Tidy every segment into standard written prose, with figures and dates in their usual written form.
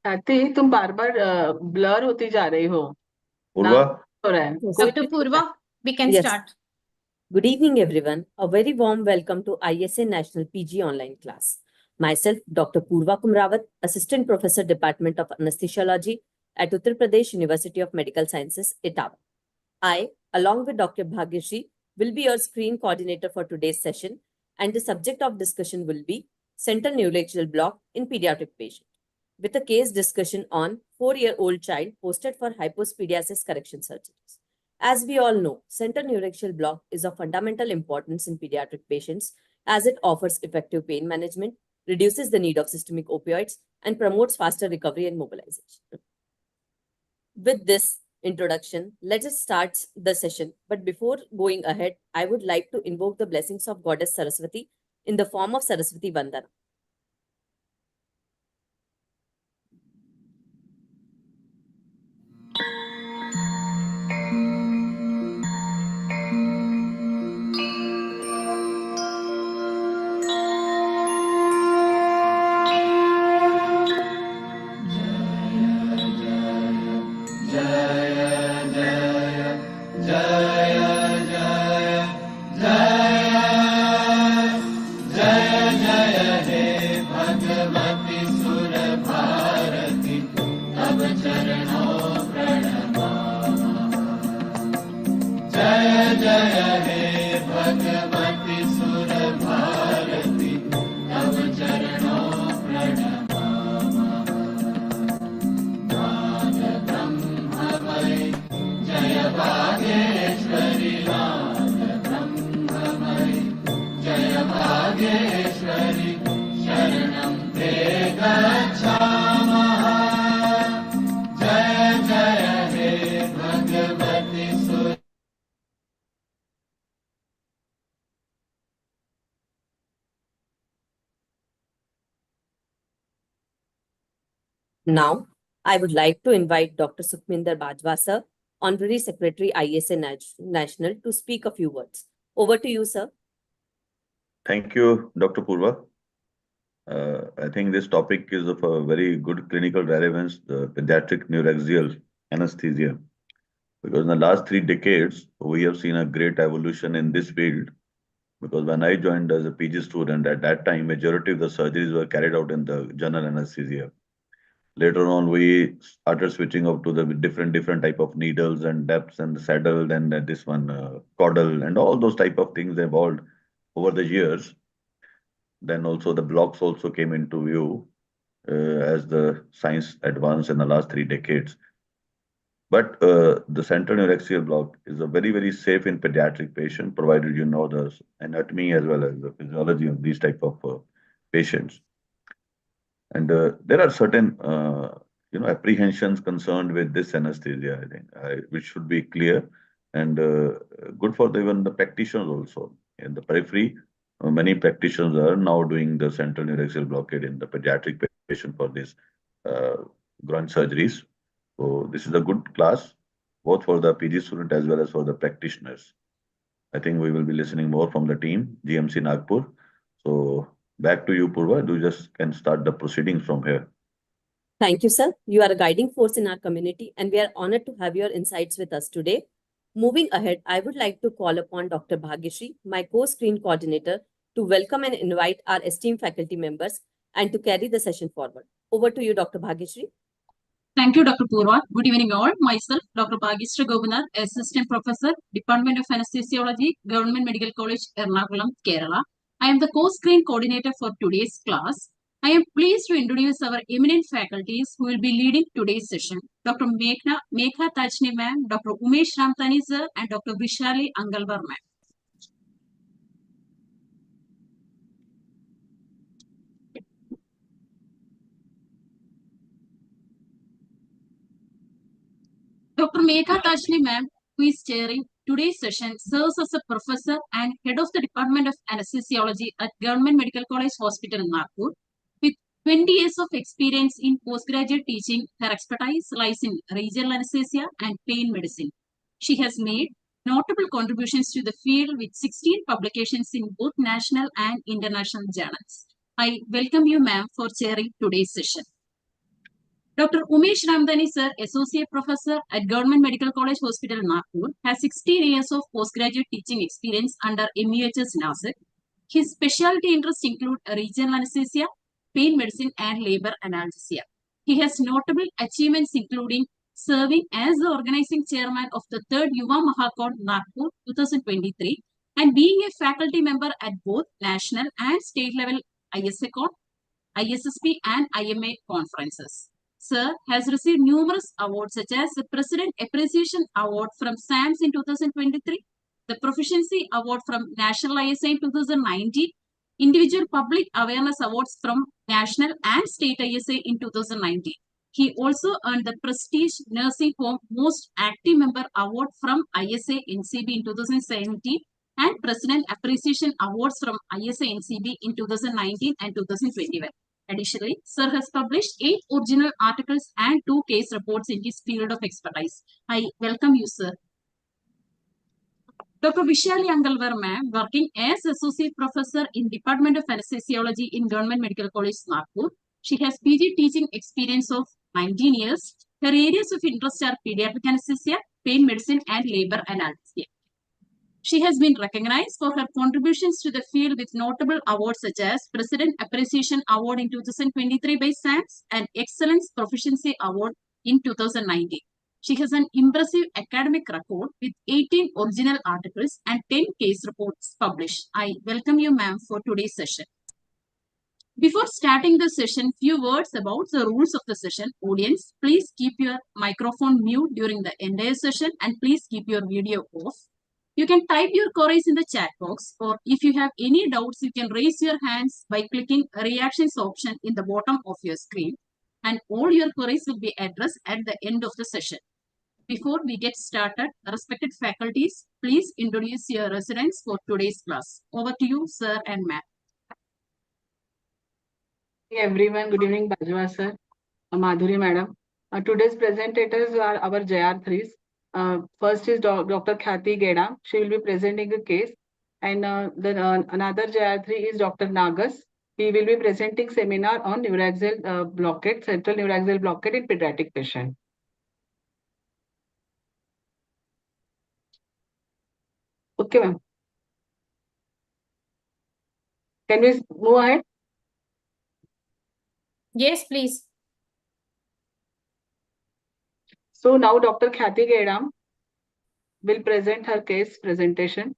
आरती, तुम बार बार ब्लर होती जा रही हो। नाम Purva, हो रहा है, Yes. कोई Dr. भी नहीं होता है। Purva, we can Yes. start. Good evening, everyone. A very warm welcome to ISA National PG online class. Myself, Dr. Purva Kumrawat, Assistant Professor, Department of Anesthesiology at Uttar Pradesh University of Medical Sciences, Etawah. I, along with Dr. Bhagyashree, will be your screen coordinator for today's session, and the subject of discussion will be central neuraxial block in pediatric patient, with a case discussion on 4-year-old child posted for hypospadiasis correction surgeries. As we all know, central neuraxial block is of fundamental importance in pediatric patients as it offers effective pain management, reduces the need of systemic opioids, and promotes faster recovery and mobilization. With this introduction, let us start the session. But before going ahead, I would like to invoke the blessings of Goddess Saraswati in the form of Saraswati Vandana. Now, I would like to invite Dr. Sukhminder Bajwa, sir, Honorary Secretary ISA National, to speak a few words. Over to you, sir. thank you, Dr. Purva. I think this topic is of a very good clinical relevance, the pediatric neuraxial anesthesia, because in the last 3 decades, we have seen a great evolution in this field. Because when I joined as a PG student, at that time, majority of the surgeries were carried out in the general anesthesia. Later on, we started switching up to the different type of needles and depths and the saddle and this one caudal and all those type of things evolved over the years. Then also the blocks also came into view as the science advanced in the last 3 decades. But the central neuraxial block is a very safe in pediatric patient, provided you know the anatomy as well as the physiology of these type of patients. And there are certain, apprehensions concerned with this anesthesia, I think, which should be clear and good for even the practitioners also. In the periphery, many practitioners are now doing the central neuraxial blockade in the pediatric patient for these uh, groin surgeries. So this is a good class, both for the PG student as well as for the practitioners. I think we will be listening more from the team, GMC Nagpur. So back to you, Purva. You just can start the proceedings from here. Thank you, sir. You are a guiding force in our community, and we are honored to have your insights with us today. Moving ahead, I would like to call upon Dr. Bhagyashree, my co-screen coordinator, to welcome and invite our esteemed faculty members and to carry the session forward. Over to you, Dr. Bhagyashree. Thank you, Dr. Purva. Good evening, all. Myself, Dr. Bhagyashree Gopanar, Assistant Professor, Department of Anesthesiology, Government Medical College, Ernakulam, Kerala. I am the co-screen coordinator for today's class. I am pleased to introduce our eminent faculties who will be leading today's session. Dr. Megha Tajni ma'am, Dr. Umesh Ramtani sir, and Dr. Vishali Angalwar ma'am. Dr. Megha Tajni ma'am, who is chairing today's session, serves as a professor and head of the Department of Anesthesiology at Government Medical College Hospital, Nagpur. With 20 years of experience in postgraduate teaching, her expertise lies in regional anesthesia and pain medicine. She has made notable contributions to the field with 16 publications in both national and international journals. I welcome you, ma'am, for chairing today's session. Dr. Umesh Ramdani sir, Associate Professor at Government Medical College Hospital, Nagpur, has 16 years of postgraduate teaching experience under MUHS NASIC. His specialty interests include regional anesthesia, pain medicine, and labor analgesia. He has notable achievements including serving as the organizing chairman of the 3rd Yuva Mahakon Nagpur 2023 and being a faculty member at both national and state level ISACON, ISSP, and IMA conferences. Sir has received numerous awards such as the President Appreciation Award from SAMS in 2023, the Proficiency Award from National ISA in 2019, Individual Public Awareness Awards from National and State ISA in 2019. He also earned the Prestige Nursing Home Most Active Member Award from ISA NCB in 2017 and President Appreciation Awards from ISA NCB in 2019 and 2021. Additionally, Sir has published 8 original articles and 2 case reports in his field of expertise. I welcome you, sir. Dr. Vishali Angalwar, ma'am, working as Associate Professor in Department of Anesthesiology in Government Medical College, Nagpur. She has PG teaching experience of 19 years. Her areas of interest are pediatric anesthesia, pain medicine, and labor analgesia. She has been recognized for her contributions to the field with notable awards such as President Appreciation Award in 2023 by SAMS and Excellence Proficiency Award in 2019. She has an impressive academic record with 18 original articles and 10 case reports published. I welcome you, ma'am, for today's session. Before starting the session, few words about the rules of the session. Audience, please keep your microphone mute during the entire session and please keep your video off. You can type your queries in the chat box, or if you have any doubts, you can raise your hands by clicking reactions option in the bottom of your screen, and all your queries will be addressed at the end of the session. Before we get started, respected faculties, please introduce your residents for today's class. Over to you, sir and ma'am. Hey everyone, good evening, Bajwa sir, Madhuri madam. Today's presentators are our JR3s. First is Dr. Khyati Geda. She will be presenting a case. And then another JR3 is Dr. Nagas. He will be presenting seminar on neuraxial blockade, central neuraxial blockade in pediatric patient. Okay, ma'am. Can we move ahead? Yes, please. So now Dr. Khyati Gedam will present her case presentation.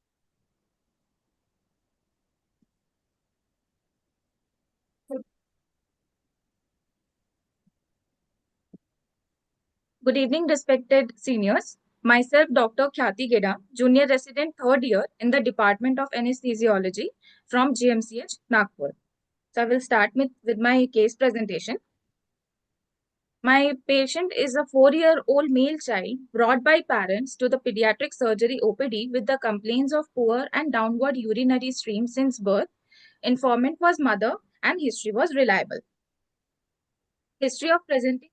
Good evening, respected seniors. Myself, Dr. Khyati Geda, Junior Resident 3rd year in the Department of Anesthesiology from GMCH, Nagpur. So I will start with my case presentation. My patient is a 4-year-old male child brought by parents to the pediatric surgery OPD with the complaints of poor and downward urinary stream since birth. Informant was mother and history was reliable. History of presenting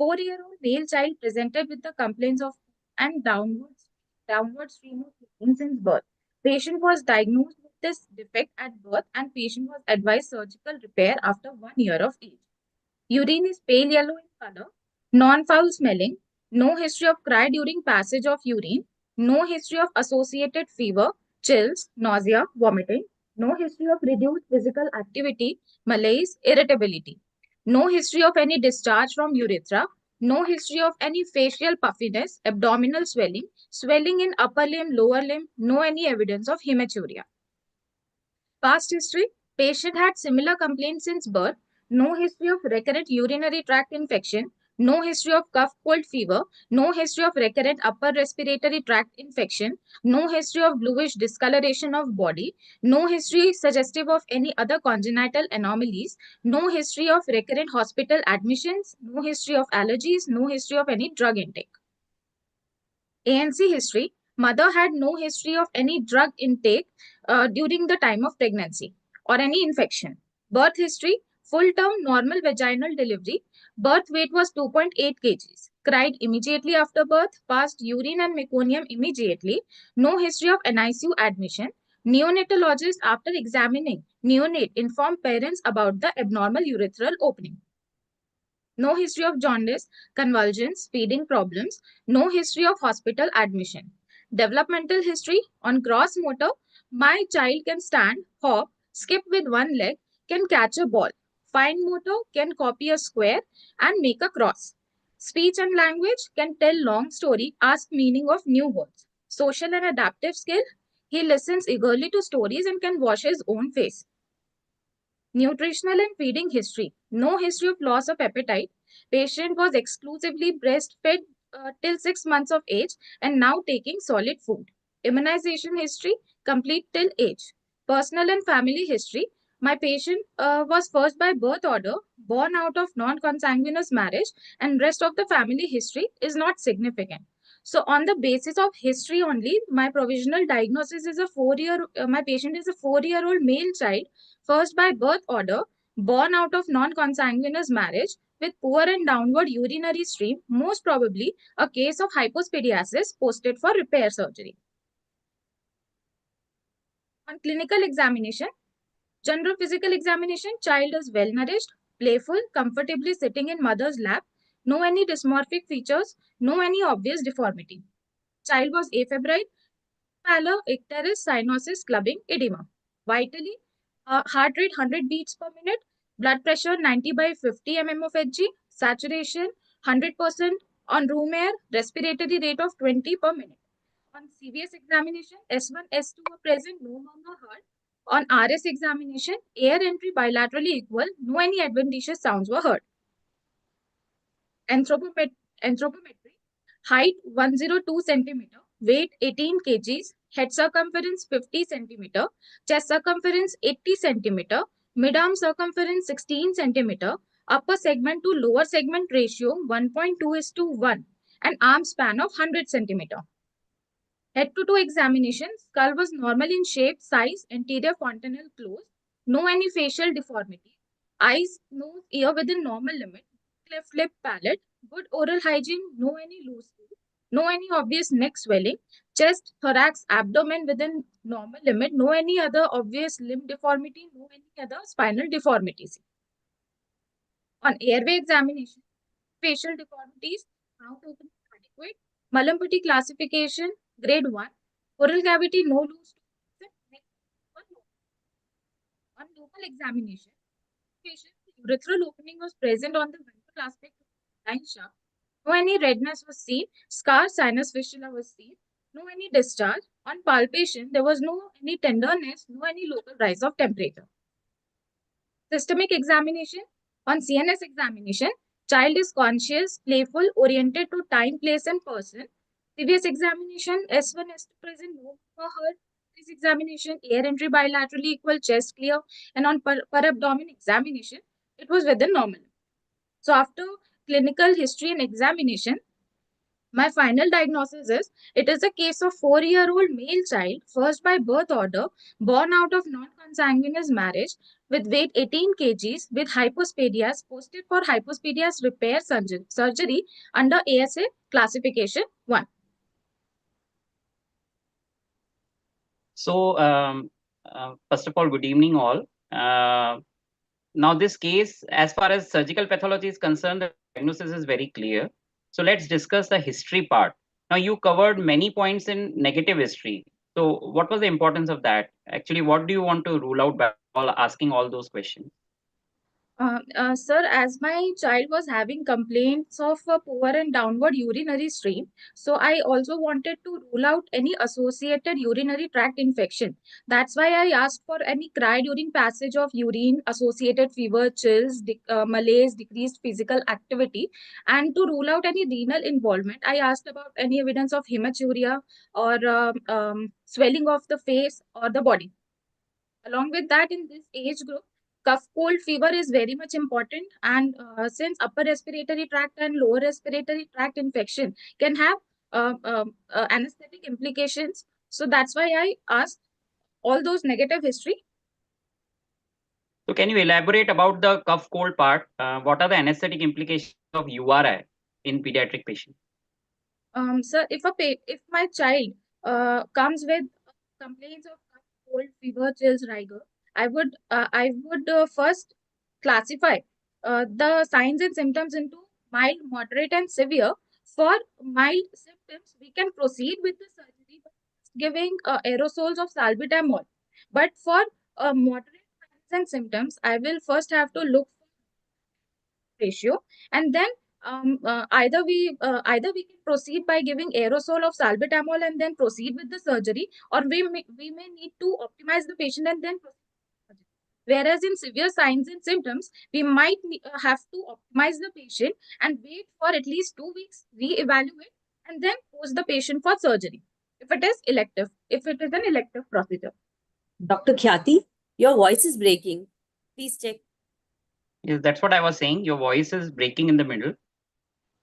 4-year-old male child presented with the complaints of and downward stream of urine since birth. Patient was diagnosed with this defect at birth and patient was advised surgical repair after 1 year of age. Urine is pale yellow in color, non-foul smelling, no history of cry during passage of urine, no history of associated fever, chills, nausea, vomiting, no history of reduced physical activity, malaise, irritability. No history of any discharge from urethra, no history of any facial puffiness, abdominal swelling, swelling in upper limb, lower limb, no any evidence of hematuria. Past history, patient had similar complaints since birth, no history of recurrent urinary tract infection, no history of cough, cold, fever, no history of recurrent upper respiratory tract infection, no history of bluish discoloration of body, no history suggestive of any other congenital anomalies, no history of recurrent hospital admissions, no history of allergies, no history of any drug intake. ANC history, mother had no history of any drug intake during the time of pregnancy or any infection. Birth history, full-term normal vaginal delivery. Birth weight was 2.8 kgs. Cried immediately after birth. Passed urine and meconium immediately. No history of NICU admission. Neonatologist, after examining neonate, informed parents about the abnormal urethral opening. No history of jaundice, convulsions, feeding problems, no history of hospital admission. Developmental history on gross motor, my child can stand, hop, skip with one leg, can catch a ball. Fine motor can copy a square and make a cross. Speech and language can tell long story, ask meaning of new words. Social and adaptive skill, he listens eagerly to stories and can wash his own face. Nutritional and feeding history. No history of loss of appetite. Patient was exclusively breastfed till 6 months of age and now taking solid food. Immunization history, complete till age. Personal and family history. My patient was first by birth order, born out of non-consanguineous marriage, and rest of the family history is not significant. So on the basis of history only, my provisional diagnosis is my patient is a 4-year-old male child, first by birth order, born out of non-consanguineous marriage, with poor and downward urinary stream, most probably a case of hypospadiasis posted for repair surgery. On clinical examination, general physical examination, child is well nourished, playful, comfortably sitting in mother's lap, no any dysmorphic features, no any obvious deformity. Child was afebrile, pallor, icterus, cyanosis, clubbing, edema. Vitally, heart rate 100 beats per minute, blood pressure 90 by 50 mm of Hg, saturation 100% on room air, respiratory rate of 20 per minute. On CVS examination, S1, S2 were present, no murmur heard. On RS examination, air entry bilaterally equal, no any adventitious sounds were heard. Anthropometry, height 102 centimeter, weight 18 kgs, head circumference 50 centimeter, chest circumference 80 centimeter, mid-arm circumference 16 centimeter, upper segment to lower segment ratio 1.2:1, and arm span of 100 centimeter. Head-to-toe examination, skull was normal in shape, size, anterior fontanelle closed, no any facial deformity, eyes, nose, ear within normal limit, cleft lip, palate, good oral hygiene, no any loose tooth, no any obvious neck swelling, chest, thorax, abdomen within normal limit, no any other obvious limb deformity, no any other spinal deformities. On airway examination, facial deformities, mouth opening adequate, Mallampati classification, grade 1, oral cavity, no loose tooth, neck on local examination, patient urethral opening was present on the ventral aspect of the line shaft. No any redness was seen. Scar sinus fistula was seen. No any discharge. On palpation, there was no any tenderness, no any local rise of temperature. Systemic examination. On CNS examination, child is conscious, playful, oriented to time, place, and person. CVS examination, S1, S2 present, no heard. This examination, air entry bilaterally equal, chest clear, and on per abdomen examination, it was within normal. So after clinical history and examination, my final diagnosis is it is a case of 4-year-old male child, first by birth order, born out of non-consanguineous marriage, with weight 18 kgs, with hypospadias, posted for hypospadias repair surgery under ASA classification 1. So, first of all, good evening all. Now this case, as far as surgical pathology is concerned, the diagnosis is very clear. So let's discuss the history part. Now you covered many points in negative history. So what was the importance of that? Actually, what do you want to rule out by asking all those questions? Sir, as my child was having complaints of a poor and downward urinary stream, so I also wanted to rule out any associated urinary tract infection. That's why I asked for any cry during passage of urine, associated fever, chills, malaise, decreased physical activity. And to rule out any renal involvement, I asked about any evidence of hematuria or swelling of the face or the body. Along with that, in this age group, cough, cold, fever is very much important. And since upper respiratory tract and lower respiratory tract infection can have anesthetic implications, so that's why I asked all those negative history. So can you elaborate about the cough cold part? What are the anesthetic implications of URI in pediatric patients? Sir, if my child comes with complaints of cough, cold, fever, chills, rigor, I would first classify the signs and symptoms into mild, moderate, and severe. For mild symptoms, we can proceed with the surgery by giving aerosols of salbutamol. But for moderate signs and symptoms, I will first have to look for ratio, and then either we can proceed by giving aerosol of salbutamol and then proceed with the surgery, or we may need to optimize the patient and then proceed. Whereas in severe signs and symptoms, we might have to optimize the patient and wait for at least 2 weeks, re-evaluate, and then post the patient for surgery if it is elective, if it is an elective procedure. Dr. Khyati, your voice is breaking. Please check. Yes, that's what I was saying. Your voice is breaking in the middle.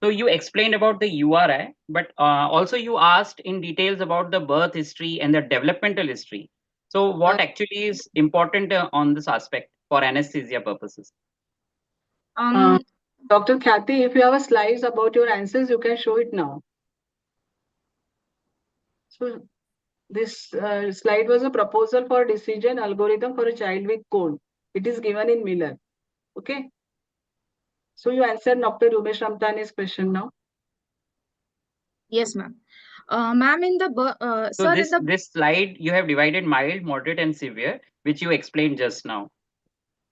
So you explained about the URI, but also you asked in details about the birth history and the developmental history. So what actually is important on this aspect for anesthesia purposes? Dr. Khyati, if you have a slides about your answers, you can show it now. So this slide was a proposal for decision algorithm for a child with cold. It is given in Miller. Okay. So you answered Dr. Umesh Ramtani's question now. Yes, ma'am. Ma'am, in the so this slide you have divided mild, moderate, and severe, which you explained just now.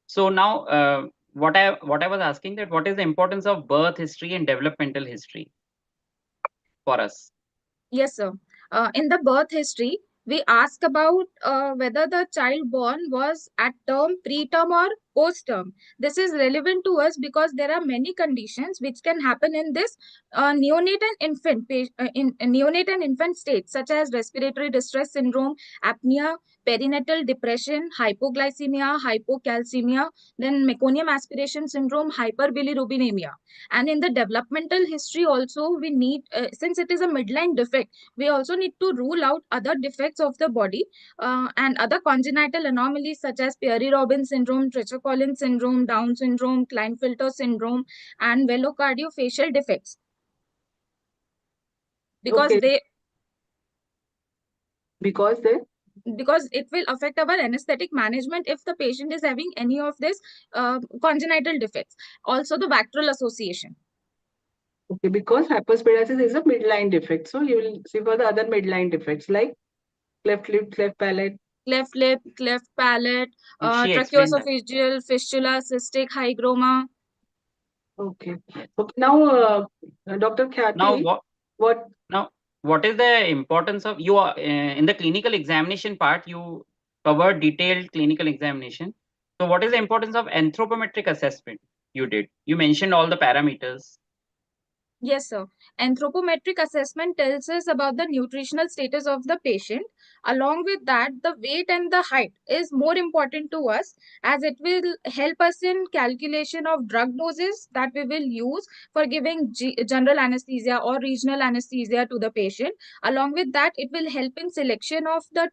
So now what I was asking, that what is the importance of birth history and developmental history for us? Yes, sir. In the birth history, we ask about whether the child born was at term, preterm, or post-term. This is relevant to us because there are many conditions which can happen in this neonate and infant state, such as respiratory distress syndrome, apnea, perinatal depression, hypoglycemia, hypocalcemia, then meconium aspiration syndrome, hyperbilirubinemia. And in the developmental history also, we need, since it is a midline defect, we also need to rule out other defects of the body and other congenital anomalies such as Peary-Robin syndrome, Treacher-Collins syndrome, Down syndrome, Klinefelter syndrome, and velocardiofacial defects. Because because it will affect our anesthetic management if the patient is having any of this congenital defects. Also the Vactral association. Okay, because hypospadiasis is a midline defect. So you will see for the other midline defects like cleft lip, cleft palate. Cleft lip, cleft palate, tracheoesophageal fistula, cystic hygroma. Okay. Okay. Now, Dr. Khyati, what is the importance of you in the clinical examination part? You covered detailed clinical examination. So what is the importance of anthropometric assessment you did? You mentioned all the parameters. Yes, sir. Anthropometric assessment tells us about the nutritional status of the patient. Along with that, the weight and the height is more important to us, as it will help us in calculation of drug doses that we will use for giving general anesthesia or regional anesthesia to the patient. Along with that, it will help in selection of the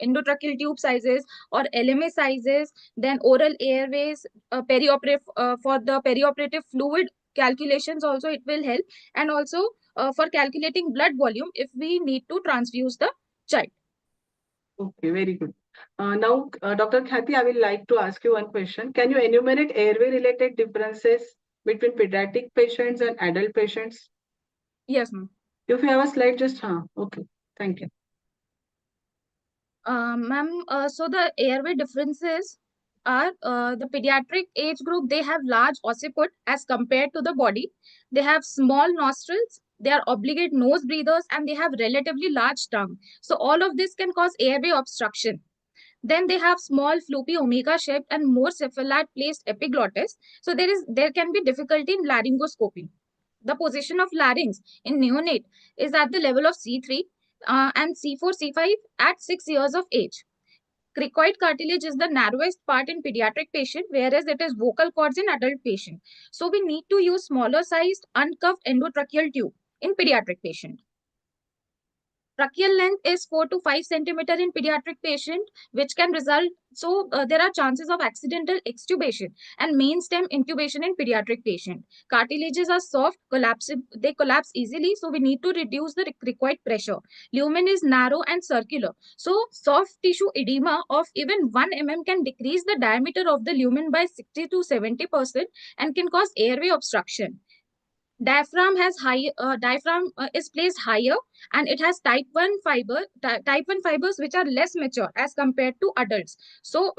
endotracheal tube sizes or LMA sizes, then oral airways, perioperative for the perioperative fluid calculations also it will help, and also for calculating blood volume if we need to transfuse the child. Okay, very good. Now, Dr. Khyati, I would like to ask you one question. Can you enumerate airway-related differences between pediatric patients and adult patients? Yes, ma'am. If you have a slide, just okay. Thank you. Ma'am, so the airway differences are the pediatric age group, they have large occiput as compared to the body. They have small nostrils, they are obligate nose breathers, and they have relatively large tongue. So all of this can cause airway obstruction. Then they have small floopy omega shaped and more cephalad placed epiglottis. So there can be difficulty in laryngoscopy. The position of larynx in neonate is at the level of C3 and C4, C5 at 6 years of age. Cricoid cartilage is the narrowest part in pediatric patient, whereas it is vocal cords in adult patient. So we need to use smaller sized uncuffed endotracheal tube in pediatric patient. Tracheal length is 4 to 5 centimeter in pediatric patient, which can result. So there are chances of accidental extubation and main stem intubation in pediatric patient. Cartilages are soft, they collapse easily, so we need to reduce the required pressure. Lumen is narrow and circular. So soft tissue edema of even 1 mm can decrease the diameter of the lumen by 60 to 70% and can cause airway obstruction. Diaphragm is placed higher, and it has type 1 fibers which are less mature as compared to adults. So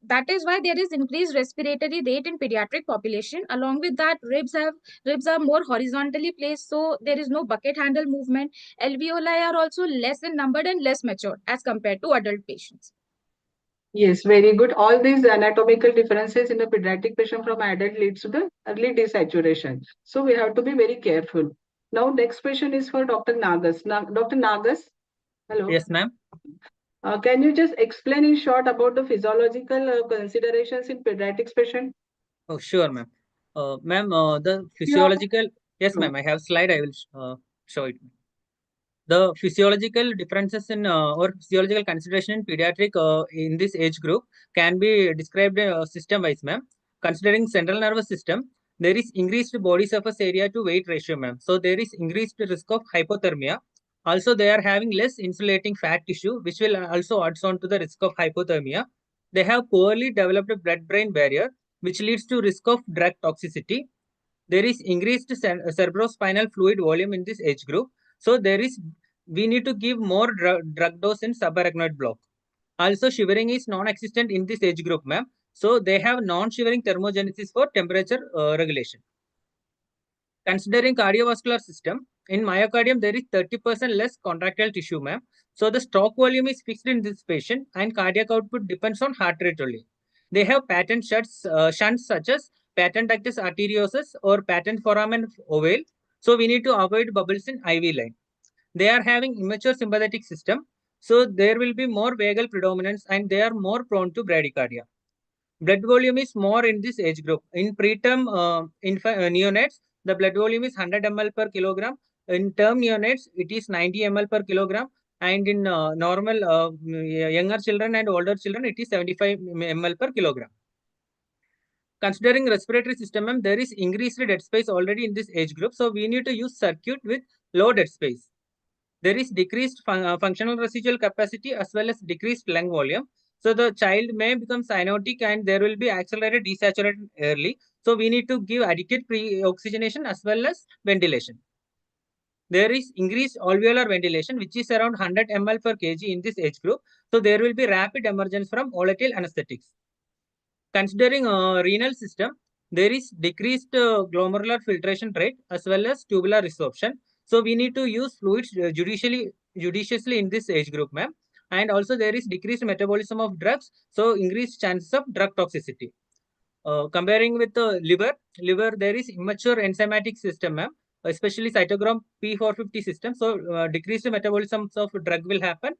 that is why there is increased respiratory rate in pediatric population. Along with that, ribs are more horizontally placed, so there is no bucket handle movement. Alveoli are also less in number and less mature as compared to adult patients. Yes, very good. All these anatomical differences in the pediatric patient from adult leads to the early desaturation. So we have to be very careful. Now, next question is for Dr. Nagas. Dr. Nagas, hello. Yes, ma'am. Can you just explain in short about the physiological considerations in pediatrics patient? Oh, sure, ma'am. Ma'am, the physiological. Yes, ma'am. I have slide. I will show it. The physiological differences in or physiological consideration in pediatric in this age group can be described system-wise, ma'am. Considering central nervous system, there is increased body surface area to weight ratio, ma'am. So there is increased risk of hypothermia. Also, they are having less insulating fat tissue, which will also adds on to the risk of hypothermia. They have poorly developed blood-brain barrier, which leads to risk of drug toxicity. There is increased cerebrospinal fluid volume in this age group. So we need to give more drug dose in subarachnoid block. Also, shivering is non-existent in this age group, ma'am. So they have non-shivering thermogenesis for temperature regulation. Considering cardiovascular system, in myocardium, there is 30% less contractile tissue, ma'am. So the stroke volume is fixed in this patient and cardiac output depends on heart rate only. They have patent shunts such as patent ductus arteriosus or patent foramen ovale. So we need to avoid bubbles in IV line. They are having immature sympathetic system. So there will be more vagal predominance and they are more prone to bradycardia. Blood volume is more in this age group. In preterm neonates, the blood volume is 100 ml per kilogram. In term neonates, it is 90 ml per kilogram. And in normal younger children and older children, it is 75 ml per kilogram. Considering respiratory system, there is increased dead space already in this age group. So we need to use circuit with low dead space. There is decreased functional residual capacity as well as decreased lung volume. So the child may become cyanotic and there will be accelerated desaturation early. So we need to give adequate pre-oxygenation as well as ventilation. There is increased alveolar ventilation, which is around 100 ml per kg in this age group. So there will be rapid emergence from volatile anesthetics. Considering renal system, there is decreased glomerular filtration rate as well as tubular resorption. So we need to use fluids judiciously in this age group, ma'am. And also there is decreased metabolism of drugs, so increased chances of drug toxicity. Comparing with the liver, there is immature enzymatic system, ma'am, especially cytochrome P450 system. So decreased metabolism of drug will happen,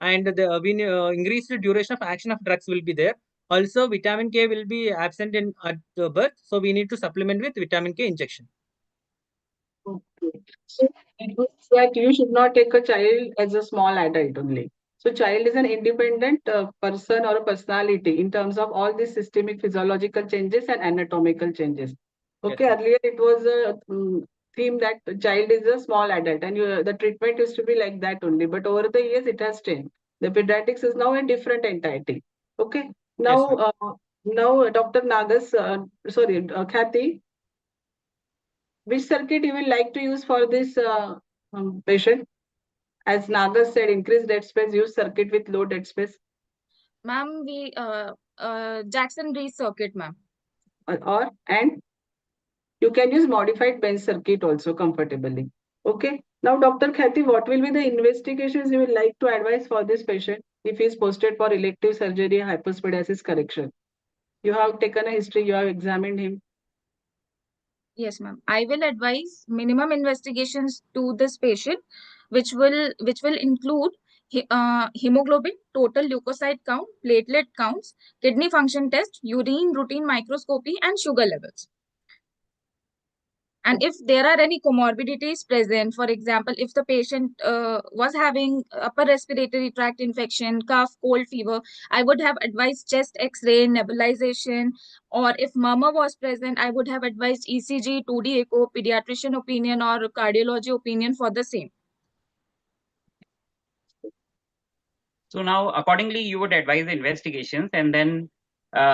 and the increased duration of action of drugs will be there. Also, vitamin K will be absent at birth, so we need to supplement with vitamin K injection. Okay. So it means that you should not take a child as a small adult only. So child is an independent person or a personality in terms of all these systemic physiological changes and anatomical changes. Okay, Yes, earlier it was a theme that child is a small adult and the treatment used to be like that only. But over the years it has changed. The pediatrics is now a different entity. Okay. Now, now Dr. Nagas, Khyati, which circuit you will like to use for this patient? As Nagas said, increase dead space, use circuit with low dead space. Ma'am, we Jackson-Rees circuit, ma'am. And you can use modified bench circuit also comfortably. Okay. Now, Dr. Khyati, what will be the investigations you will like to advise for this patient if he is posted for elective surgery, hypospadiasis correction? You have taken a history, you have examined him. Yes, ma'am. I will advise minimum investigations to this patient, which will include hemoglobin, total leukocyte count, platelet counts, kidney function test, urine routine microscopy, and sugar levels. And if there are any comorbidities present, for example, if the patient was having upper respiratory tract infection, cough, cold, fever, I would have advised chest X-ray, nebulization, or if murmur was present, I would have advised ECG, 2D echo, pediatrician opinion, or cardiology opinion for the same. So now, accordingly, you would advise the investigations, and then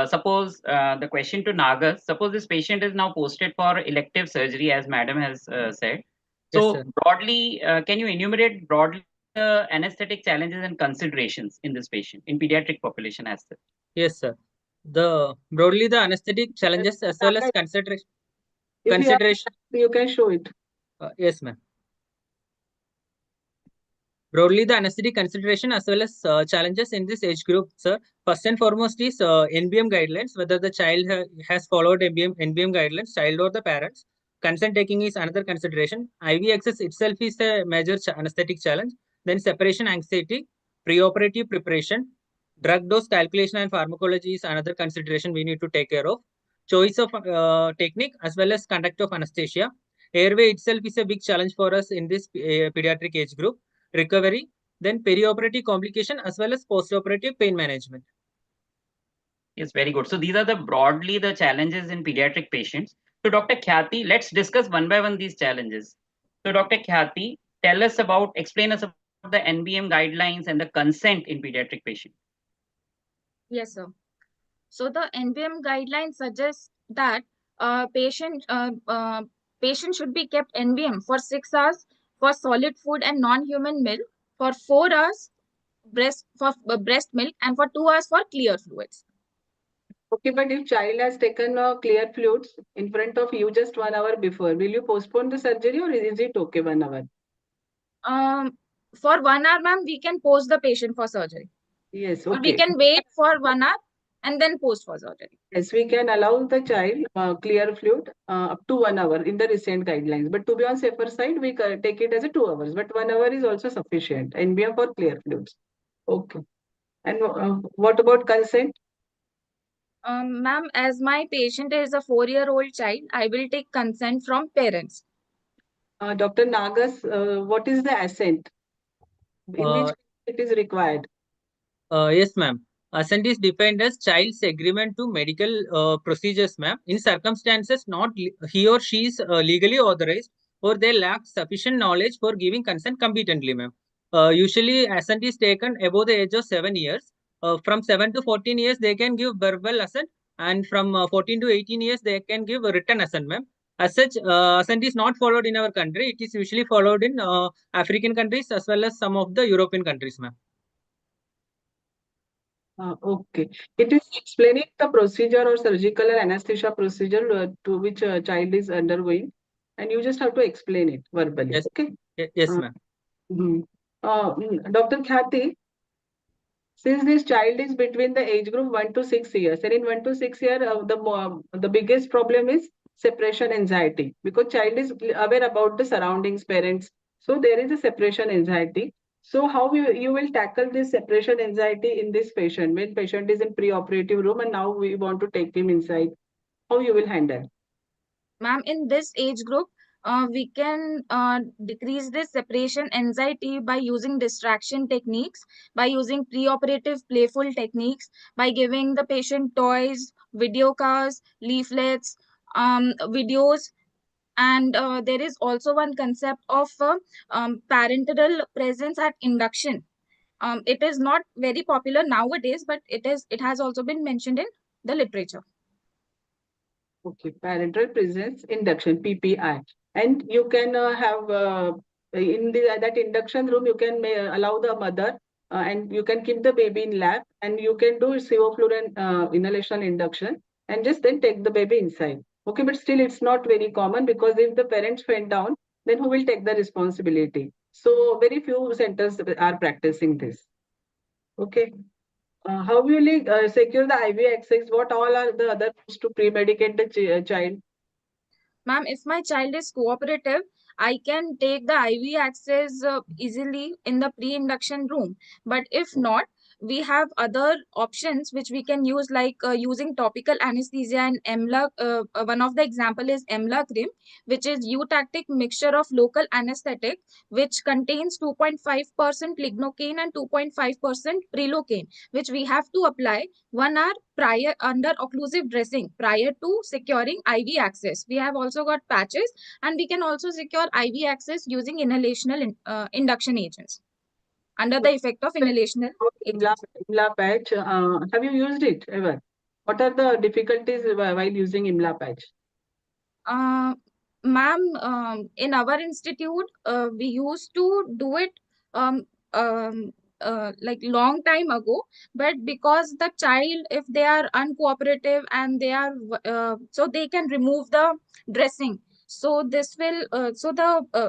suppose the question to Nagas, suppose this patient is now posted for elective surgery, as madam has said. So Yes, sir. broadly, can you enumerate broadly the anesthetic challenges and considerations in this patient, in pediatric population as such? Yes, sir. Broadly the anesthetic challenges as well as consideration. If you have, you can show it. Yes, ma'am. Broadly, the anesthetic consideration as well as challenges in this age group, sir. First and foremost is NBM guidelines, whether the child has followed NBM guidelines, child or the parents. Consent taking is another consideration. IV access itself is a major anesthetic challenge. Then separation anxiety, preoperative preparation, drug dose calculation and pharmacology is another consideration we need to take care of. Choice of technique as well as conduct of anesthesia. Airway itself is a big challenge for us in this pediatric age group. Recovery, then perioperative complication as well as postoperative pain management. Yes, very good. So these are the broadly the challenges in pediatric patients. So Dr. Khyati, let's discuss one by one these challenges. So Dr. Khyati, explain us about the NBM guidelines and the consent in pediatric patients. Yes, sir. So the NBM guidelines suggest that patient should be kept NBM for 6 hours for solid food and non-human milk, for 4 hours breast milk, and for 2 hours for clear fluids. Okay, but if child has taken clear fluids in front of you just 1 hour before, will you postpone the surgery or is it okay 1 hour? For 1 hour, ma'am, we can post the patient for surgery. Yes, Or okay. we can wait for 1 hour and then post for surgery. Yes, we can allow the child clear fluid up to 1 hour in the recent guidelines. But to be on safer side, we take it as a 2 hours. But 1 hour is also sufficient. NBM for clear fluids. Okay. And what about consent? Ma'am, as my patient is a 4-year-old child, I will take consent from parents. Dr. Nagas, what is the assent? In which it is required? Yes, ma'am. Assent is defined as child's agreement to medical procedures, ma'am. In circumstances not he or she is legally authorized or they lack sufficient knowledge for giving consent competently, ma'am. Usually, assent is taken above the age of 7 years. From 7 to 14 years, they can give verbal assent, and from 14 to 18 years, they can give a written assent, ma'am. As such, assent is not followed in our country. It is usually followed in African countries as well as some of the European countries, ma'am. Okay. It is explaining the procedure or surgical or anesthesia procedure to which a child is undergoing, and you just have to explain it verbally. Yes. Okay. Yes, ma'am. Dr. Khyati, since this child is between the age group 1 to 6 years, and in 1 to 6 years, the biggest problem is separation anxiety because child is aware about the surroundings, parents. So there is a separation anxiety. So how you will tackle this separation anxiety in this patient when patient is in pre-operative room and now we want to take him inside? How you will handle? Ma'am, in this age group, we can decrease this separation anxiety by using distraction techniques, by using preoperative playful techniques, by giving the patient toys, video cards, leaflets, videos. And there is also one concept of parental presence at induction. It is not very popular nowadays, but it has also been mentioned in the literature. Okay, parental presence induction PPI, and you can have in that induction room you can allow the mother and you can keep the baby in lap and you can do sevoflurane inhalation induction and just then take the baby inside. Okay, but still it's not very common because if the parents went down, then who will take the responsibility? So very few centers are practicing this. Okay. How will you secure the IV access? What all are the other ways to pre-medicate the child? Ma'am, if my child is cooperative, I can take the IV access easily in the pre-induction room. But if not, we have other options which we can use, like using topical anesthesia and EMLA. One of the example is EMLA cream, which is eutactic mixture of local anesthetic, which contains 2.5% lignocaine and 2.5% prelocaine, which we have to apply 1 hour prior under occlusive dressing prior to securing IV access. We have also got patches, and we can also secure IV access using inhalational induction agents under the effect of inhalational agents. IMLA patch, have you used it ever? What are the difficulties while using IMLA patch? Ma'am, in our institute, we used to do it like long time ago, but because the child, if they are uncooperative and they are so they can remove the dressing. So this will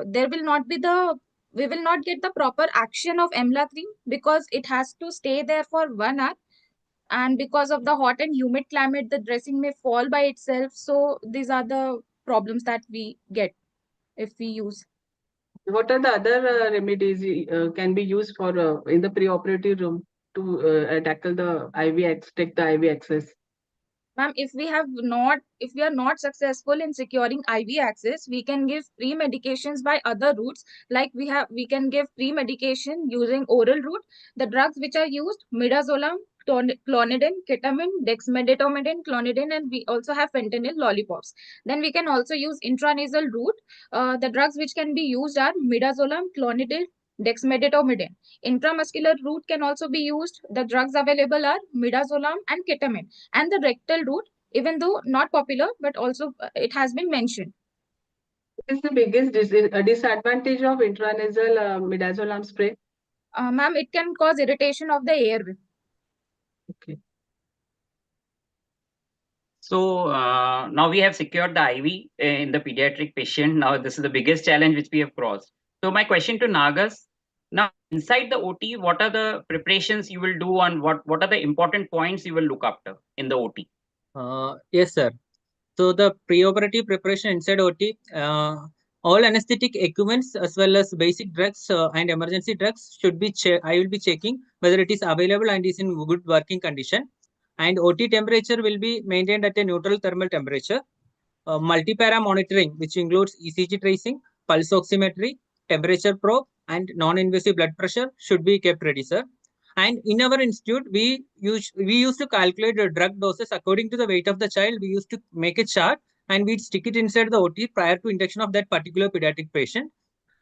there will not be the we will not get the proper action of EMLA cream because it has to stay there for 1 hour, and because of the hot and humid climate, the dressing may fall by itself. So these are the problems that we get if we use. What are the other remedies can be used for in the preoperative room to tackle the take the IV access? Ma'am, if we are not successful in securing IV access, we can give pre-medications by other routes. Like we can give pre-medication using oral route. The drugs which are used: midazolam, clonidine, ketamine, dexmedetomidine, clonidine, and we also have fentanyl lollipops. Then we can also use intranasal route. The drugs which can be used are midazolam, clonidine, dexmedetomidine. Intramuscular route can also be used. The drugs available are midazolam and ketamine. And the rectal route, even though not popular, but also it has been mentioned. What is the biggest disadvantage of intranasal midazolam spray? Ma'am, it can cause irritation of the airway. Okay. So now we have secured the IV in the pediatric patient. Now this is the biggest challenge which we have crossed. So my question to Nagas, now inside the OT, what are the preparations you will do, and what are the important points you will look after in the OT? Yes, sir. So the preoperative preparation inside OT, all anesthetic equipments as well as basic drugs and emergency drugs should be I will be checking whether it is available and is in good working condition. And OT temperature will be maintained at a neutral thermal temperature. Multi-para monitoring, which includes ECG tracing, pulse oximetry, temperature probe, and non-invasive blood pressure should be kept ready, sir. And in our institute, we used to calculate the drug doses according to the weight of the child. We used to make a chart and we'd stick it inside the OT prior to induction of that particular pediatric patient.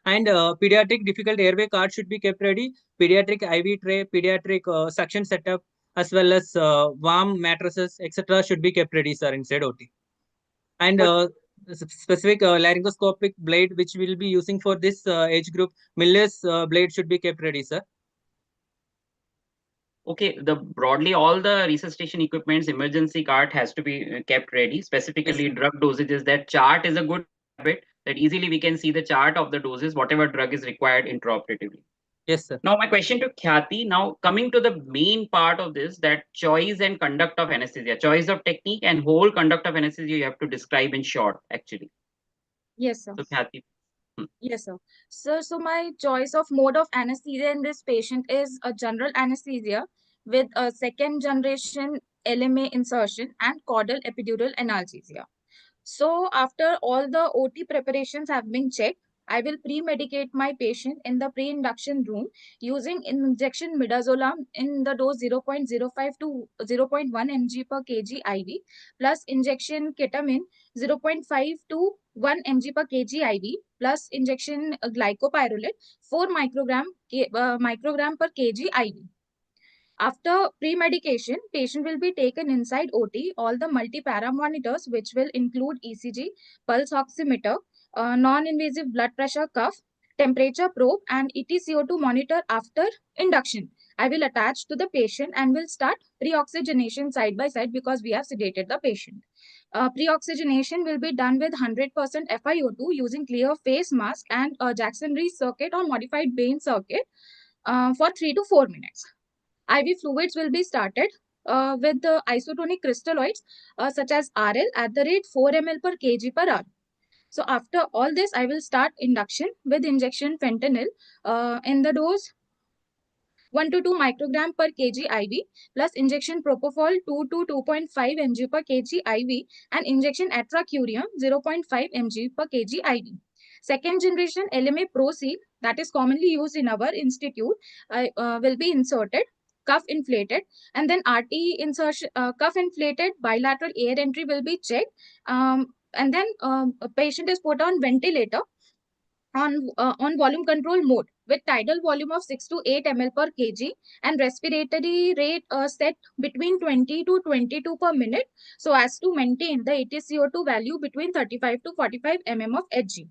And pediatric difficult airway card should be kept ready. Pediatric IV tray, pediatric suction setup, as well as warm mattresses, etc. should be kept ready, sir, inside OT. And specific laryngoscopic blade, which we'll be using for this age group, Miller's blade should be kept ready, sir. Okay, broadly all the resuscitation equipments, emergency cart has to be kept ready. Specifically, Yes, drug dosages. That chart is a good habit that easily we can see the chart of the doses, whatever drug is required intraoperatively. Yes, sir. Now, my question to Khyati. Now, coming to the main part of this, that choice and conduct of anesthesia, choice of technique and whole conduct of anesthesia, you have to describe in short, actually. Yes, sir. So, Khyati. Yes, sir. So my choice of mode of anesthesia in this patient is a general anesthesia with a second generation LMA insertion and caudal epidural analgesia. So after all the OT preparations have been checked, I will pre-medicate my patient in the pre-induction room using injection midazolam in the dose 0.05 to 0.1 mg per kg IV plus injection ketamine 0.5 to 1 mg per kg IV plus injection glycopyrrolate 4 microgram per kg IV. After pre-medication, patient will be taken inside OT. All the multi-para monitors, which will include ECG, pulse oximeter, non-invasive blood pressure cuff, temperature probe, and EtCO2 monitor after induction. I will attach to the patient and will start pre-oxygenation side by side because we have sedated the patient. Pre-oxygenation will be done with 100% FiO2 using clear face mask and a Jackson-Rees circuit or modified Bain circuit for 3 to 4 minutes. IV fluids will be started with the isotonic crystalloids such as RL at the rate 4 ml per kg per hour. So after all this, I will start induction with injection fentanyl in the dose 1 to 2 microgram per kg IV plus injection propofol 2 to 2.5 mg per kg IV and injection atracurium 0.5 mg per kg IV. Second generation LMA Pro-C that is commonly used in our institute will be inserted, cuff inflated, and then RT insertion, cuff inflated bilateral air entry will be checked, and then a patient is put on ventilator on volume control mode with tidal volume of 6 to 8 ml per kg and respiratory rate set between 20 to 22 per minute so as to maintain the ATCO2 value between 35 to 45 mm of Hg.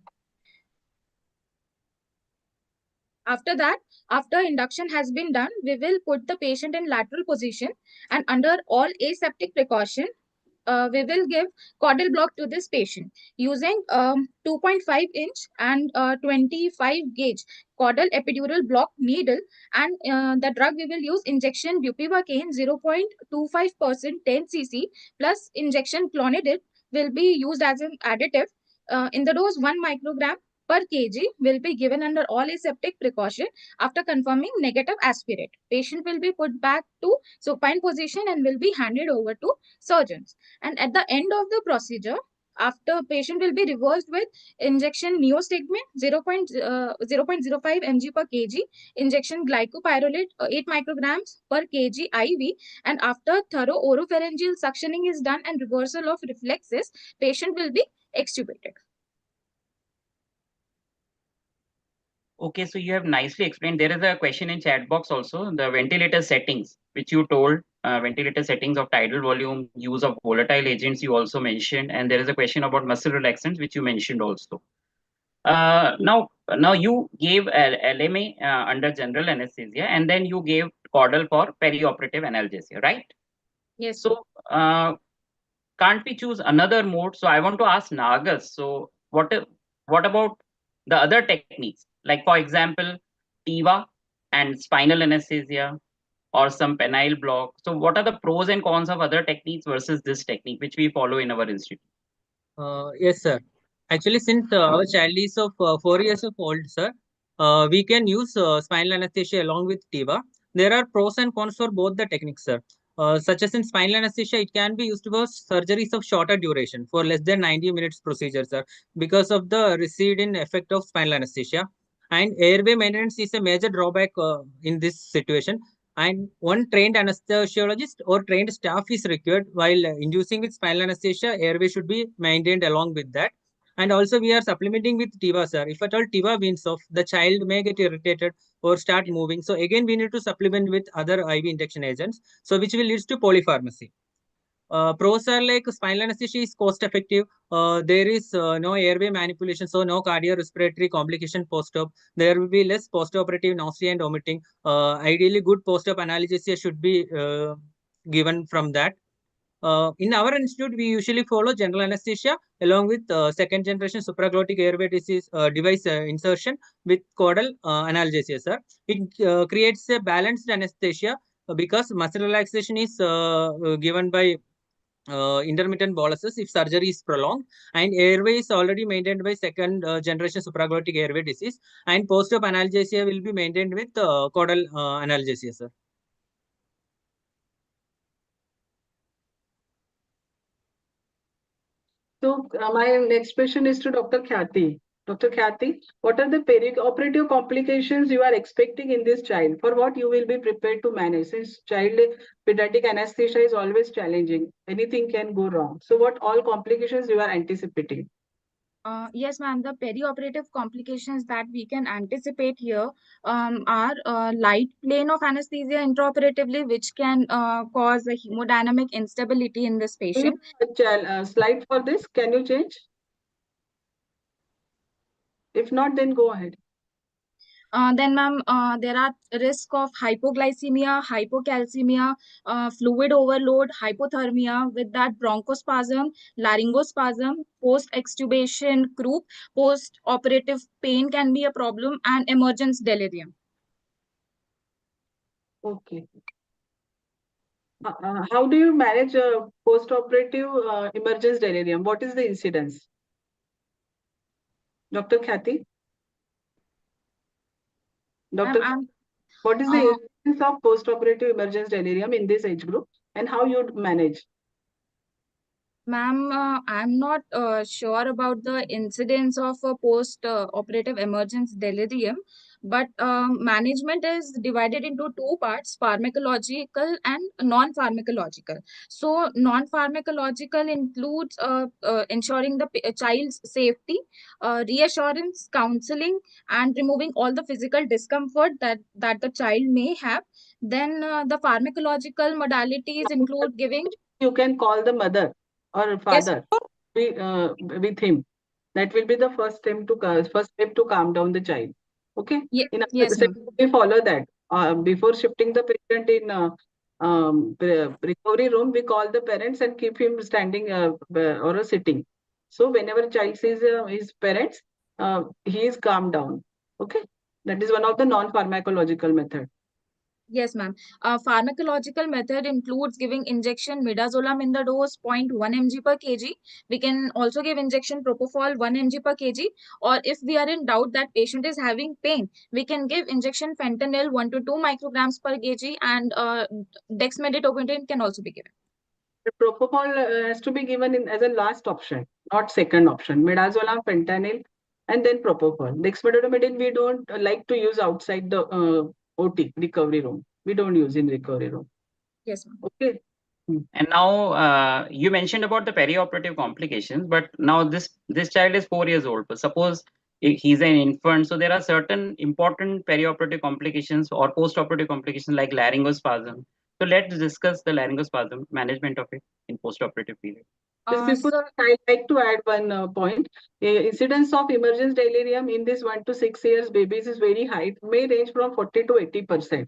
After that, after induction has been done, we will put the patient in lateral position and under all aseptic precaution, we will give caudal block to this patient using 2.5 inch and 25 gauge caudal epidural block needle, and the drug we will use injection bupivacaine 0.25% 10 cc plus injection clonidine will be used as an additive. In the dose 1 microgram per kg will be given under all aseptic precaution after confirming negative aspirate. Patient will be put back to supine position and will be handed over to surgeons. And at the end of the procedure, after patient will be reversed with injection neostigmine 0.05 mg per kg, injection glycopyrrolate 8 micrograms per kg IV, and after thorough oropharyngeal suctioning is done and reversal of reflexes, patient will be extubated. Okay, so you have nicely explained. There is a question in chat box also, the ventilator settings, which you told, ventilator settings of tidal volume, use of volatile agents you also mentioned, and there is a question about muscle relaxants, which you mentioned also. Now you gave LMA under general anesthesia, and then you gave caudal for perioperative analgesia, right? Yes. So can't we choose another mode? So I want to ask Nagas. So what about the other techniques? Like for example, TIVA and spinal anesthesia or some penile block. So what are the pros and cons of other techniques versus this technique, which we follow in our institute? Yes, sir. Actually, since our child is of 4 years of old, sir, we can use spinal anesthesia along with TIVA. There are pros and cons for both the techniques, sir. Such as in spinal anesthesia, it can be used for surgeries of shorter duration for less than 90 minutes procedure, sir, because of the receding effect of spinal anesthesia. And airway maintenance is a major drawback in this situation. And one trained anesthesiologist or trained staff is required while inducing with spinal anesthesia. Airway should be maintained along with that. And also we are supplementing with TIVA, sir. If at all TIVA weans off, the child may get irritated or start moving. So again, we need to supplement with other IV induction agents, so which will lead to polypharmacy. Pros are like spinal anesthesia is cost effective. There is no airway manipulation, so no cardiorespiratory complication post-op. There will be less post-operative nausea and vomiting. Ideally, good post-op analgesia should be given from that. In our institute, we usually follow general anesthesia along with second generation supraglottic airway disease device insertion with caudal analgesia, sir. It creates a balanced anesthesia because muscle relaxation is given by intermittent boluses if surgery is prolonged, and airway is already maintained by second generation supraglottic airway disease, and post-op analgesia will be maintained with caudal analgesia, sir. So my next question is to Dr. Khyati. Dr. Khyati, what are the perioperative complications you are expecting in this child? For what you will be prepared to manage? Since child pediatric anesthesia is always challenging, anything can go wrong. So what all complications you are anticipating? Yes, ma'am. The perioperative complications that we can anticipate here are light plane of anesthesia intraoperatively, which can cause a hemodynamic instability in this patient. Slide for this, can you change? If not, then go ahead. Then, ma'am, there are risk of hypoglycemia, hypocalcemia, fluid overload, hypothermia with that bronchospasm, laryngospasm, post-extubation croup, post-operative pain can be a problem, and emergence delirium. Okay. How do you manage post-operative emergence delirium? What is the incidence? Dr. Khyati? Dr. What is the incidence of post-operative emergence delirium in this age group and how you manage? Ma'am, I'm not sure about the incidence of a post-operative emergence delirium, but management is divided into two parts, pharmacological and non-pharmacological. So, non-pharmacological includes ensuring the child's safety, reassurance, counseling, and removing all the physical discomfort that the child may have. Then the pharmacological modalities include giving. You can call the mother or father with him. That will be the first step to calm down the child. Okay. Yes, ma'am. We follow that. Before shifting the patient in recovery room, we call the parents and keep him standing or sitting. So whenever child sees his parents, he is calmed down. Okay. That is one of the non-pharmacological method. Yes, ma'am. Pharmacological method includes giving injection midazolam in the dose 0.1 mg per kg. We can also give injection propofol 1 mg per kg. Or if we are in doubt that patient is having pain, we can give injection fentanyl 1 to 2 micrograms per kg, and dexmedetomidine can also be given. The propofol has to be given as a last option, not second option. Midazolam, fentanyl, and then propofol. Dexmedetomidine we don't like to use outside the OT recovery room. We don't use in recovery room. Yes, ma'am. Okay. And now you mentioned about the perioperative complications, but now this child is 4 years old. But suppose he's an infant, so there are certain important perioperative complications or post-operative complications like laryngospasm. So let's discuss the laryngospasm management of it in post-operative period. Before, I'd like to add one point. Incidence of emergence delirium in this 1 to 6 years babies is very high. It may range from 40 to 80%.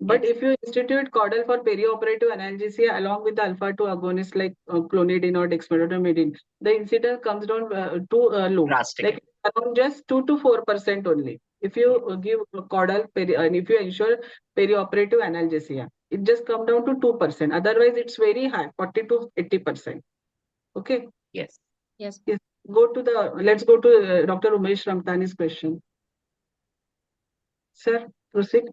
But if you institute caudal for perioperative analgesia along with the alpha-2 agonists like clonidine or dexmedetomidine, the incidence comes down to low, drastic, like around just 2 to 4% only. If you give caudal and if you ensure perioperative analgesia, it just comes down to 2%. Otherwise, it's very high, 40 to 80%. Okay. Yes. Yes. Let's go to Dr. Umesh Ramtani's question. Sir, proceed.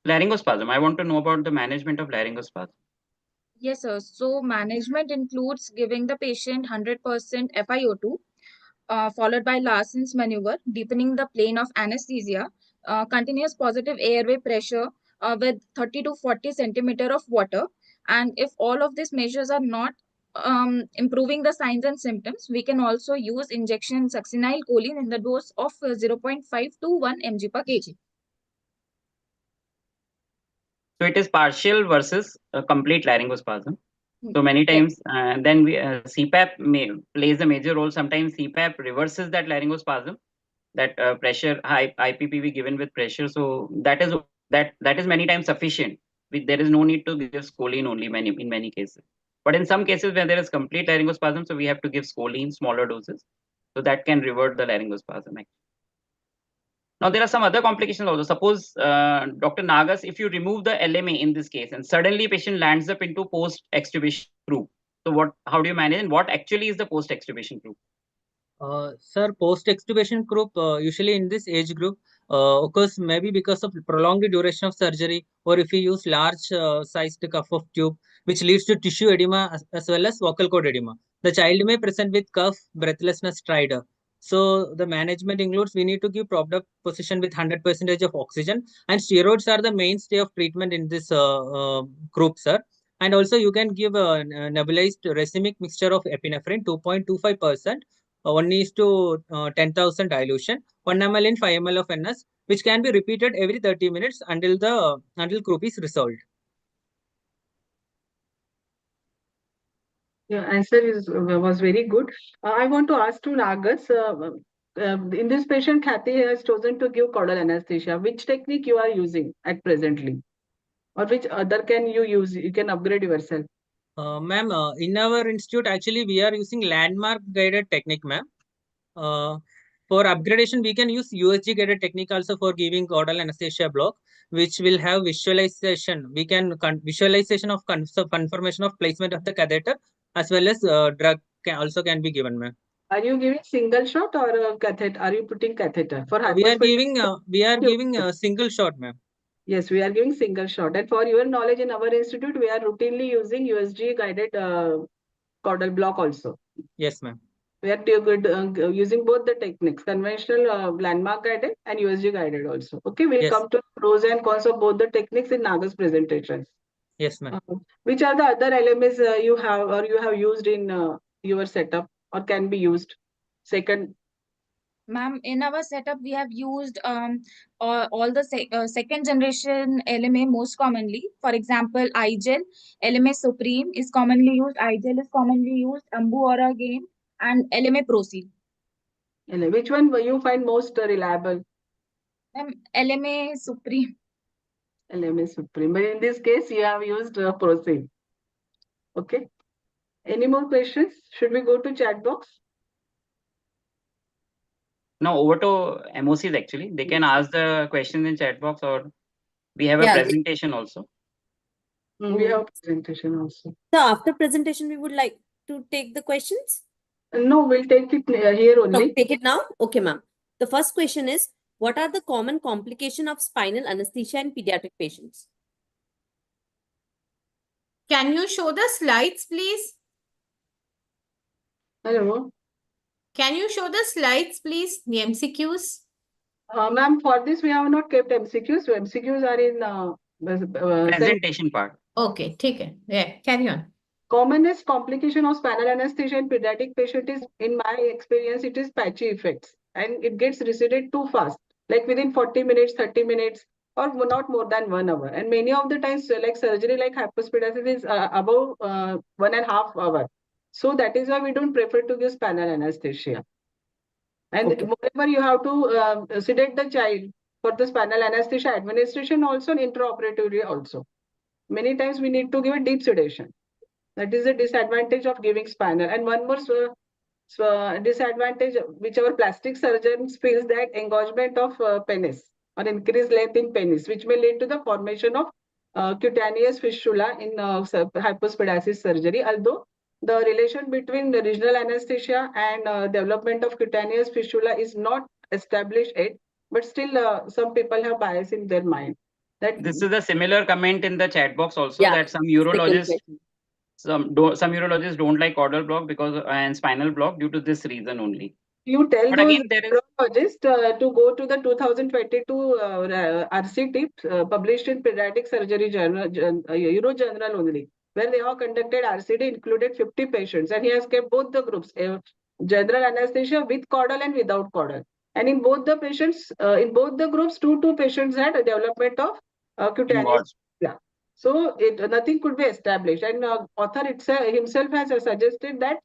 Laryngospasm. I want to know about the management of laryngospasm. Yes, sir. So management includes giving the patient 100% FiO2, followed by Larson's maneuver, deepening the plane of anesthesia, continuous positive airway pressure with 30 to 40 centimeter of water. And if all of these measures are not improving the signs and symptoms, we can also use injection succinylcholine in the dose of 0.5 to 1 mg per kg. So it is partial versus complete laryngospasm. So many times, then CPAP plays a major role. Sometimes CPAP reverses that laryngospasm, that pressure, high IPPV given with pressure. So that is many times sufficient. There is no need to give scoline only in many cases. But in some cases where there is complete laryngospasm, so we have to give scoline, smaller doses. So that can revert the laryngospasm. Now, there are some other complications also. Suppose, Dr. Nagas, if you remove the LMA in this case and suddenly patient lands up into post-extubation group, so how do you manage, and what actually is the post-extubation group? Sir, post-extubation group, usually in this age group, occurs maybe because of prolonged duration of surgery, or if you use large sized cuff of tube, which leads to tissue edema as well as vocal cord edema. The child may present with cough, breathlessness, stridor. So the management includes, we need to give propped up position with 100% of oxygen, and steroids are the mainstay of treatment in this group, sir. And also you can give a nebulized racemic mixture of epinephrine 2.25%. 1:10,000 dilution, 1 ml in 5 ml of NS, which can be repeated every 30 minutes until group is resolved. Yeah, answer was very good. I want to ask to Nagas. In this patient, Kathy has chosen to give caudal anesthesia. Which technique you are using at presently, or which other can you use? You can upgrade yourself. Ma'am, in our institute, actually, we are using landmark guided technique, ma'am. For upgradation, we can use USG guided technique also for giving caudal anesthesia block, which will have visualization. We can visualization of confirmation of placement of the catheter, as well as drug can be given, ma'am. Are you giving single shot or catheter? Are you putting catheter for we are giving a single shot, ma'am. Yes, we are giving single shot. And for your knowledge, in our institute, we are routinely using USG guided caudal block also. Yes, ma'am. We are using both the techniques, conventional landmark guided and USG guided also. Okay, we'll Yes. come to pros and cons of both the techniques in Naga's presentation. Yes, ma'am. Which are the other LMS you have or you have used in your setup or can be used? Second. Ma'am, in our setup, we have used all the second generation LMA most commonly. For example, iGel, LMA Supreme is commonly used, iGel is commonly used, Ambu Aura Gain, and LMA Proceed. Which one you find most reliable? LMA Supreme. LMA Supreme. But in this case, you have used Proceed. Okay. Any more questions? Should we go to chat box? Now over to MOCs actually. They can ask the questions in chat box, or we have a presentation also. We have presentation also. So after presentation, we would like to take the questions? No, we'll take it here only. No, take it now? Okay, ma'am. The first question is, what are the common complications of spinal anesthesia in pediatric patients? Can you show the slides, please? Hello. Can you show the slides, please? The MCQs. Ma'am, for this we have not kept MCQs. So MCQs are in Presentation part. Okay, take it. Yeah, carry on. Commonest complication of spinal anesthesia in pediatric patient is, in my experience, it is patchy effects, and it gets receded too fast, like within 40 minutes, 30 minutes, or not more than 1 hour. And many of the times, like surgery, like hypospadiasis, is above 1.5 hours. So that is why we don't prefer to give spinal anesthesia. And moreover, you have to sedate the child for the spinal anesthesia administration also, and intraoperatively also. Many times we need to give a deep sedation. That is a disadvantage of giving spinal. And one more disadvantage, which our plastic surgeons feels, that engorgement of penis or increased length in penis, which may lead to the formation of cutaneous fistula in hypospadiasis surgery. Although the relation between the regional anesthesia and development of cutaneous fistula is not established yet, but still some people have bias in their mind. That this is a similar comment in the chat box also, that some urologists some urologists don't like caudal block because and spinal block due to this reason only. You tell but those again, there is urologists to go to the 2022 RCT published in Pediatric Surgery Journal, Euro Journal only, where they have conducted RCT, included 50 patients, and he has kept both the groups, general anesthesia with caudal and without caudal. And in both the patients, in both the groups, two patients had a development of cutaneous. Yeah. So nothing could be established, and author himself has suggested that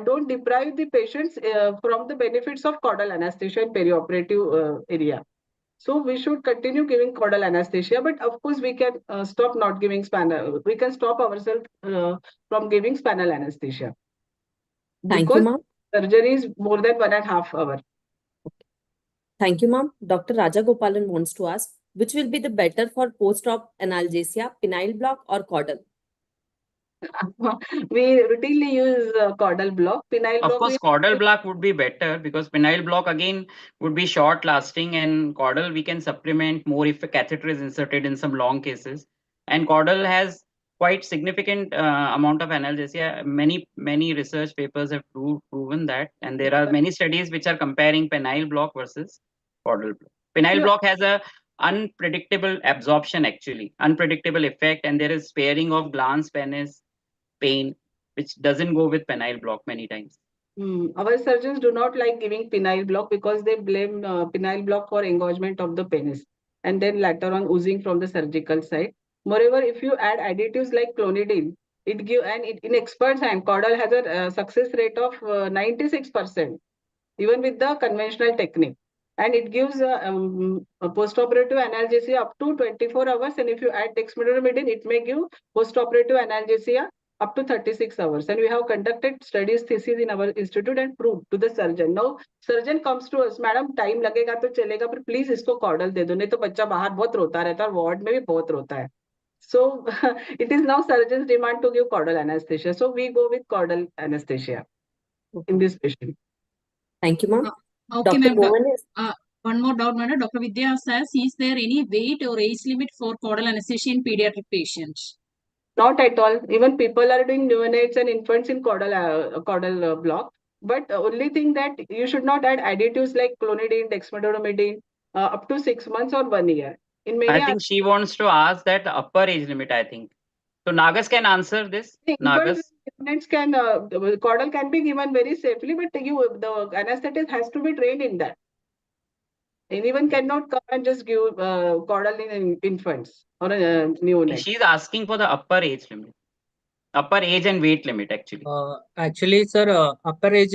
don't deprive the patients from the benefits of caudal anesthesia in perioperative area. So we should continue giving caudal anesthesia, but of course we can stop not giving spinal. We can stop ourselves from giving spinal anesthesia. Thank you, ma'am. Surgery is more than 1.5 hours. Thank you, ma'am. Dr. Raja Gopalan wants to ask, which will be the better for post-op analgesia, penile block or caudal? We routinely use caudal block. Penile block. Of course, caudal block would be better because penile block again would be short lasting, and caudal we can supplement more if a catheter is inserted in some long cases. And caudal has quite significant amount of analgesia. Many research papers have proven that, and there are many studies which are comparing penile block versus caudal block. Penile block has a unpredictable absorption, actually unpredictable effect, and there is sparing of glans penis pain, which doesn't go with penile block many times. Our surgeons do not like giving penile block because they blame penile block for engorgement of the penis and then later on oozing from the surgical side. Moreover, if you add additives like clonidine, in experts hand, caudal has a success rate of 96%, even with the conventional technique. And it gives a postoperative analgesia up to 24 hours. And if you add dexmedetomidine, it may give postoperative analgesia up to 36 hours. And we have conducted studies, thesis in our institute and proved to the surgeon. Now, surgeon comes to us, madam, time लगेगा तो चलेगा, पर please इसको caudal दे दो, नहीं तो बच्चा बाहर बहुत रोता रहता है, वार्ड में भी बहुत रोता है. So it is now surgeon's demand to give caudal anesthesia. So we go with caudal anesthesia in this patient. Thank you, ma'am. Okay, ma'am. One more doubt, madam. Dr. Vidya says, is there any weight or age limit for caudal anesthesia in pediatric patients? Not at all. Even people are doing neonates and infants in caudal block. But the only thing that you should not add additives like clonidine, dexmedetomidine up to 6 months or 1 year. In many I think she wants to ask that the upper age limit, I think. So Nagas can answer this. Nagas. Infants can caudal can be given very safely, but the anesthetist has to be trained in that. Anyone cannot come and just give caudal in infants or neonates. She's asking for the upper age limit. Upper age and weight limit, actually. Actually, sir, upper age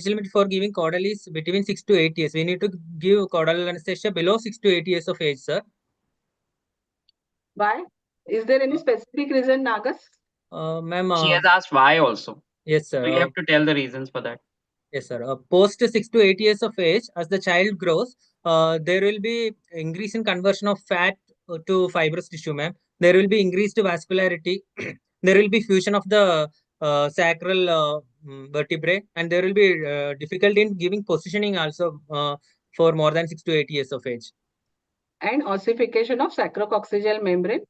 limit for giving caudal is between 6 to 8 years. We need to give caudal anesthesia below 6 to 8 years of age, sir. Why? Is there any specific reason, Nagas? Ma'am. She has asked why also. Yes, sir. So you have to tell the reasons for that. Yes, sir. Post 6 to 8 years of age, as the child grows, there will be increase in conversion of fat to fibrous tissue, ma'am. There will be increased vascularity. There will be fusion of the sacral vertebrae, and there will be difficulty in giving positioning also for more than 6 to 8 years of age. And ossification of sacrococcygeal membrane.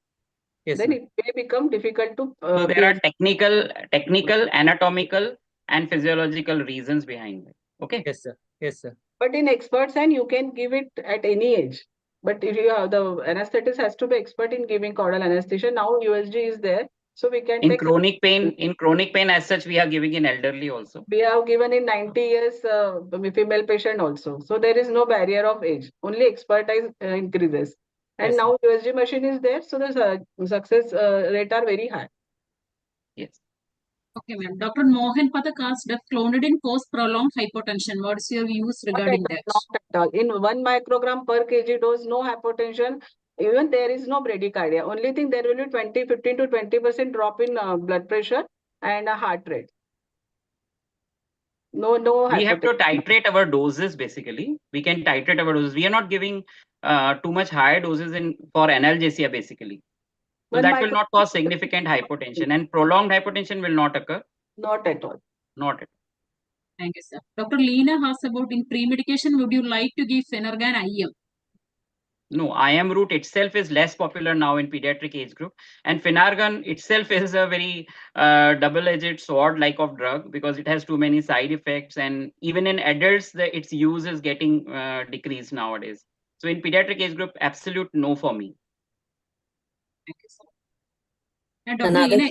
Yes, then sir. it may become difficult to. So there are technical, anatomical, and physiological reasons behind it. Okay. Yes, sir. Yes, sir. But in experts, and you can give it at any age. But if you have the anesthetist has to be expert in giving caudal anesthesia. Now USG is there, so we can in take chronic pain. In chronic pain, as such, we are giving in elderly also. We have given in 90 years female patient also. So there is no barrier of age. Only expertise increases. And Yes, now USG machine is there, so the success rate are very high. Yes. Okay, ma'am. Dr. Mohan Pathak asked if clonidine cause prolonged hypotension. What is your views regarding that? Not at all. In 1 microgram per kg dose, no hypotension. Even there is no bradycardia. Only thing there will be 15 to 20% drop in blood pressure and a heart rate. No We have to hypotension. titrate our doses. Basically, we can titrate our doses. We are not giving too much higher doses for analgesia. Basically, so that will not cause significant hypotension, and prolonged hypotension will not occur. Not at all. Not at all. Thank you, sir. Dr. Leena asks about in pre-medication, would you like to give Phenergan IM? No, IM route itself is less popular now in pediatric age group, and Phenergan itself is a very double-edged sword like of drug because it has too many side effects, and even in adults, its use is getting decreased nowadays. So in pediatric age group, absolute no for me. Thank you, sir. And Dr. Leena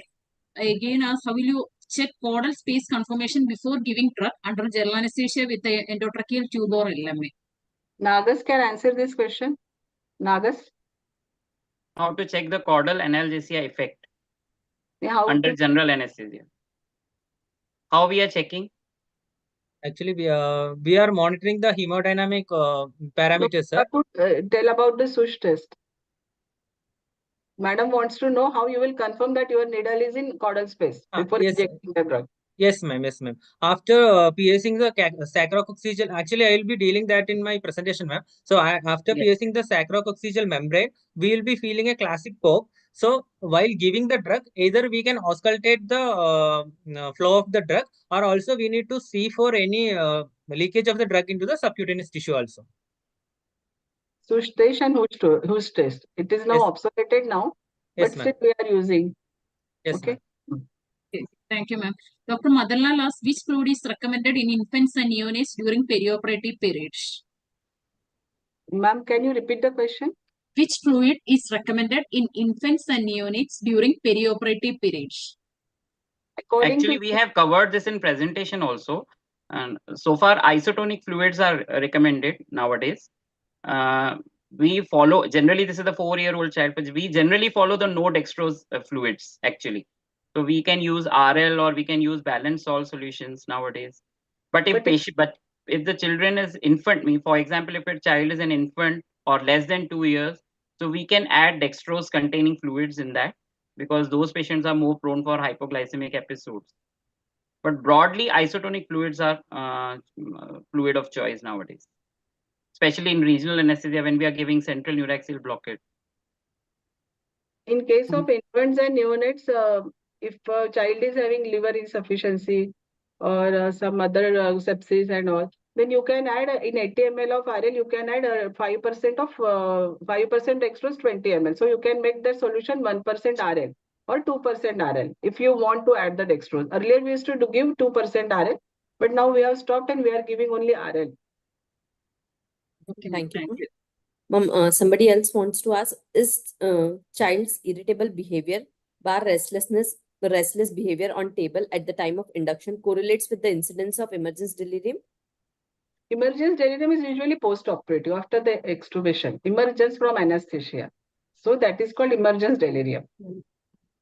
again asks, how will you check caudal space conformation before giving drug under general anesthesia with the endotracheal tube or LMA? Nagas can answer this question. Nagas? How to check the caudal analgesia effect under general anesthesia? How we are checking? Actually, we are monitoring the hemodynamic parameters, sir. Tell about the SUSH test. Madam wants to know how you will confirm that your needle is in caudal space before injecting the drug. Yes, ma'am. Yes, ma'am. After piercing the sacrococcygeal, actually, I will be dealing that in my presentation, ma'am. So after piercing the sacrococcygeal membrane, we will be feeling a classic poke. So while giving the drug, either we can auscultate the flow of the drug, or also we need to see for any leakage of the drug into the subcutaneous tissue also. SUSH test and whose test. It is now obsoleted now, but still we are using. Yes, okay. Thank you, ma'am. Dr. Madanlal asks, which fluid is recommended in infants and neonates during perioperative periods? Ma'am, can you repeat the question? Which fluid is recommended in infants and neonates during perioperative periods? Actually, we have covered this in presentation also. And so far, isotonic fluids are recommended nowadays. We follow, generally, this is the 4-year-old child, but we generally follow the no dextrose fluids, actually. So we can use RL or we can use balanced salt solutions nowadays. But if the children is infant, for example, if a child is an infant or less than 2 years, so we can add dextrose containing fluids in that because those patients are more prone for hypoglycemic episodes. But broadly, isotonic fluids are fluid of choice nowadays, especially in regional anesthesia when we are giving central neuraxial blockade. In case of infants and neonates, if a child is having liver insufficiency or some other sepsis and all, then you can add in 80 ml of RL, you can add 5% of 5% dextrose, 20 ml. So you can make the solution 1% RL or 2% RL if you want to add the dextrose. Earlier we used to give 2% RL, but now we have stopped and we are giving only RL. Okay, Thank you. thank you. Ma'am, somebody else wants to ask, is child's irritable behavior, restless behavior on table at the time of induction correlates with the incidence of emergence delirium? Emergence delirium is usually post-operative after the extubation, emergence from anesthesia. So that is called emergence delirium.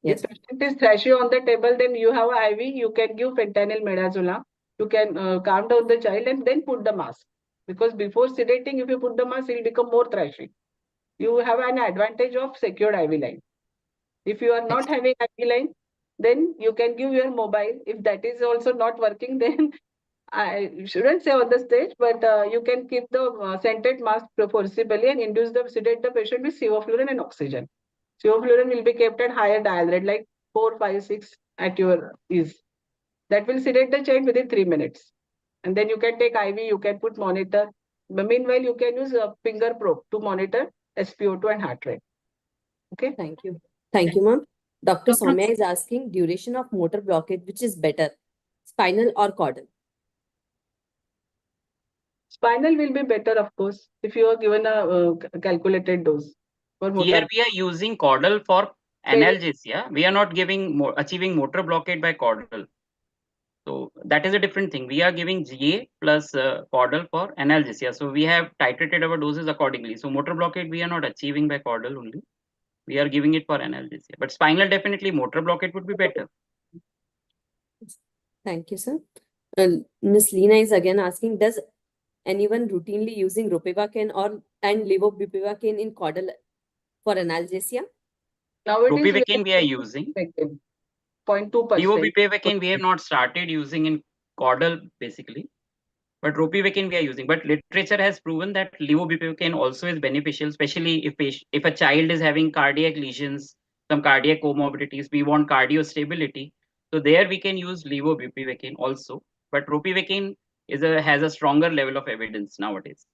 Yes. If patient is thrashy on the table, then you have IV, you can give fentanyl midazolam. You can calm down the child and then put the mask. Because before sedating, if you put the mask, he will become more thrashy. You have an advantage of secured IV line. If you are not having IV line, then you can give your mobile. If that is also not working, then I shouldn't say on the stage, but you can keep the scented mask forcibly and sedate the patient with sevoflurane and oxygen. Sevoflurane will be kept at higher dial rate, like 4, 5, 6 at your ease. That will sedate the child within 3 minutes. And then you can take IV, you can put monitor. But meanwhile, you can use a finger probe to monitor SpO2 and heart rate. Okay. Thank you. Thank you, ma'am. Dr. Soumya is asking duration of motor blockade, which is better, spinal or caudal? Spinal will be better, of course, if you are given a calculated dose. For motor. Here we are using caudal for analgesia. We are not achieving motor blockade by caudal. So that is a different thing. We are giving GA plus caudal for analgesia. So we have titrated our doses accordingly. So motor blockade we are not achieving by caudal only. We are giving it for analgesia. But spinal, definitely motor blockade would be better. Thank you, sir. Ms. Leena is again asking, does anyone routinely using ropivacaine and levobupivacaine in caudal for analgesia? Ropivacaine we are using. 0.2%. Levobupivacaine we have not started using in caudal basically. But ropivacaine we are using. But literature has proven that levobupivacaine also is beneficial, especially if a child is having cardiac lesions, some cardiac comorbidities, we want cardio stability. So there we can use levobupivacaine also. But ropivacaine has a stronger level of evidence nowadays.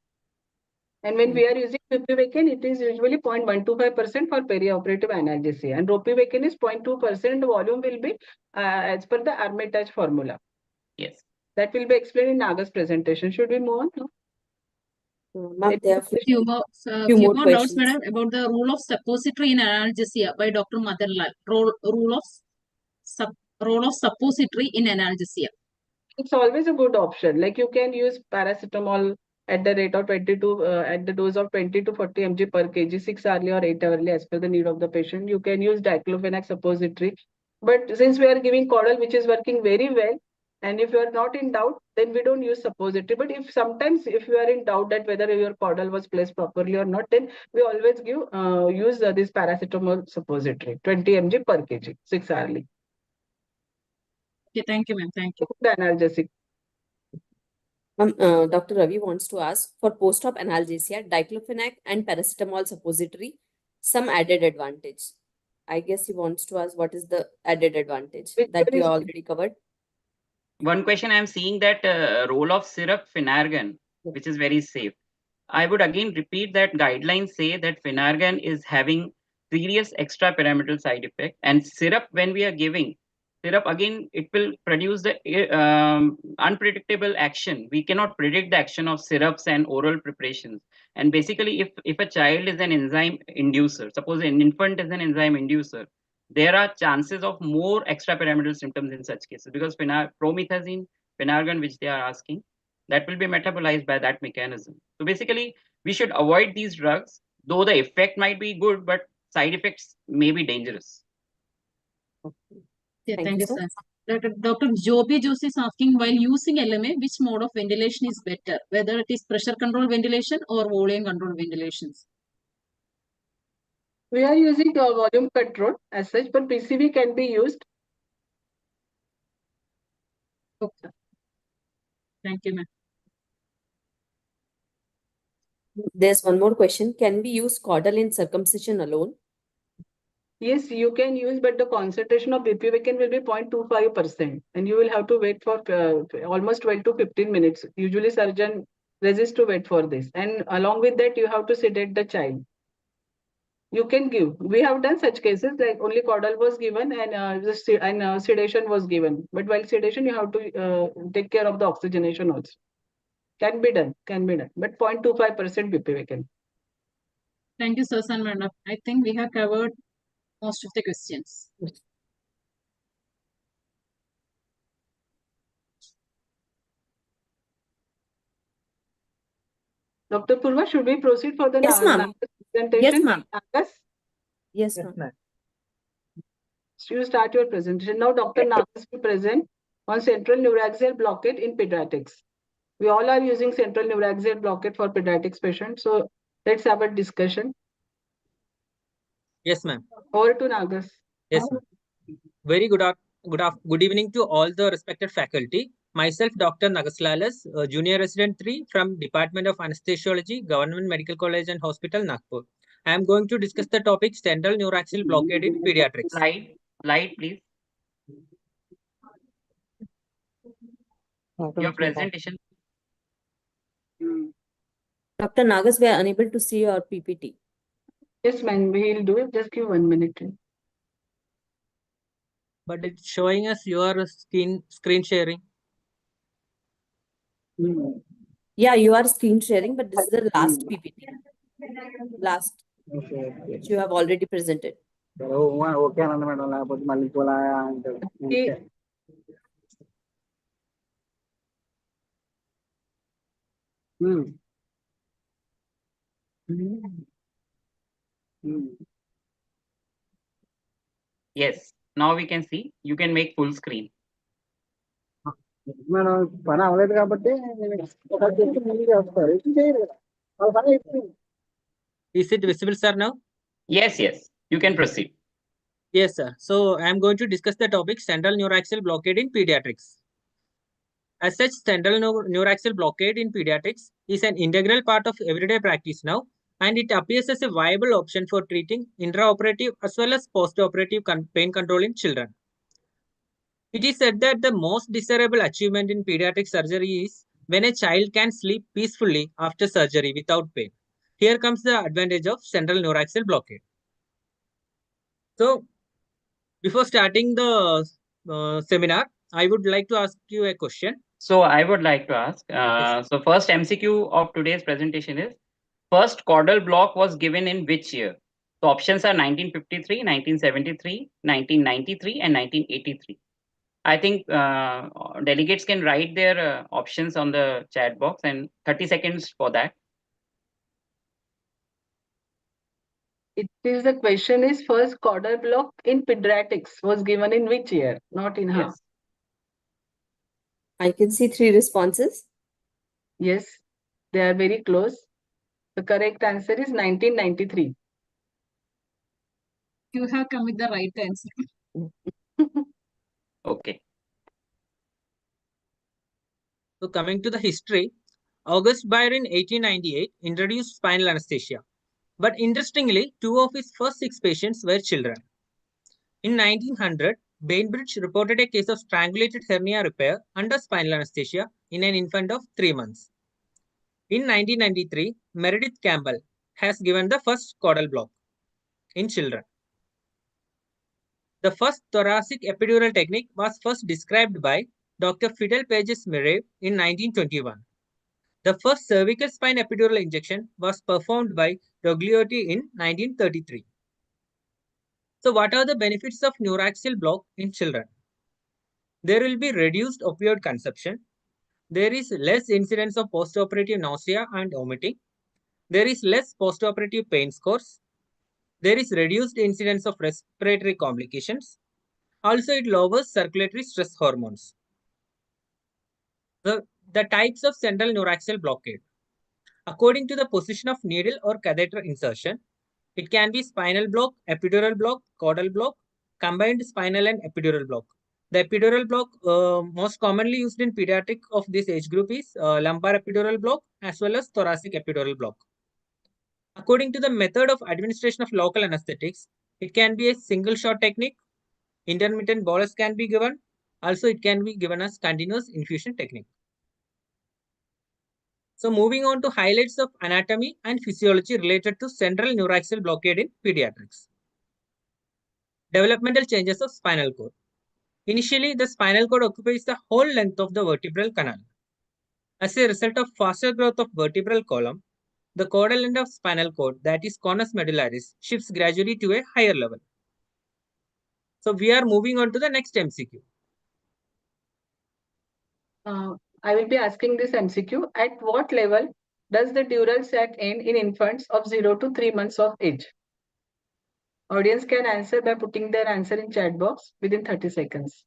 And when we are using bupivacaine, it is usually 0.125% for perioperative analgesia. And ropivacaine is 0.2%. The volume will be as per the Armitage formula. Yes. That will be explained in Naga's presentation. Should we move on? Ma'am, there are few more doubts, madam, about the role of suppository in analgesia by Dr. Madanlal. Role of suppository in analgesia. It's always a good option. Like you can use paracetamol at the rate of 22 at the dose of 20 to 40 mg per kg, 6 hourly or 8 hourly as per the need of the patient. You can use diclofenac suppository. But since we are giving caudal, which is working very well, and if you are not in doubt, then we don't use suppository. But if you are in doubt that whether your caudal was placed properly or not, then we always use this paracetamol suppository, 20 mg per kg, 6 hourly. Okay, thank you, ma'am. Thank you. The analgesic. Dr. Ravi wants to ask, for post-op analgesia, diclofenac and paracetamol suppository, some added advantage. I guess he wants to ask what is the added advantage that you already covered. One question I am seeing that role of syrup Finargan, which is very safe. I would again repeat that guidelines say that Finargan is having serious extrapyramidal side effect, and syrup, when we are giving syrup, again it will produce the unpredictable action. We cannot predict the action of syrups and oral preparations. And basically, if a child is an enzyme inducer, suppose an infant is an enzyme inducer, there are chances of more extrapyramidal symptoms in such cases, because promethazine, Finargan, which they are asking, that will be metabolized by that mechanism. So basically, we should avoid these drugs, though the effect might be good, but side effects may be dangerous. Yeah, thank you, sir. Dr. Joby Joshi is asking, while using LMA, which mode of ventilation is better, whether it is pressure control ventilation or volume control ventilations? We are using volume control as such, but PCV can be used. Okay. Thank you, ma'am. There's one more question. Can we use caudal in circumcision alone? Yes, you can use, but the concentration of bupivacaine will be 0.25%, and you will have to wait for almost 12 to 15 minutes. Usually, surgeon resist to wait for this, and along with that, you have to sedate the child. You can give. We have done such cases like only caudal was given and sedation was given. But while sedation, you have to take care of the oxygenation also. Can be done. But 0.25% bupivacaine. Thank you, sir and madam. I think we have covered most of the questions. Dr. Purva, should we proceed for the Yes, ma'am. presentation? Yes, ma'am. Nagas? Yes, ma'am. So you start your presentation. Now, Dr. Nagas will present on central neuraxial blockade in pediatrics. We all are using central neuraxial blockade for pediatrics patients. So let's have a discussion. Yes, ma'am. Over to Nagas. Yes, ma'am. Very good evening to all the respected faculty. Myself, Dr. Nagaslalas, Junior Resident 3 from Department of Anesthesiology, Government Medical College and Hospital, Nagpur. I am going to discuss the topic central neuraxial blockade in pediatrics. Slide, please. Your presentation. Dr. Nagas, we are unable to see your PPT. Yes, ma'am, we'll do it. Just give 1 minute. But it's showing us your screen sharing. Yeah, you are screen sharing, but this is the last PPT. Last, which you have already presented. Yes. Now we can see. You can make full screen. Is it visible, sir, now? Yes. You can proceed. Yes, sir. So I am going to discuss the topic central neuraxial blockade in pediatrics. As such, central neuraxial blockade in pediatrics is an integral part of everyday practice now, and it appears as a viable option for treating intraoperative as well as postoperative pain control in children. It is said that the most desirable achievement in pediatric surgery is when a child can sleep peacefully after surgery without pain. Here comes the advantage of central neuraxial blockade. So, before starting the seminar, I would like to ask you a question. So I would like to ask, so first MCQ of today's presentation is, first caudal block was given in which year? The options are 1953, 1973, 1993, and 1983. I think delegates can write their options on the chat box, and 30 seconds for that. The question is first caudal block in pediatrics was given in which year? Not in her. Yes. I can see 3 responses. Yes, they are very close. The correct answer is 1993. You have come with the right answer. Okay. So coming to the history, August Bayer in 1898 introduced spinal anesthesia. But interestingly, 2 of his first 6 patients were children. In 1900, Bainbridge reported a case of strangulated hernia repair under spinal anesthesia in an infant of 3 months. In 1993, Meredith Campbell has given the first caudal block in children. The first thoracic epidural technique was first described by Dr. Fidel Pages Murray in 1921. The first cervical spine epidural injection was performed by Rogliotti in 1933. So what are the benefits of neuraxial block in children? There will be reduced opioid consumption. There is less incidence of postoperative nausea and vomiting. There is less postoperative pain scores. There is reduced incidence of respiratory complications. Also, it lowers circulatory stress hormones. The types of central neuraxial blockade. According to the position of needle or catheter insertion, it can be spinal block, epidural block, caudal block, combined spinal and epidural block. The epidural block most commonly used in pediatric of this age group is lumbar epidural block as well as thoracic epidural block. According to the method of administration of local anesthetics, It can be a single shot technique. Intermittent bolus can be given. Also, it can be given as continuous infusion technique. So moving on to highlights of anatomy and physiology related to central neuraxial blockade in pediatrics. Developmental changes of spinal cord. Initially, the spinal cord occupies the whole length of the vertebral canal. As a result of faster growth of vertebral column, the caudal end of spinal cord, that is conus medullaris, shifts gradually to a higher level. So we are moving on to the next MCQ. I will be asking this MCQ. At what level does the dural sac end in infants of 0 to 3 months of age? Audience can answer by putting their answer in chat box within 30 seconds.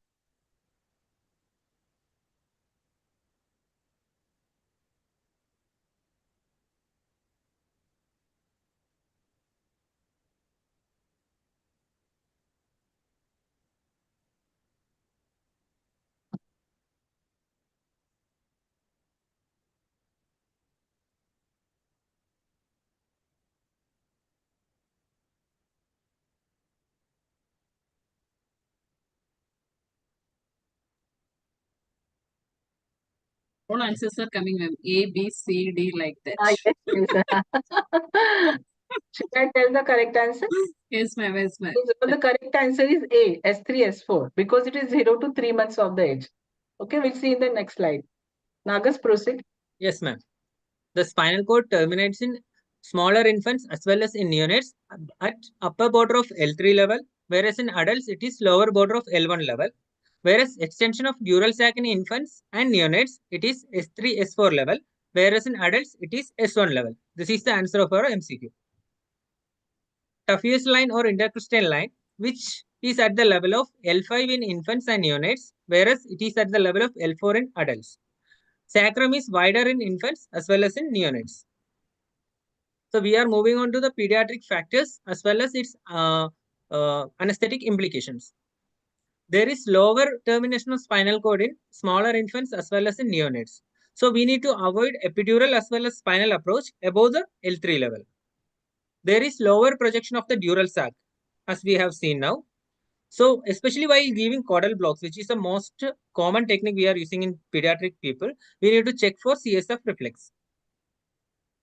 All answers are coming, ma'am. A, B, C, D, like that. Yes, yes. Should I tell the correct answer? Yes, ma'am. Yes, ma'am. So the correct answer is A, S3, S4, because it is 0 to 3 months of the age. Okay, we'll see in the next slide. Nagas, proceed. Yes, ma'am. The spinal cord terminates in smaller infants as well as in neonates at upper border of L3 level, whereas in adults it is lower border of L1 level. Whereas extension of dural sac in infants and neonates, it is S3, S4 level, whereas in adults it is S1 level. This is the answer of our MCQ. Taffius line or intercrystal line, which is at the level of L5 in infants and neonates, whereas it is at the level of L4 in adults. Sacrum is wider in infants as well as in neonates. So we are moving on to the pediatric factors as well as its anesthetic implications. There is lower termination of spinal cord in smaller infants as well as in neonates. So we need to avoid epidural as well as spinal approach above the L3 level. There is lower projection of the dural sac as we have seen now. So especially while giving caudal blocks, which is the most common technique we are using in pediatric people, we need to check for CSF reflex.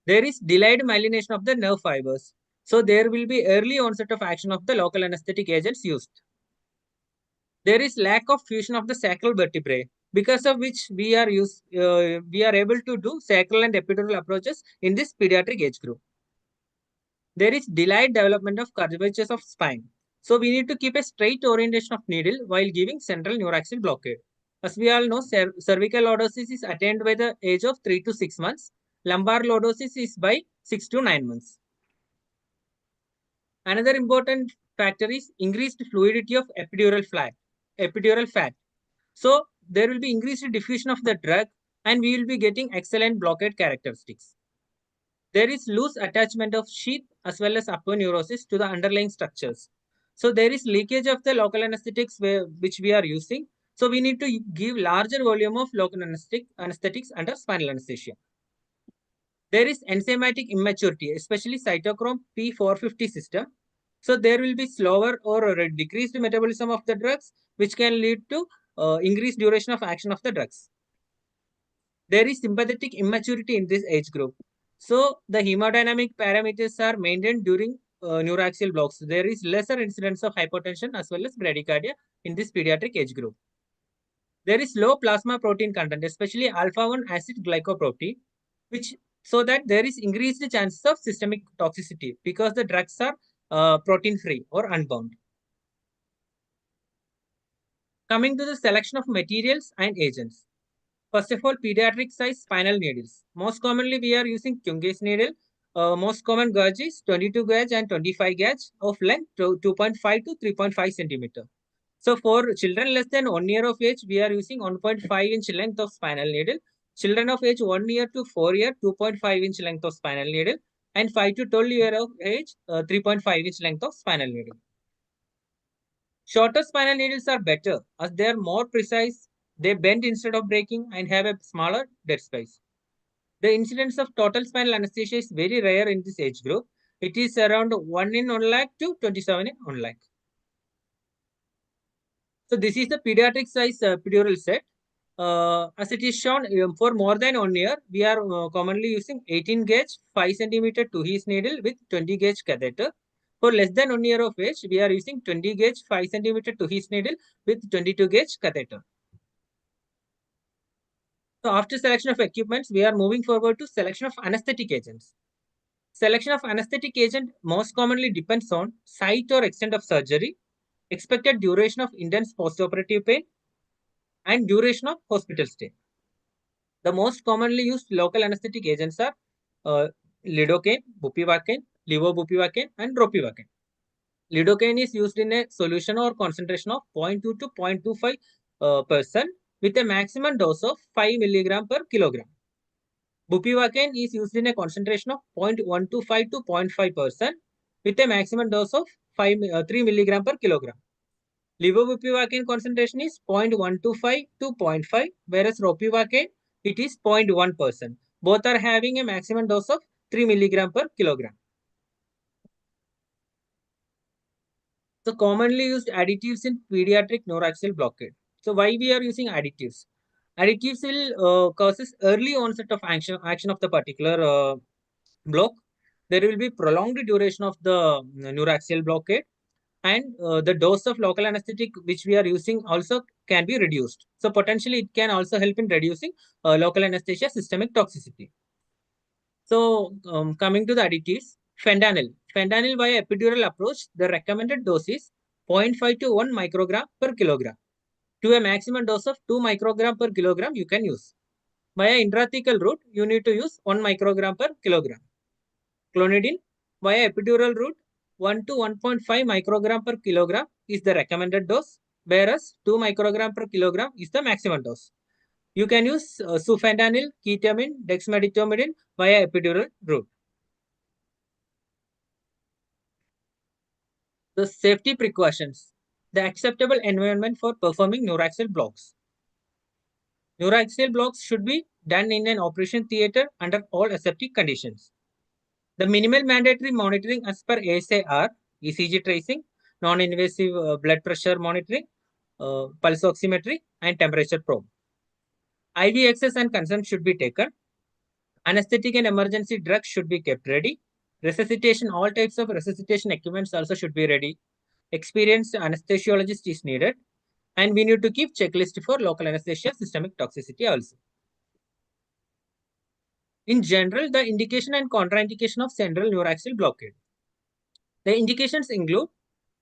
There is delayed myelination of the nerve fibers. So there will be early onset of action of the local anesthetic agents used. There is lack of fusion of the sacral vertebrae, because of which we are able to do sacral and epidural approaches in this pediatric age group. There is delayed development of curvatures of spine. So we need to keep a straight orientation of needle while giving central neuraxial blockade. As we all know, cervical lordosis is attained by the age of 3 to 6 months. Lumbar lordosis is by 6 to 9 months. Another important factor is increased fluidity of epidural fat. So there will be increased diffusion of the drug and we will be getting excellent blockade characteristics. There is loose attachment of sheath as well as aponeurosis to the underlying structures. So there is leakage of the local anesthetics which we are using. So we need to give larger volume of local anesthetics under spinal anesthesia. There is enzymatic immaturity, especially cytochrome P450 system. So there will be slower or decreased metabolism of the drugs, which can lead to increased duration of action of the drugs. There is sympathetic immaturity in this age group. So the hemodynamic parameters are maintained during neuraxial blocks. There is lesser incidence of hypotension as well as bradycardia in this pediatric age group. There is low plasma protein content, especially alpha-1 acid glycoprotein, so that there is increased chances of systemic toxicity because the drugs are protein-free or unbound. Coming to the selection of materials and agents. First of all, pediatric size spinal needles. Most commonly, we are using Kungay's needle. Most common gauge is 22 gauge and 25 gauge of length 2.5 to 3.5 centimeter. So for children less than 1 year of age, we are using 1.5 inch length of spinal needle. Children of age 1 year to 4 year, 2.5 inch length of spinal needle. And 5 to 12 year of age, 3.5 inch length of spinal needle. Shorter spinal needles are better as they are more precise, they bend instead of breaking and have a smaller dead space. The incidence of total spinal anesthesia is very rare in this age group it is around 1 in 1 lakh to 27 in 1 lakh. So this is the pediatric size epidural set. As it is shown, for more than 1 year, we are commonly using 18 gauge 5 centimeter Tuhis needle with 20 gauge catheter. For less than 1 year of age, we are using 20 gauge 5 centimeter Tuhis needle with 22 gauge catheter. So after selection of equipments, we are moving forward to selection of anesthetic agents. Selection of anesthetic agent most commonly depends on site or extent of surgery, expected duration of intense postoperative pain, and duration of hospital stay. The most commonly used local anesthetic agents are lidocaine, bupivacaine, levobupivacaine, and ropivacaine. Lidocaine is used in a solution or concentration of 0.2 to 0.25% with a maximum dose of 5 mg per kilogram. Bupivacaine is used in a concentration of 0.125 to 0.5% with a maximum dose of 3 mg per kilogram. Levobupivacaine concentration is 0.125 to 0.5, whereas ropivacaine, it is 0.1%. Both are having a maximum dose of 3 mg per kilogram. So commonly used additives in pediatric neuraxial blockade. So why we are using additives? Additives will causes early onset of action of the particular block. There will be prolonged duration of the neuraxial blockade, and the dose of local anesthetic which we are using also can be reduced. So potentially it can also help in reducing local anesthesia systemic toxicity. So coming to the additives, fentanyl. Fentanyl via epidural approach, the recommended dose is 0.5 to 1 microgram per kilogram. To a maximum dose of 2 microgram per kilogram you can use. Via intrathecal route, you need to use 1 microgram per kilogram. Clonidine via epidural route, 1 to 1.5 microgram per kilogram is the recommended dose, whereas 2 microgram per kilogram is the maximum dose. You can use sufentanil, ketamine, dexmedetomidine via epidural route. The safety precautions. The acceptable environment for performing neuraxial blocks. Neuraxial blocks should be done in an operation theater under all aseptic conditions. The minimal mandatory monitoring as per ASA are ECG tracing, non-invasive blood pressure monitoring, pulse oximetry, and temperature probe. IV access and consent should be taken. Anesthetic and emergency drugs should be kept ready. Resuscitation, all types of resuscitation equipments also should be ready. Experienced anesthesiologist is needed. And we need to keep checklist for local anesthesia systemic toxicity also. In general, the indication and contraindication of central neuraxial blockade. The indications include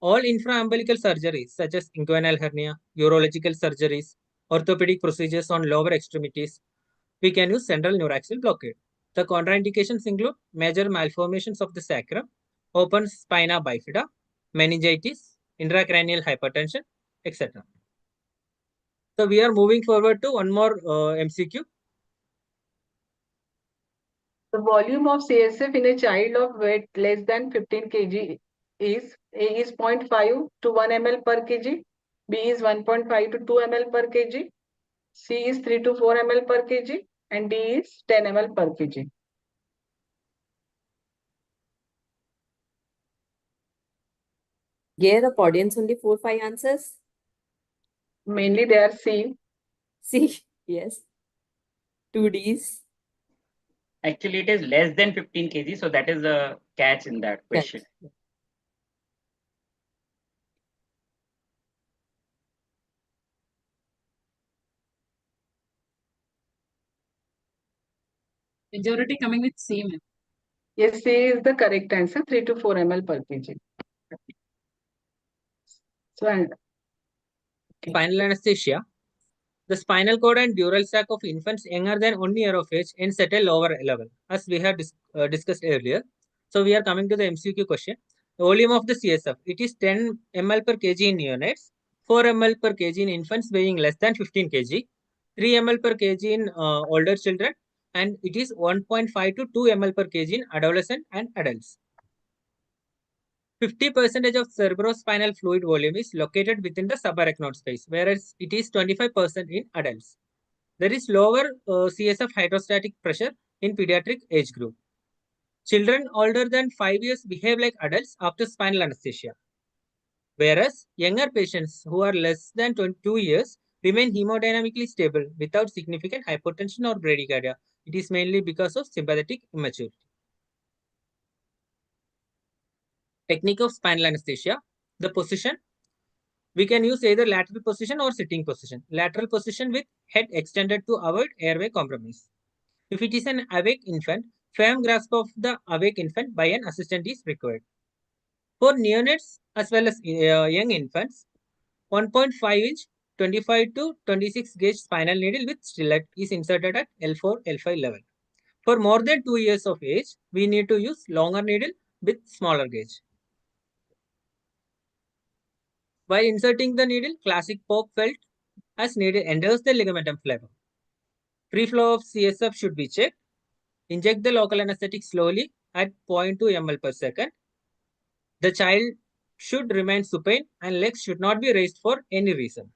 all infraumbilical surgeries such as inguinal hernia, urological surgeries, orthopedic procedures on lower extremities. We can use central neuraxial blockade. The contraindications include major malformations of the sacrum, open spina bifida, meningitis, intracranial hypertension, etc. So we are moving forward to one more MCQ. The volume of CSF in a child of weight less than 15 kg is A is 0.5 to 1 ml per kg, B is 1.5 to 2 ml per kg, C is 3 to 4 ml per kg, and D is 10 ml per kg. Gave the audience only 4-5 answers. Mainly they are C. C, yes. 2 Ds. Actually, it is less than 15 kg, so that is a catch in that question. Majority coming with C, ma'am. Yes, C is the correct answer, 3 to 4 ml per kg. So, Spinal anesthesia. The spinal cord and dural sac of infants younger than 1 year of age ends at a lower level, as we have discussed earlier. So we are coming to the MCQ question. The volume of the CSF, it is 10 ml per kg in neonates, 4 ml per kg in infants weighing less than 15 kg, 3 ml per kg in older children, and it is 1.5 to 2 ml per kg in adolescent and adults. 50% of cerebrospinal fluid volume is located within the subarachnoid space, whereas it is 25% in adults. There is lower CSF hydrostatic pressure in pediatric age group. Children older than 5 years behave like adults after spinal anesthesia, whereas younger patients who are less than 22 years remain hemodynamically stable without significant hypotension or bradycardia. It is mainly because of sympathetic immaturity. Technique of spinal anesthesia. The position, we can use either lateral position or sitting position. Lateral position with head extended to avoid airway compromise. If it is an awake infant, firm grasp of the awake infant by an assistant is required. For neonates as well as young infants, 1.5-inch 25 to 26 gauge spinal needle with stellate is inserted at L4, L5 level. For more than 2 years of age, we need to use longer needle with smaller gauge. While inserting the needle, classic poke felt as needle enters the ligamentum flavum. Free flow of CSF should be checked. Inject the local anesthetic slowly at 0.2 ml per second. The child should remain supine and legs should not be raised for any reason.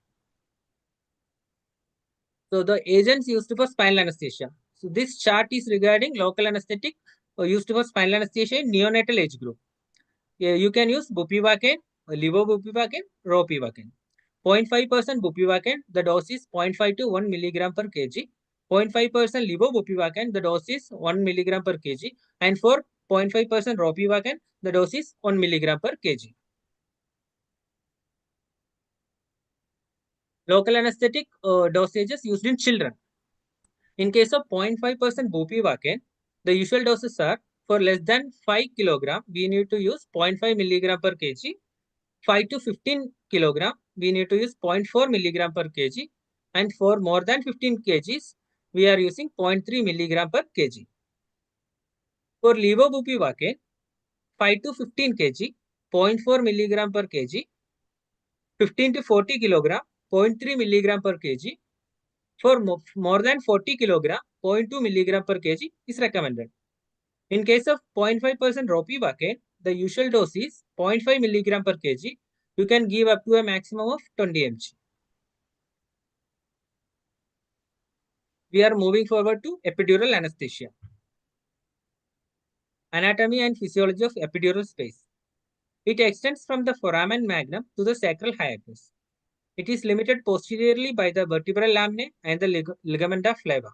So the agents used for spinal anesthesia. So this chart is regarding local anesthetic used for spinal anesthesia in neonatal age group. You can use bupivacaine, levobupivacaine, ropivacaine. 0.5% bupivacaine, the dose is 0.5 to 1 milligram per kg. 0.5% levobupivacaine, the dose is 1 milligram per kg. And for 0.5% ropivacaine, the dose is 1 milligram per kg. Local anesthetic dosages used in children. In case of 0.5% bupivacaine, the usual doses are for less than 5 kg, we need to use 0.5 milligram per kg. 5 to 15 kg, we need to use 0.4 milligram per kg. And for more than 15 kgs, we are using 0.3 milligram per kg. For levobupivacaine, 5 to 15 kg, 0.4 milligram per kg. 15 to 40 kg, 0.3 milligram per kg. For more than 40 kg, 0.2 milligram per kg is recommended. In case of 0.5% ropivacaine, the usual dose is 0.5 milligram per kg. You can give up to a maximum of 20 mg. We are moving forward to epidural anesthesia. Anatomy and physiology of epidural space. It extends from the foramen magnum to the sacral hiatus. It is limited posteriorly by the vertebral laminae and the ligamenta flava.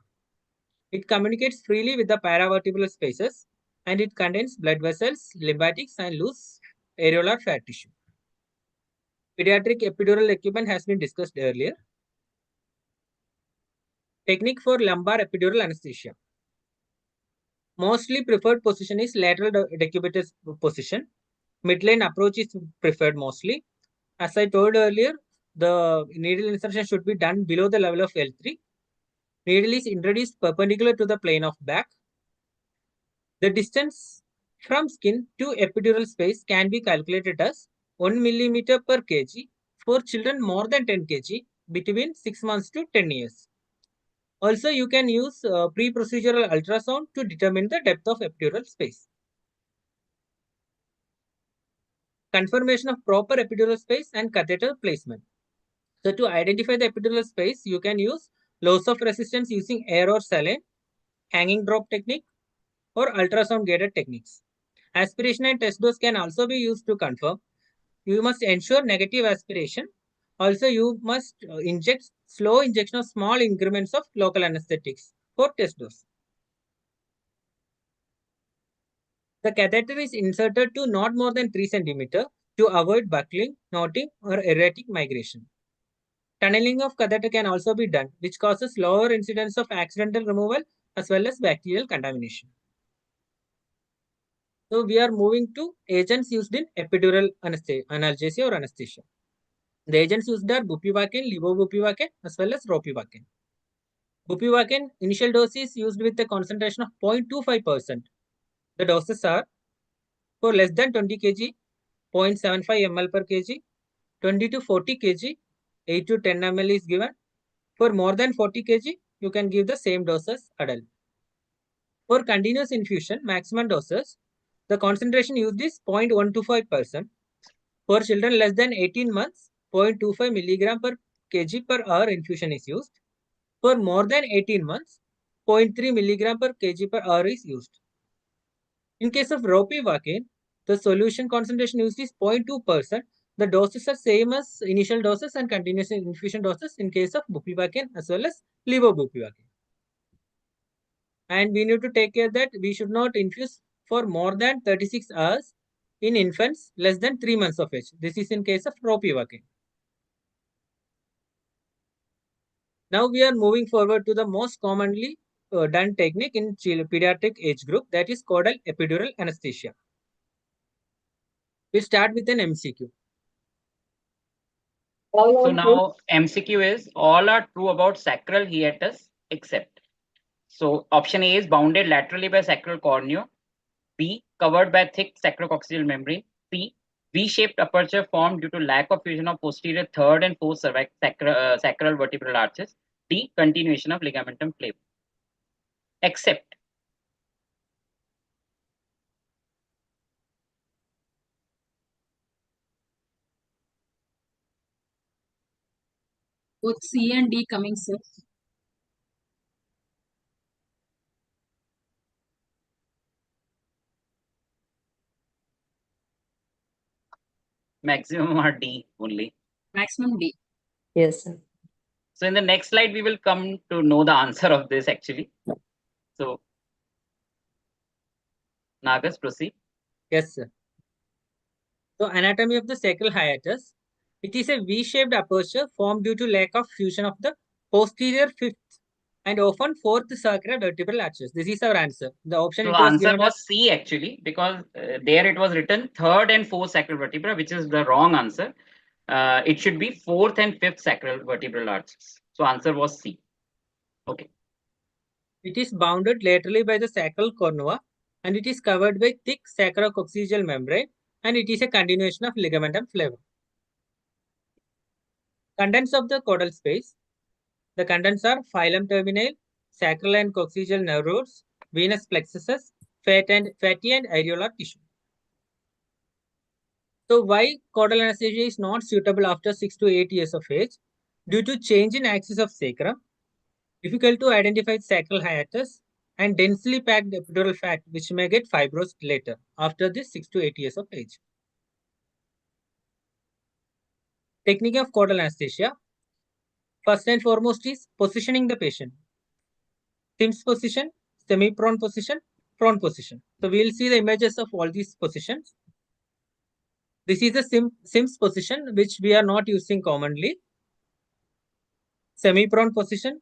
It communicates freely with the paravertebral spaces and it contains blood vessels, lymphatics, and loose areolar fat tissue. Pediatric epidural equipment has been discussed earlier. Technique for lumbar epidural anesthesia. Mostly preferred position is lateral decubitus position. Midline approach is preferred mostly. As I told earlier, the needle insertion should be done below the level of L3. Needle is introduced perpendicular to the plane of back. The distance from skin to epidural space can be calculated as 1 millimeter per kg for children more than 10 kg between 6 months to 10 years. Also, you can use pre-procedural ultrasound to determine the depth of epidural space. Confirmation of proper epidural space and catheter placement. So to identify the epidural space, you can use loss of resistance using air or saline, hanging drop technique, or ultrasound guided techniques. Aspiration and test dose can also be used to confirm. You must ensure negative aspiration. Also, you must inject slow injection of small increments of local anesthetics for test dose. The catheter is inserted to not more than 3 cm to avoid buckling, knotting, or erratic migration. Tunneling of catheter can also be done, which causes lower incidence of accidental removal as well as bacterial contamination. So we are moving to agents used in epidural analgesia or anesthesia. The agents used are bupivacaine, levobupivacaine, as well as ropivacaine. Bupivacaine initial dose is used with a concentration of 0.25%. The doses are for less than 20 kg, 0.75 ml per kg, 20 to 40 kg, 8 to 10 ml is given. For more than 40 kg, you can give the same dose as adult. For continuous infusion, maximum doses, the concentration used is 0.125%. For children less than 18 months, 0.25 milligram per kg per hour infusion is used. For more than 18 months, 0.3 milligram per kg per hour is used. In case of ropivacaine, the solution concentration used is 0.2%. The doses are same as initial doses and continuous infusion doses in case of bupivacaine as well as levobupivacaine. And we need to take care that we should not infuse for more than 36 hours in infants less than 3 months of age. This is in case of ropivacaine. Now we are moving forward to the most commonly done technique in pediatric age group, that is caudal epidural anesthesia. We start with an MCQ. So now MCQ is all are true about sacral hiatus except. So option A is bounded laterally by sacral cornea. B, covered by thick sacrococcygeal membrane. C, V-shaped aperture formed due to lack of fusion of posterior third and fourth sacral vertebral arches. D, continuation of ligamentum flavum. Except. Both C and D coming, sir. Maximum are D only. Maximum D. Yes, sir. So in the next slide, we will come to know the answer of this actually. So, Nagas, proceed. Yes, sir. So anatomy of the sacral hiatus. It is a V-shaped aperture formed due to lack of fusion of the posterior fifth and often fourth sacral vertebral arches. This is our answer. The option So it the was answer given was C actually, because there it was written third and fourth sacral vertebra, which is the wrong answer. It should be fourth and fifth sacral vertebral arches. So answer was C. Okay. It is bounded laterally by the sacral cornua and it is covered by thick sacrococcygeal membrane and it is a continuation of ligamentum flavum. Contents of the caudal space. The contents are phylum terminale, sacral and coccygeal nerve roots, venous plexuses, fatty and areolar tissue. So why caudal anesthesia is not suitable after 6 to 8 years of age? Due to change in axis of sacrum, difficult to identify sacral hiatus, and densely packed epidural fat which may get fibrosed later after this 6 to 8 years of age. Technique of caudal anesthesia. First and foremost is positioning the patient. Sims position, semi-prone position, prone position. So we will see the images of all these positions. This is a Sims position which we are not using commonly. Semi-prone position,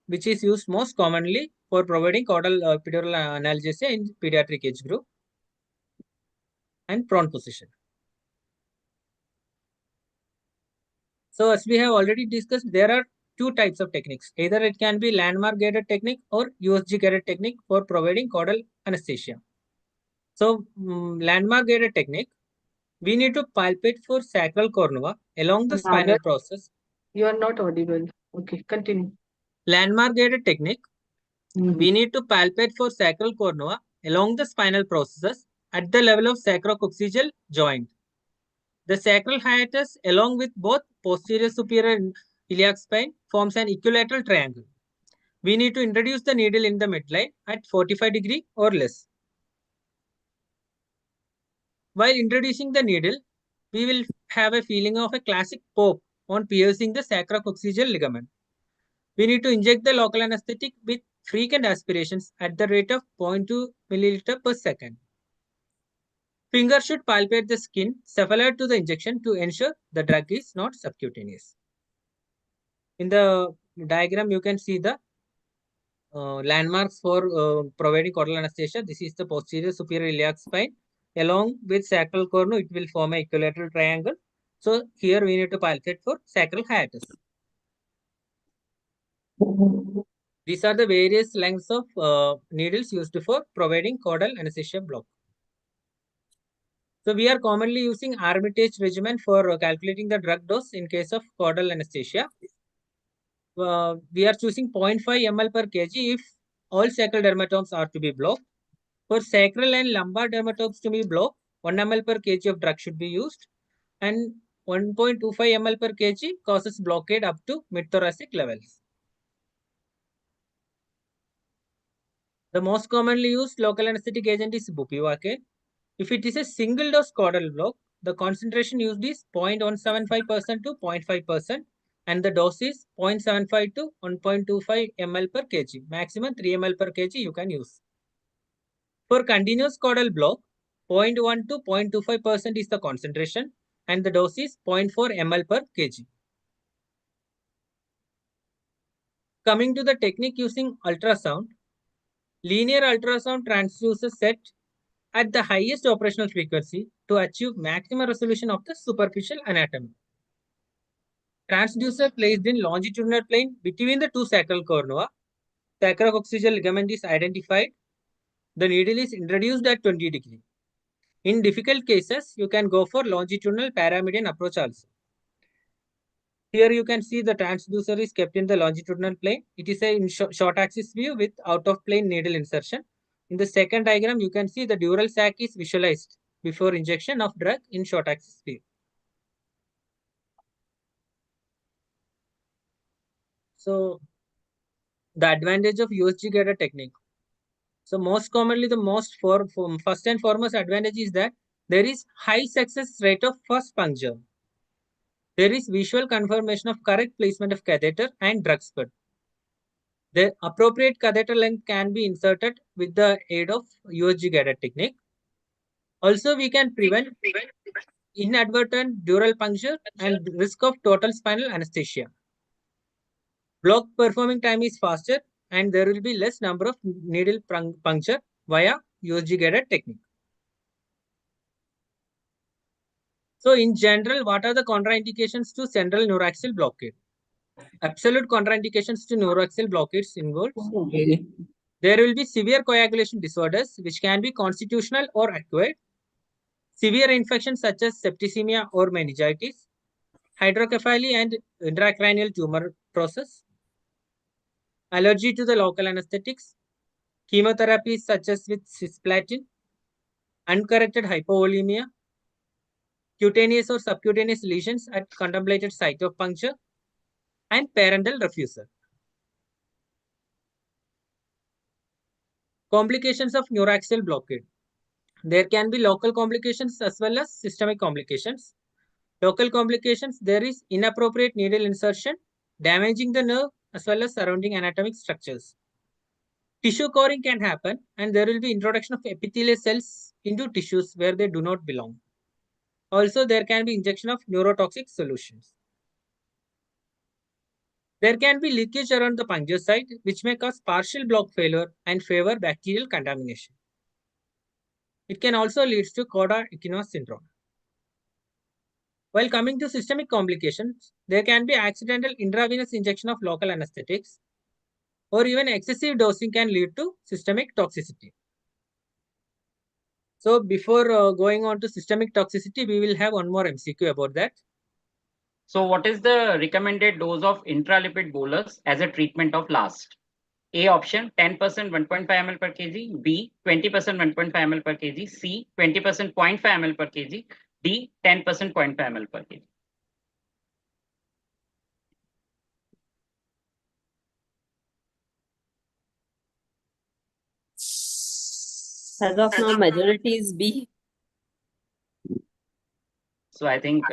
which is used most commonly for providing caudal epidural analgesia in pediatric age group, and prone position. So as we have already discussed, there are two types of techniques. Either it can be landmark guided technique or USG guided technique for providing caudal anesthesia. So landmark guided technique, we need to palpate for sacral cornua along the spinal process. You are not audible. Okay, continue. Landmark guided technique, we need to palpate for sacral cornua along the spinal processes at the level of sacrococcygeal joint. The sacral hiatus along with both posterior superior and iliac spine forms an equilateral triangle. We need to introduce the needle in the midline at 45 degrees or less. While introducing the needle, we will have a feeling of a classic pop on piercing the sacrococcygeal ligament. We need to inject the local anesthetic with frequent aspirations at the rate of 0.2 milliliter per second. Finger should palpate the skin cephalad to the injection to ensure the drug is not subcutaneous. In the diagram, you can see the landmarks for providing caudal anesthesia. This is the posterior superior iliac spine. Along with sacral cornu, it will form an equilateral triangle. So here we need to palpate for sacral hiatus. These are the various lengths of needles used for providing caudal anesthesia block. So we are commonly using Armitage regimen for calculating the drug dose in case of caudal anesthesia. We are choosing 0.5 ml per kg if all sacral dermatomes are to be blocked. For sacral and lumbar dermatomes to be blocked, 1 ml per kg of drug should be used, and 1.25 ml per kg causes blockade up to mid-thoracic levels. The most commonly used local anesthetic agent is bupivacaine. If it is a single dose caudal block, the concentration used is 0.175% to 0.5%, and the dose is 0.75 to 1.25 ml per kg. Maximum 3 ml per kg you can use. For continuous caudal block, 0.1 to 0.25% is the concentration, and the dose is 0.4 ml per kg. Coming to the technique using ultrasound, linear ultrasound transducer set at the highest operational frequency to achieve maximum resolution of the superficial anatomy. Transducer placed in longitudinal plane between the two sacral cornua. Sacrococcygeal ligament is identified. The needle is introduced at 20 degrees. In difficult cases, you can go for longitudinal paramedian approach also. Here you can see the transducer is kept in the longitudinal plane. It is a short axis view with out of plane needle insertion. In the second diagram, you can see the dural sac is visualized before injection of drug in short axis view. So the advantage of USG guided technique. So most commonly, the first and foremost advantage is that there is high success rate of first puncture. There is visual confirmation of correct placement of catheter and drug spurt. The appropriate catheter length can be inserted with the aid of USG guided technique. Also, we can prevent inadvertent dural puncture and risk of total spinal anesthesia. Block performing time is faster, and there will be less number of needle puncture via USG guided technique. So in general, what are the contraindications to central neuraxial blockade? Absolute contraindications to neuraxial blockades involves there will be severe coagulation disorders which can be constitutional or acquired, severe infections such as septicemia or meningitis, hydrocephaly and intracranial tumor process, allergy to the local anesthetics, chemotherapy such as with cisplatin, uncorrected hypovolemia, cutaneous or subcutaneous lesions at contemplated site of puncture, and parental refusal. Complications of neuraxial blockade. There can be local complications as well as systemic complications. Local complications, there is inappropriate needle insertion, damaging the nerve as well as surrounding anatomic structures. Tissue coring can happen, and there will be introduction of epithelial cells into tissues where they do not belong. Also, there can be injection of neurotoxic solutions. There can be leakage around the puncture site, which may cause partial block failure and favor bacterial contamination. It can also lead to cauda equina syndrome. While coming to systemic complications, there can be accidental intravenous injection of local anesthetics, or even excessive dosing can lead to systemic toxicity. So before going on to systemic toxicity, we will have one more MCQ about that. So what is the recommended dose of intralipid bolus as a treatment of LAST? A option 10% 1.5 ml per kg, B 20% 1.5 ml per kg, C 20% 0.5 ml per kg, D 10% 0.5 ml per kg. As of now, majority is B. So I think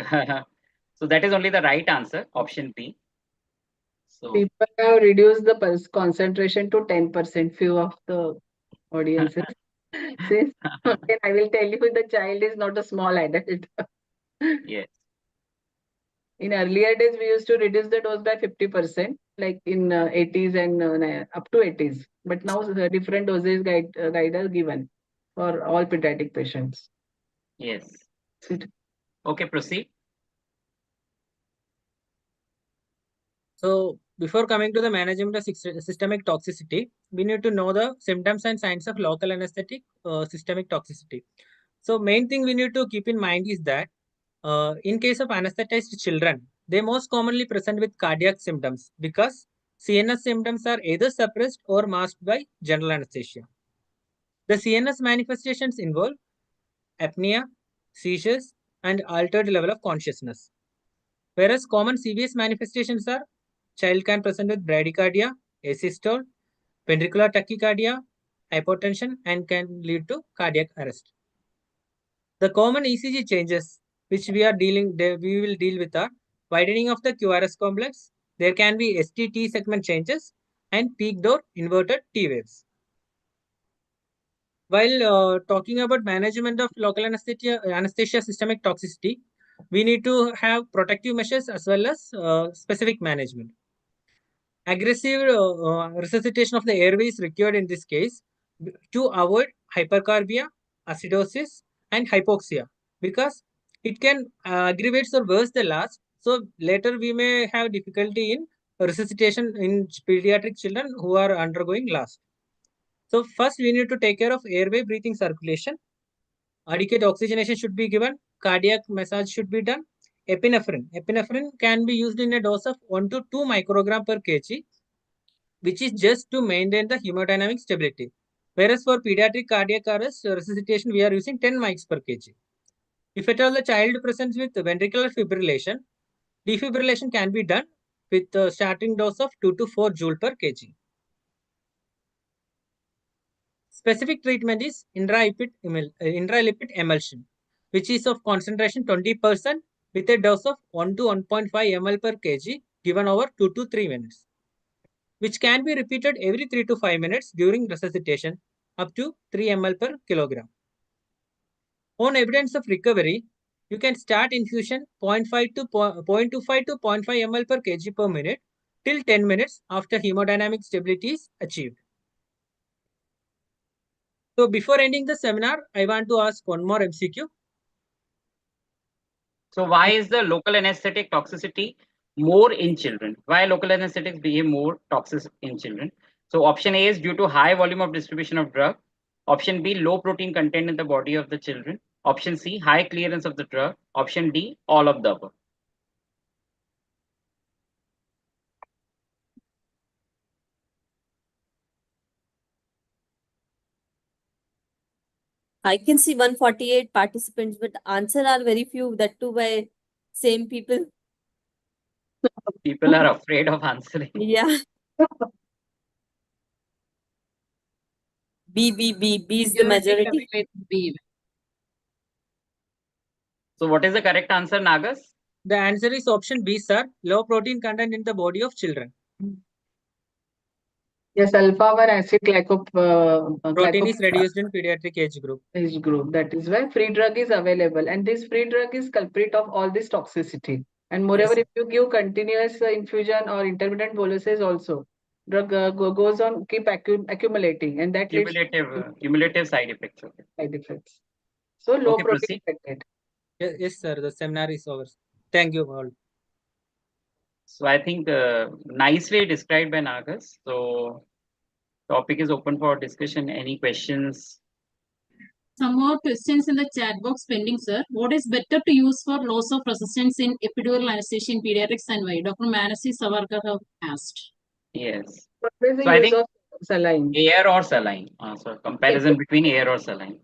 so that is only the right answer, option B. So People have reduced the pulse concentration to 10%, few of the audiences. Since again, I will tell you the child is not a small adult. yes. In earlier days, we used to reduce the dose by 50%, like in 80s and up to 80s. But now the different doses guide are given for all pediatric patients. Yes. Okay, proceed. So before coming to the management of systemic toxicity, we need to know the symptoms and signs of local anesthetic systemic toxicity. So main thing we need to keep in mind is that in case of anesthetized children, they most commonly present with cardiac symptoms because CNS symptoms are either suppressed or masked by general anesthesia. The CNS manifestations involve apnea, seizures, and altered level of consciousness. Whereas common CVS manifestations are child can present with bradycardia, asystole, ventricular tachycardia, hypotension, and can lead to cardiac arrest. The common ECG changes which we will deal with are widening of the QRS complex. There can be ST-T segment changes and peaked or inverted T waves. While talking about management of local anesthesia systemic toxicity, we need to have protective measures as well as specific management. Aggressive resuscitation of the airway is required in this case to avoid hypercarbia, acidosis, and hypoxia, because it can aggravate or worse the last. So later we may have difficulty in resuscitation in pediatric children who are undergoing last. So first we need to take care of airway breathing circulation. Adequate oxygenation should be given. Cardiac massage should be done. Epinephrine. Epinephrine can be used in a dose of 1 to 2 microgram per kg, which is just to maintain the hemodynamic stability. Whereas for pediatric cardiac arrest resuscitation, we are using 10 mics per kg. If at all the child presents with ventricular fibrillation, defibrillation can be done with a starting dose of 2 to 4 joule per kg. Specific treatment is intralipid emulsion, which is of concentration 20% with a dose of 1 to 1.5 ml per kg given over 2 to 3 minutes, which can be repeated every 3 to 5 minutes during resuscitation up to 3 ml per kilogram. On evidence of recovery, you can start infusion 0.25 to 0.5 ml per kg per minute till 10 minutes after hemodynamic stability is achieved. So before ending the seminar, I want to ask one more MCQ. So why is the local anesthetic toxicity more in children? Why local anesthetics behave more toxic in children? So option A is due to high volume of distribution of drug. Option B, low protein content in the body of the children. Option C, high clearance of the drug. Option D, all of the above. I can see 148 participants, but answer are very few, that too by same people. People are afraid of answering. Yeah. B is the majority. B. So what is the correct answer, Nagas? The answer is option B, sir. Low protein content in the body of children. Yes, alpha 1 acid Protein is reduced in pediatric age group. That is why free drug is available, and this free drug is culprit of all this toxicity. And moreover, Yes. if you give continuous infusion or intermittent boluses also, drug goes on keep accumulating, and that leads to Cumulative side effects. Okay. side effects. So low Okay, protein proceed. content. Yes, sir. The seminar is over. Thank you all. So I think nicely described by Nagas. So topic is open for discussion. Any questions? Some more questions in the chat box pending, sir. What is better to use for loss of resistance in epidural anesthesia in pediatrics and why? Dr. Manasi Savarkar have asked. Yes. What is the So I use think of saline? Air or saline. So comparison between air or saline.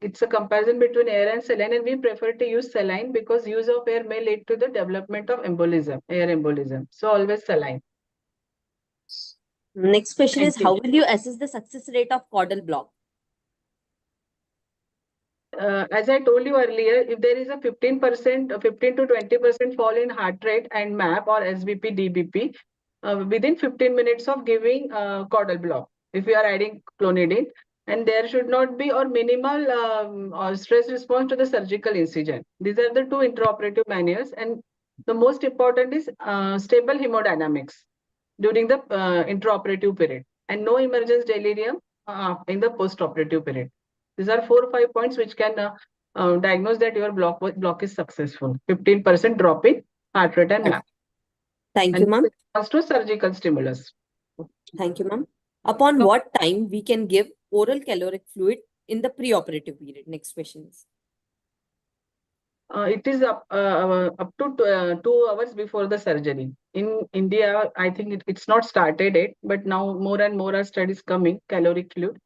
It's a comparison between air and saline, and we prefer to use saline because use of air may lead to the development of embolism, air embolism. So always saline. Next question is, Thank you. how will you assess the success rate of caudal block? As I told you earlier, if there is a 15% to 20% fall in heart rate and MAP or SBP, DBP, within 15 minutes of giving caudal block, if we are adding clonidine, and there should not be or minimal or stress response to the surgical incision. These are the two intraoperative manuals, and the most important is stable hemodynamics during the intraoperative period, and no emergence delirium in the postoperative period. These are 4 or 5 points which can diagnose that your block is successful. 15% drop in heart rate and MAP. Thank you, ma'am. Response to surgical stimulus. Thank you, ma'am. Upon what time we can give oral caloric fluid in the preoperative period? Next question is. It is up to 2 hours before the surgery. In India, I think it's not started yet, but now more and more are studies coming, caloric fluid.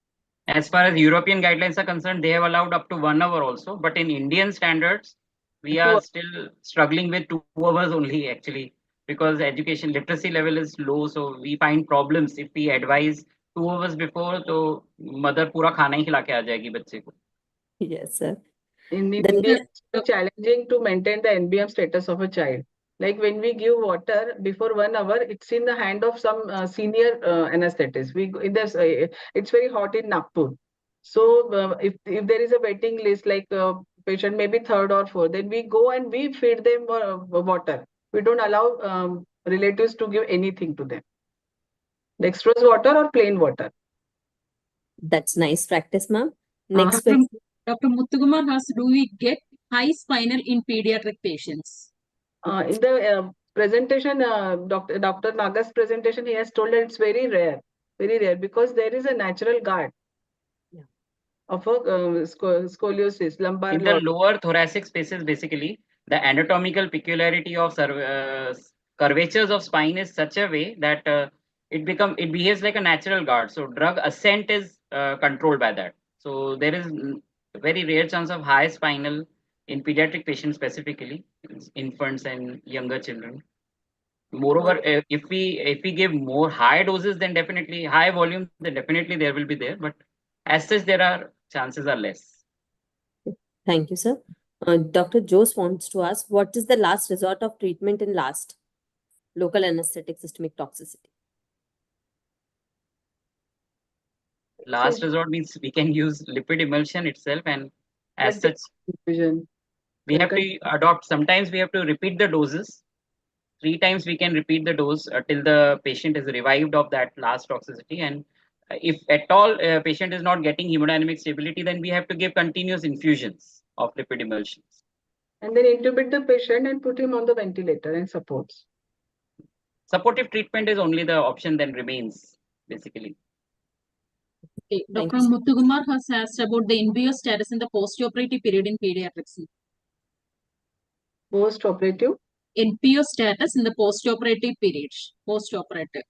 As far as European guidelines are concerned, they have allowed up to 1 hour also. But in Indian standards, we are still struggling with 2 hours only, actually, because education literacy level is low. So we find problems if we advise 2 hours before, तो mother पूरा खाना ही खिला के आ जाएगी बच्चे को. Yes, sir. In The India, next- it's challenging to maintain the NBM status of a child. Like when we give water before 1 hour, it's in the hand of some senior anesthetist. It's very hot in Nagpur. So if there is a waiting list, like patient maybe third or fourth, then we go and we feed them water. We don't allow relatives to give anything to them. Dextrose water or plain water. That's nice practice, ma'am. Next Dr. question. Dr. Muthukumar asks, do we get high spinal in pediatric patients? In the presentation, Dr. Naga's presentation, he has told that it's very rare because there is a natural guard of a scoliosis, lumbar. In the lower thoracic spaces, basically, the anatomical peculiarity of curvatures of spine is such a way that it behaves like a natural guard. So drug ascent is controlled by that. So there is a very rare chance of high spinal in pediatric patients, specifically infants and younger children. Moreover, if we give more high doses, then definitely high volume, then definitely there will be there. But as such, chances are less. Thank you, sir. Dr. Jose wants to ask, what is the last resort of treatment in last local anesthetic systemic toxicity? Last resort means we can use lipid emulsion itself, and as such, we have to adopt. Sometimes we have to repeat the doses. 3 times we can repeat the dose till the patient is revived of that last toxicity. And if at all patient is not getting hemodynamic stability, then we have to give continuous infusions of lipid emulsions. And then intubate the patient and put him on the ventilator and supports. Supportive treatment is only the option then remains, basically. Okay. Dr. Muthukumar has asked about the NBO status in the postoperative period in pediatrics. Postoperative? NPO status in the postoperative period. Postoperative.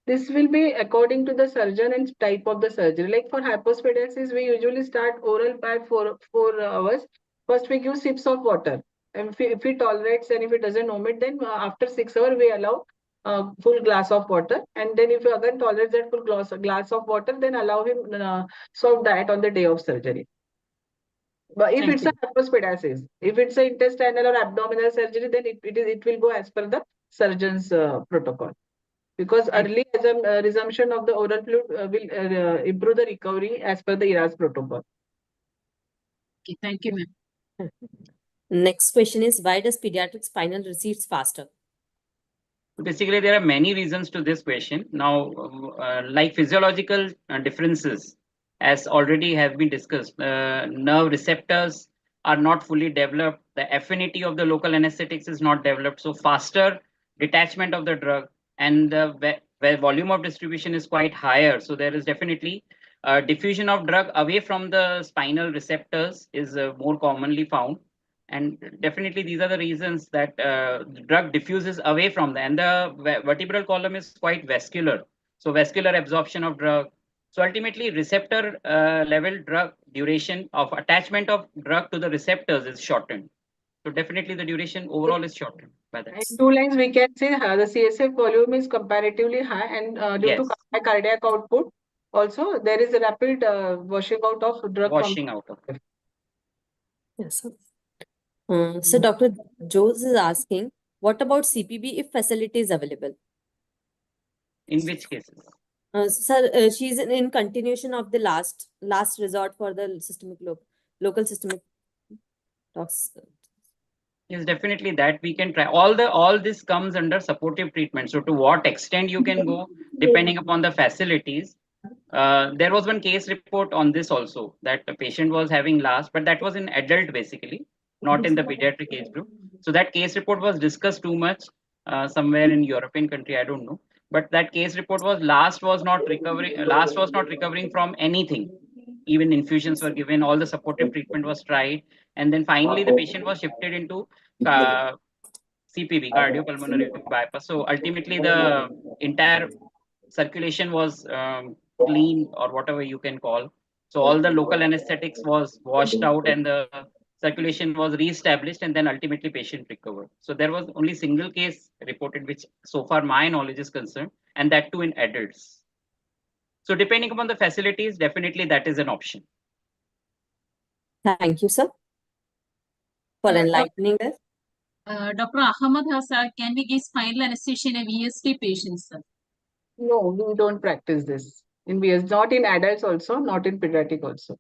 This will be according to the surgeon and type of the surgery. Like for hypospadiasis, we usually start oral by 4 hours. First, we give sips of water. And if he tolerates and if he doesn't omit, then after 6 hours, we allow full glass of water. And then if he again tolerates that full glass of water, then allow him soft diet on the day of surgery. But if it's a hypospadiasis, if it's an intestinal or abdominal surgery, then it will go as per the surgeon's protocol. Because early resumption of the oral fluid will improve the recovery as per the ERAS protocol. Okay, thank you, ma'am. Next question is, why does pediatric spinal recedes faster? Basically, there are many reasons to this question. Now, like physiological differences, as already have been discussed, nerve receptors are not fully developed. The affinity of the local anesthetics is not developed. So faster detachment of the drug, and the volume of distribution is quite higher. So there is definitely diffusion of drug away from the spinal receptors is more commonly found. And definitely these are the reasons that drug diffuses away from them. And the vertebral column is quite vascular. So vascular absorption of drug. So ultimately receptor level drug duration of attachment of drug to the receptors is shortened. So definitely the duration overall is shortened by that. In 2 lines, we can say the CSF volume is comparatively high, and due to high cardiac output, also there is a rapid washing out of drug. Yes, sir. So Dr. Jose is asking, what about CPB if facility is available? In which cases? Sir, she's in continuation of the last resort for the systemic local systemic tox. Yes, definitely that we can try. All this comes under supportive treatment. So to what extent you can go depending upon the facilities. There was one case report on this also, that the patient was having LAS, but that was in adult basically, not in the pediatric age group. So that case report was discussed too much somewhere in European country, I don't know. But that case report was LAS was not recovering from anything. Even infusions were given, all the supportive treatment was tried, and then finally the patient was shifted into CPB, cardiopulmonary bypass. So ultimately the entire circulation was clean, or whatever you can call. So all the local anesthetics was washed out and the circulation was re-established, and then ultimately patient recovered. So there was only single case reported, which so far my knowledge is concerned, and that too in adults. So depending upon the facilities, definitely that is an option. Thank you, sir, for enlightening us. Dr. Ahmad Hassan, can we give spinal anesthesia in a VSD patient, sir? No, we don't practice this in VS, not in adults also, not in pediatric also.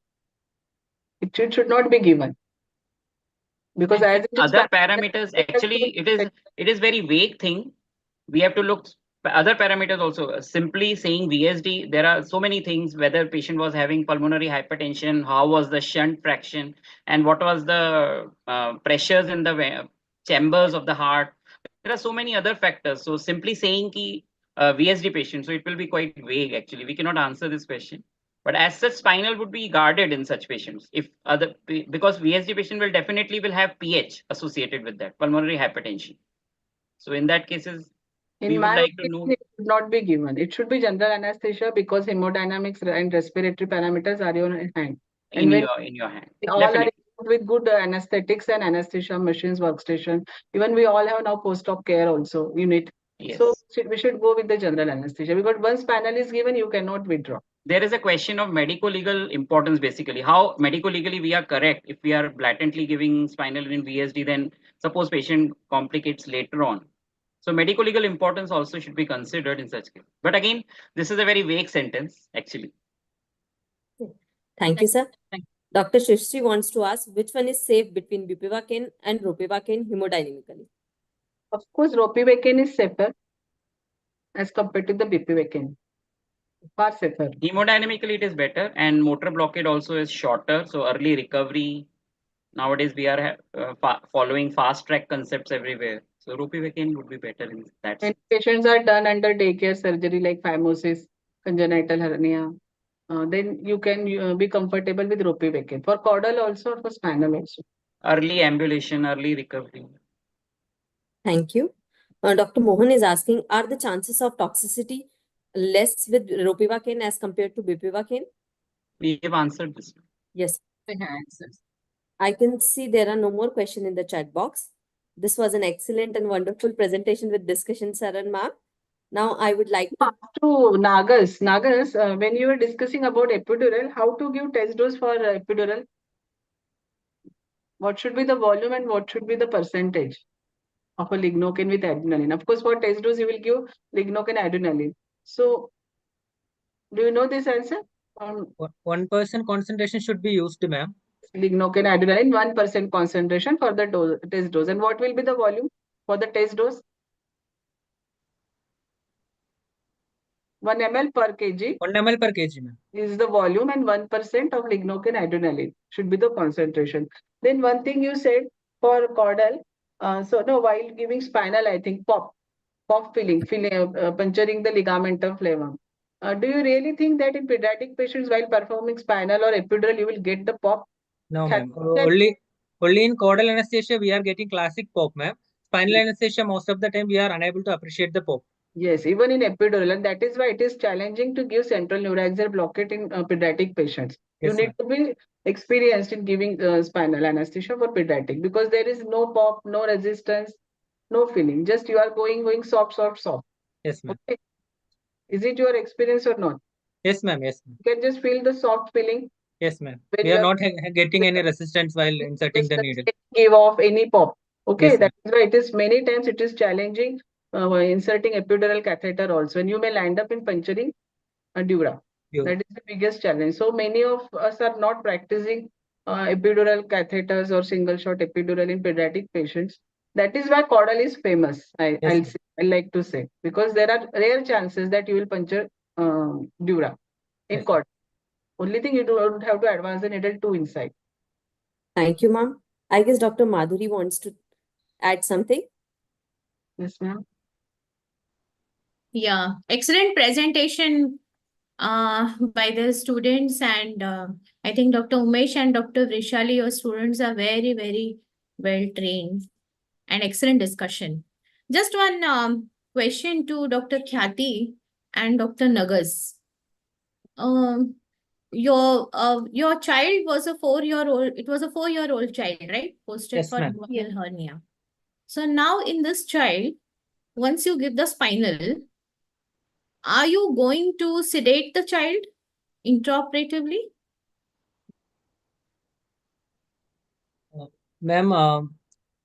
It should not be given. Because And as it is other parameters, actually, it is very vague thing. We have to look other parameters also. Simply saying VSD, there are so many things, whether patient was having pulmonary hypertension, how was the shunt fraction, and what was the pressures in the chambers of the heart. There are so many other factors. So simply saying ki VSD patient, so it will be quite vague actually. We cannot answer this question. But as such, spinal would be guarded in such patients. If because VSD patient will definitely have PH associated with that, pulmonary hypertension. So in that cases, we in would my like to opinion, know. it should not be given. It should be general anesthesia because hemodynamics and respiratory parameters are in hand. In your hand. We all are Definitely. equipped with good anesthetics and anesthesia machines, workstation. Even we all have now post-op care also unit. Yes. So we should go with the general anesthesia because once panel is given, you cannot withdraw. There is a question of medico-legal importance basically. How medico-legally we are correct. If we are blatantly giving spinal in VSD, then suppose patient complicates later on. So medico-legal importance also should be considered in such case. But again, this is a very vague sentence actually. Thank you, sir. Dr. Shrishti wants to ask which one is safe between bupivacaine and ropivacaine hemodynamically. Of course, ropivacaine is safer as compared to the bupivacaine. Far safer. Hemodynamically, it is better, and motor blockade also is shorter. So early recovery. Nowadays, we are following fast track concepts everywhere. So ropivacaine would be better in that sense. And patients are done under daycare surgery like phimosis, congenital hernia. Then you can be comfortable with ropivacaine for caudal also or for spinal also. Early ambulation, early recovery. Thank you. Dr. Mohan is asking, are the chances of toxicity less with ropivacaine as compared to bupivacaine? We have answered this. Yes. We have answers. I can see there are no more questions in the chat box. This was an excellent and wonderful presentation with discussion, sir and ma'am. Now I would like to Nagas. Nagas, when you were discussing about epidural, how to give test dose for epidural? What should be the volume and what should be the percentage of a lignocaine with adrenaline? Of course, for test dose, you will give lignocaine adrenaline. So, do you know this answer? 1% concentration should be used, ma'am. Lignocaine adrenaline, 1% concentration for the test dose. And what will be the volume for the test dose? 1 ml per kg. 1 ml per kg, ma'am. Is the volume, and 1% of lignocaine adrenaline should be the concentration. Then one thing you said for caudal, while giving spinal, I think pop filling, puncturing the ligamentum flavum. Do you really think that in pediatric patients while performing spinal or epidural, you will get the pop? No, ma'am. Only in caudal anesthesia, we are getting classic pop, ma'am. Spinal anesthesia, most of the time, we are unable to appreciate the pop. Yes, even in epidural, and that is why it is challenging to give central neuraxial blockade in pediatric patients. Yes, you need to be experienced in giving spinal anesthesia for pediatric because there is no pop, no resistance, no feeling. Just you are going soft. Yes, ma'am. Okay. Is it your experience or not? Yes, ma'am. Yes, ma'am. You can just feel the soft feeling. Yes, ma'am. We are not getting any resistance while inserting the needle. Give off any pop. Okay, Yes, that is why it is many times it is challenging inserting epidural catheter also, and you may land up in puncturing a dura. That is the biggest challenge. So many of us are not practicing epidural catheters or single shot epidural in pediatric patients. That is why caudal is famous. I like to say because there are rare chances that you will puncture dura in caudal. Only thing you don't have to advance the needle too inside. Thank you, ma'am. I guess Dr. Madhuri wants to add something. Yes, ma'am. Yeah, excellent presentation by the students, and I think Dr. Umesh and Dr. Vrishali, your students are very, very well trained, and excellent discussion. Just one question to Dr. Khyati and Dr. Nagas. Your child was a 4-year-old. It was a 4-year-old child, right? Posted for inguinal hernia. So now in this child, once you give the spinal, are you going to sedate the child intraoperatively? Ma'am,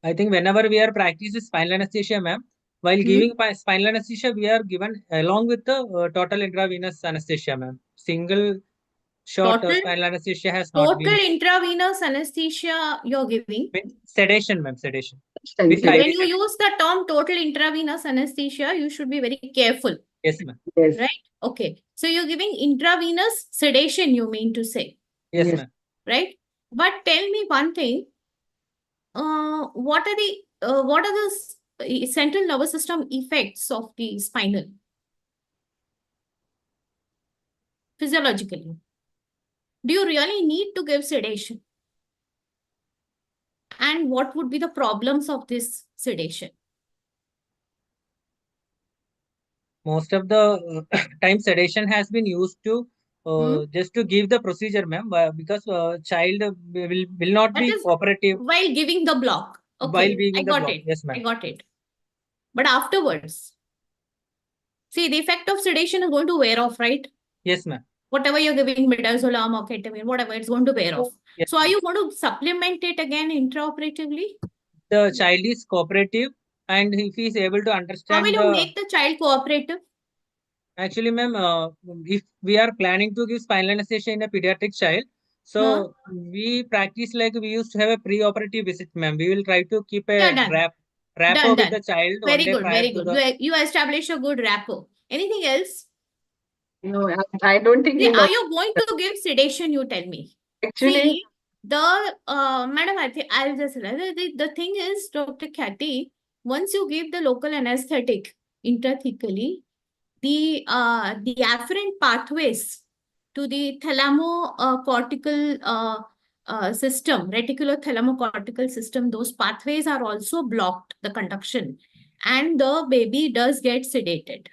I think whenever we are practicing spinal anesthesia, ma'am, while Hmm. giving spinal anesthesia, we are given along with the total intravenous anesthesia, ma'am. Single shot Total- spinal anesthesia has not Total been. intravenous anesthesia you're giving? Sedation, ma'am, sedation. Thank When you. you use the term total intravenous anesthesia, you should be very careful, Yes, ma'am. Yes. right? Okay. So you're giving intravenous sedation, you mean to say, Yes, Yes. ma'am. right? But tell me one thing. What are the central nervous system effects of the spinal physiologically? Do you really need to give sedation? And what would be the problems of this sedation? Most of the time sedation has been used to just to give the procedure, ma'am, because child will not That be is cooperative while giving the block. while Okay, being I in the got block. it. Yes, I ma'am. got it. But afterwards, see, the effect of sedation is going to wear off, right? Yes, ma'am. Whatever you're giving, midazolam or ketamine, whatever, it's going to wear off. Yes, So are you going to supplement it again intraoperatively? the child is cooperative and if he is able to How understand will you make the child cooperative? actually, ma'am, if we are planning to give spinal anesthesia in a pediatric child, so we practice like we used to have a pre-operative visit, ma'am. We will try to keep a Yeah, done. rapport with Done. the child one Very day good, prior very to good. the. You establish a good rapport. Anything else? No, I don't think See, he are knows. you going to give sedation? You tell me. Actually, See, madam, I think I'll just the thing is, Dr. Kati, once you give the local anesthetic intrathecally, the afferent pathways to the thalamocortical system, reticulothalamocortical system, those pathways are also blocked, the conduction, and the baby does get sedated.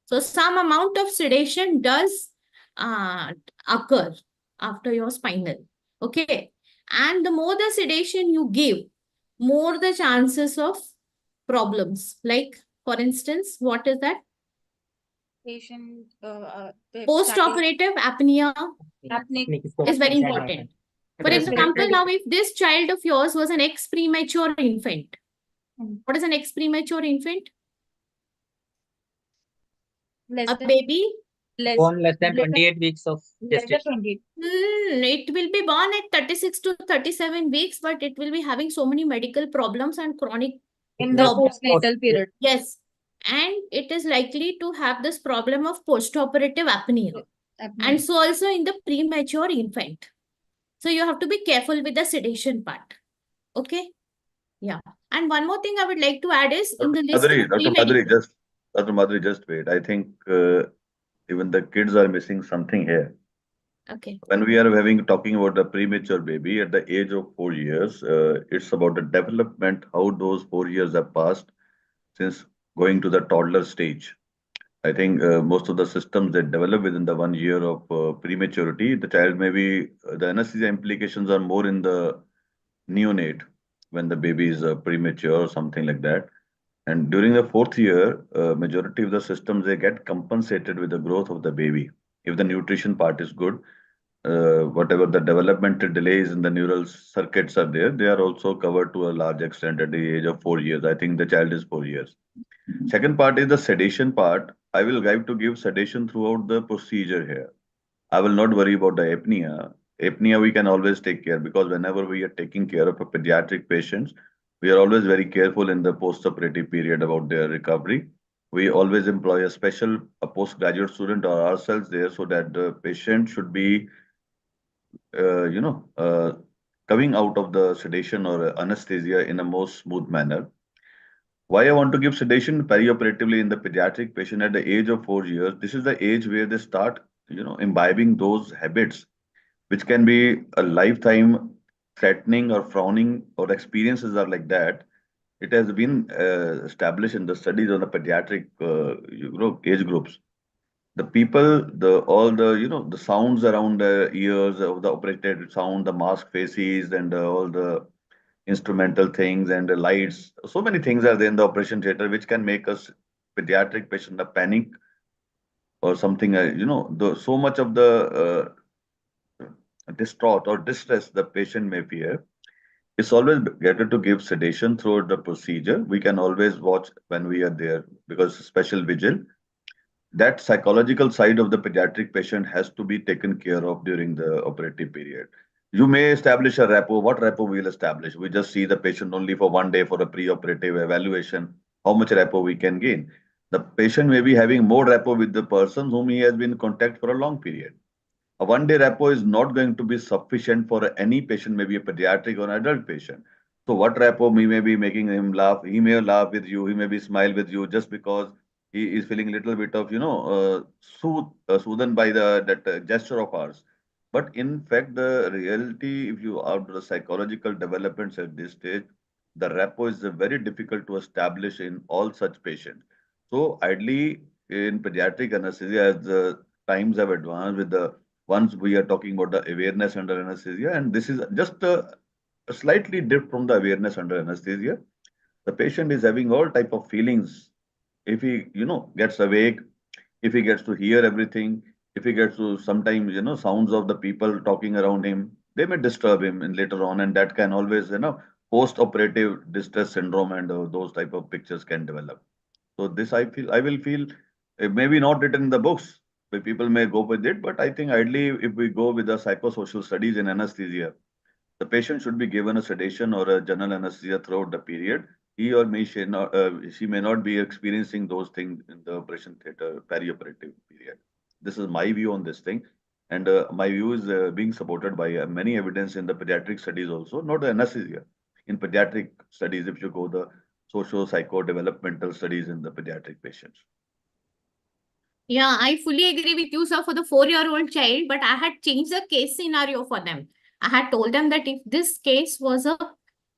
So some amount of sedation does occur after your spinal. Okay. And the more the sedation you give, more the chances of problems. Like, for instance, what is that? Patient Post-operative apnea apneic is very important. For example, now if this child of yours was an ex-premature infant, what is an ex-premature infant? A baby Born less than 28 weeks of less than gestation. 20. It will be born at 36 to 37 weeks, but it will be having so many medical problems and chronic In the problems. postnatal period. Yes. And it is likely to have this problem of post-operative apnea. And so also in the premature infant. So you have to be careful with the sedation part. Okay. Yeah. And one more thing I would like to add is in the list of Dr. Madhuri, just wait. I think even the kids are missing something here. Okay. When we are talking about a premature baby at the age of 4 years, it's about the development, how those 4 years have passed since going to the toddler stage. I think most of the systems that develop within the 1 year of prematurity, the child the anesthesia implications are more in the neonate when the baby is premature or something like that. And during the 4th year, majority of the systems, they get compensated with the growth of the baby. If the nutrition part is good, whatever the developmental delays in the neural circuits are there, they are also covered to a large extent at the age of 4 years. I think the child is 4 years. Second part is the sedation part. I will guide to give sedation throughout the procedure here. I will not worry about the apnea. Apnea we can always take care because whenever we are taking care of a pediatric patients, we are always very careful in the post-operative period about their recovery. We always employ a postgraduate student or ourselves there so that the patient should be, coming out of the sedation or anesthesia in a most smooth manner. Why I want to give sedation perioperatively in the pediatric patient at the age of 4 years? This is the age where they start, imbibing those habits, which can be a lifetime threatening or frowning or experiences are like that. It has been established in the studies on the pediatric, age groups. The people, the sounds around the ears of the operated sound, the mask faces, and all the instrumental things and the lights. So many things are there in the operation theater which can make us pediatric patient a panic or something, so much of the distraught or distress the patient may fear, it's always better to give sedation throughout the procedure. We can always watch when we are there because special vigil. That psychological side of the pediatric patient has to be taken care of during the operative period. You may establish a rapport. What rapport we will establish? We just see the patient only for one day for a pre-operative evaluation. How much rapport we can gain? The patient may be having more rapport with the person whom he has been in contact for a long period. A one-day rapport is not going to be sufficient for any patient, maybe a pediatric or an adult patient. So what rapport we may be making him laugh? He may laugh with you. He may be smile with you just because he is feeling a little bit of, soothed by that gesture of ours. But in fact, the reality, if you are the psychological developments at this stage, the rapport is very difficult to establish in all such patients. So ideally, in pediatric anesthesia, as the times have advanced with the once we are talking about the awareness under anesthesia, and this is just a slightly different from the awareness under anesthesia. The patient is having all type of feelings. If he, gets awake, if he gets to hear everything, if he gets to sometimes, sounds of the people talking around him, they may disturb him and later on, and that can always, post-operative distress syndrome and those type of pictures can develop. So this I will feel, maybe not written in the books, but people may go with it. But I think ideally, if we go with the psychosocial studies in anesthesia, the patient should be given a sedation or a general anesthesia throughout the period. He or she may not be experiencing those things in the operation theater perioperative period. This is my view on this thing. And my view is being supported by many evidence in the pediatric studies also, not the anesthesia. In pediatric studies, if you go the socio-psycho-developmental studies in the pediatric patients. Yeah, I fully agree with you, sir, for the 4-year-old child, but I had changed the case scenario for them. I had told them that if this case was a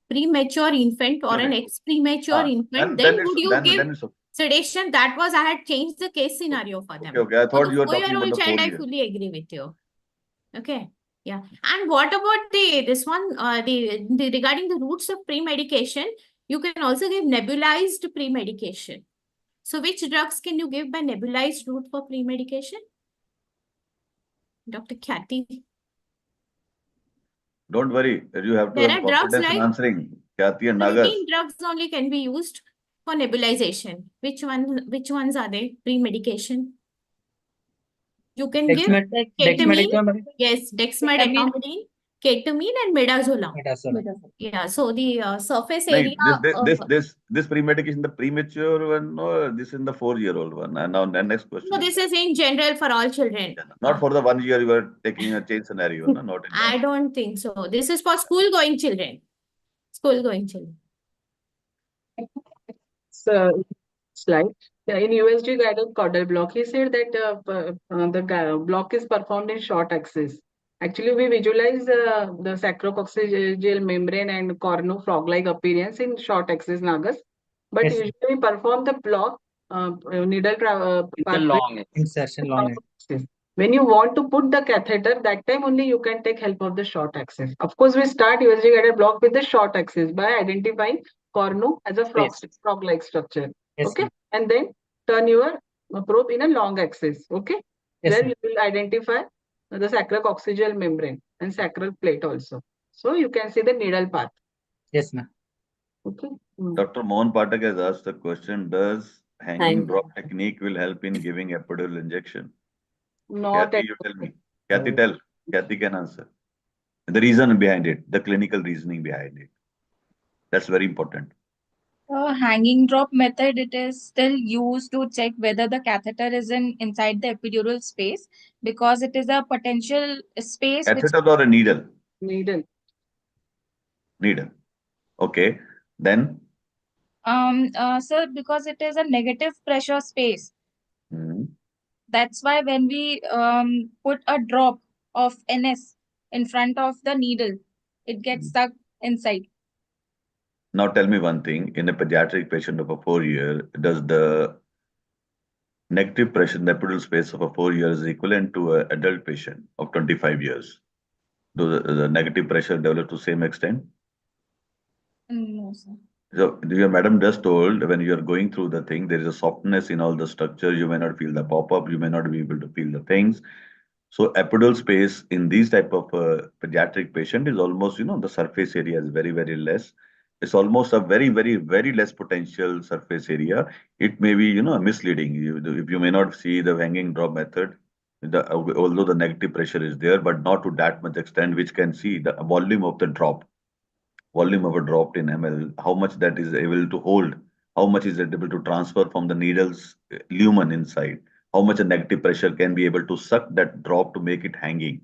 premature infant or an ex-premature infant, then would you give sedation? That was, I had changed the case scenario for them. Okay, I thought you were talking about the 4-year-old child, I fully agree with you. Okay. Yeah. And what about this one, regarding the routes of pre-medication, you can also give nebulized pre-medication. So which drugs can you give by nebulized route for pre-medication? Dr. Khyati. Don't worry, you have to have confidence in answering. Khyati and Nagas. Routine drugs only can be used for nebulization. Which ones are they? Pre-medication. You can give ketamine. Yes, dexmedetomidine, ketamine, and midazolam. Yeah. So the surface area. This pre-medication, the premature one, or this is the 4-year-old one? And now the next question. No, this is in general for all children. Not for the 1 year you were taking a change scenario, no? Not in I don't think so. This is for school-going children. School-going children. So, slide. Yeah, in USG guided caudal block, he said that the block is performed in short axis. Actually, we visualize the sacrococcygeal membrane and cornu frog-like appearance in short axis Nagas, but usually we perform the block needle long insertion long axis. When you want to put the catheter, that time only you can take help of the short axis. Of course, we start USG guided block with the short axis by identifying cornu as a frog-like structure. Okay, and then turn your probe in a long axis. Okay, there you will identify the sacrococcygeal membrane and sacral plate also. So you can see the needle path. Yes, ma'am. Okay. Dr. Mohan Pathak has asked the question: does hanging drop technique will help in giving epidural injection? Not Khyati, you tell me. Khyati, Khyati can answer. The reason behind it, the clinical reasoning behind it. That's very important. Hanging drop method, it is still used to check whether the catheter is inside the epidural space, because it is a potential space. Catheter or a needle? Needle. Needle. Okay. Then? Sir, because it is a negative pressure space. That's why when we put a drop of NS in front of the needle, it gets stuck inside. Now tell me one thing, in a pediatric patient of a 4-year, does the negative pressure in the epidural space of a 4 years is equivalent to an adult patient of 25 years? Do the negative pressure develop to the same extent? No, sir. So your madam just told when you are going through the thing, there is a softness in all the structure. You may not feel the pop-up. You may not be able to feel the things. So epidural space in these type of pediatric patient is almost, the surface area is very, very less. It's almost a very, very, very less potential surface area. It may be, misleading. If you may not see the hanging drop method, although the negative pressure is there, but not to that much extent, which can see the volume of a drop in ml, how much that is able to hold, how much is it able to transfer from the needle's lumen inside, how much a negative pressure can be able to suck that drop to make it hanging.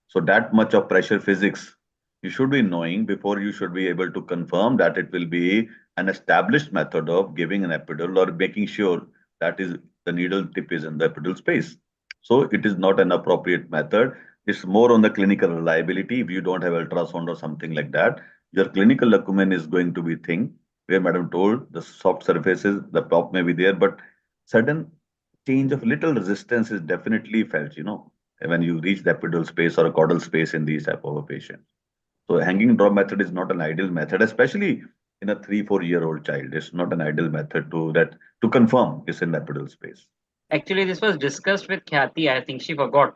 So that much of pressure physics you should be knowing before you should be able to confirm that it will be an established method of giving an epidural or making sure that is the needle tip is in the epidural space. So it is not an appropriate method. It's more on the clinical reliability. If you don't have ultrasound or something like that, your clinical acumen is going to be thin. Where madam told the soft surfaces, the top may be there, but sudden change of little resistance is definitely felt, when you reach the epidural space or a caudal space in these type of a patient. So hanging drop method is not an ideal method, especially in a 3-4 year old child. It's not an ideal method to confirm it's in the epidural space. Actually, this was discussed with Khyati. I think she forgot.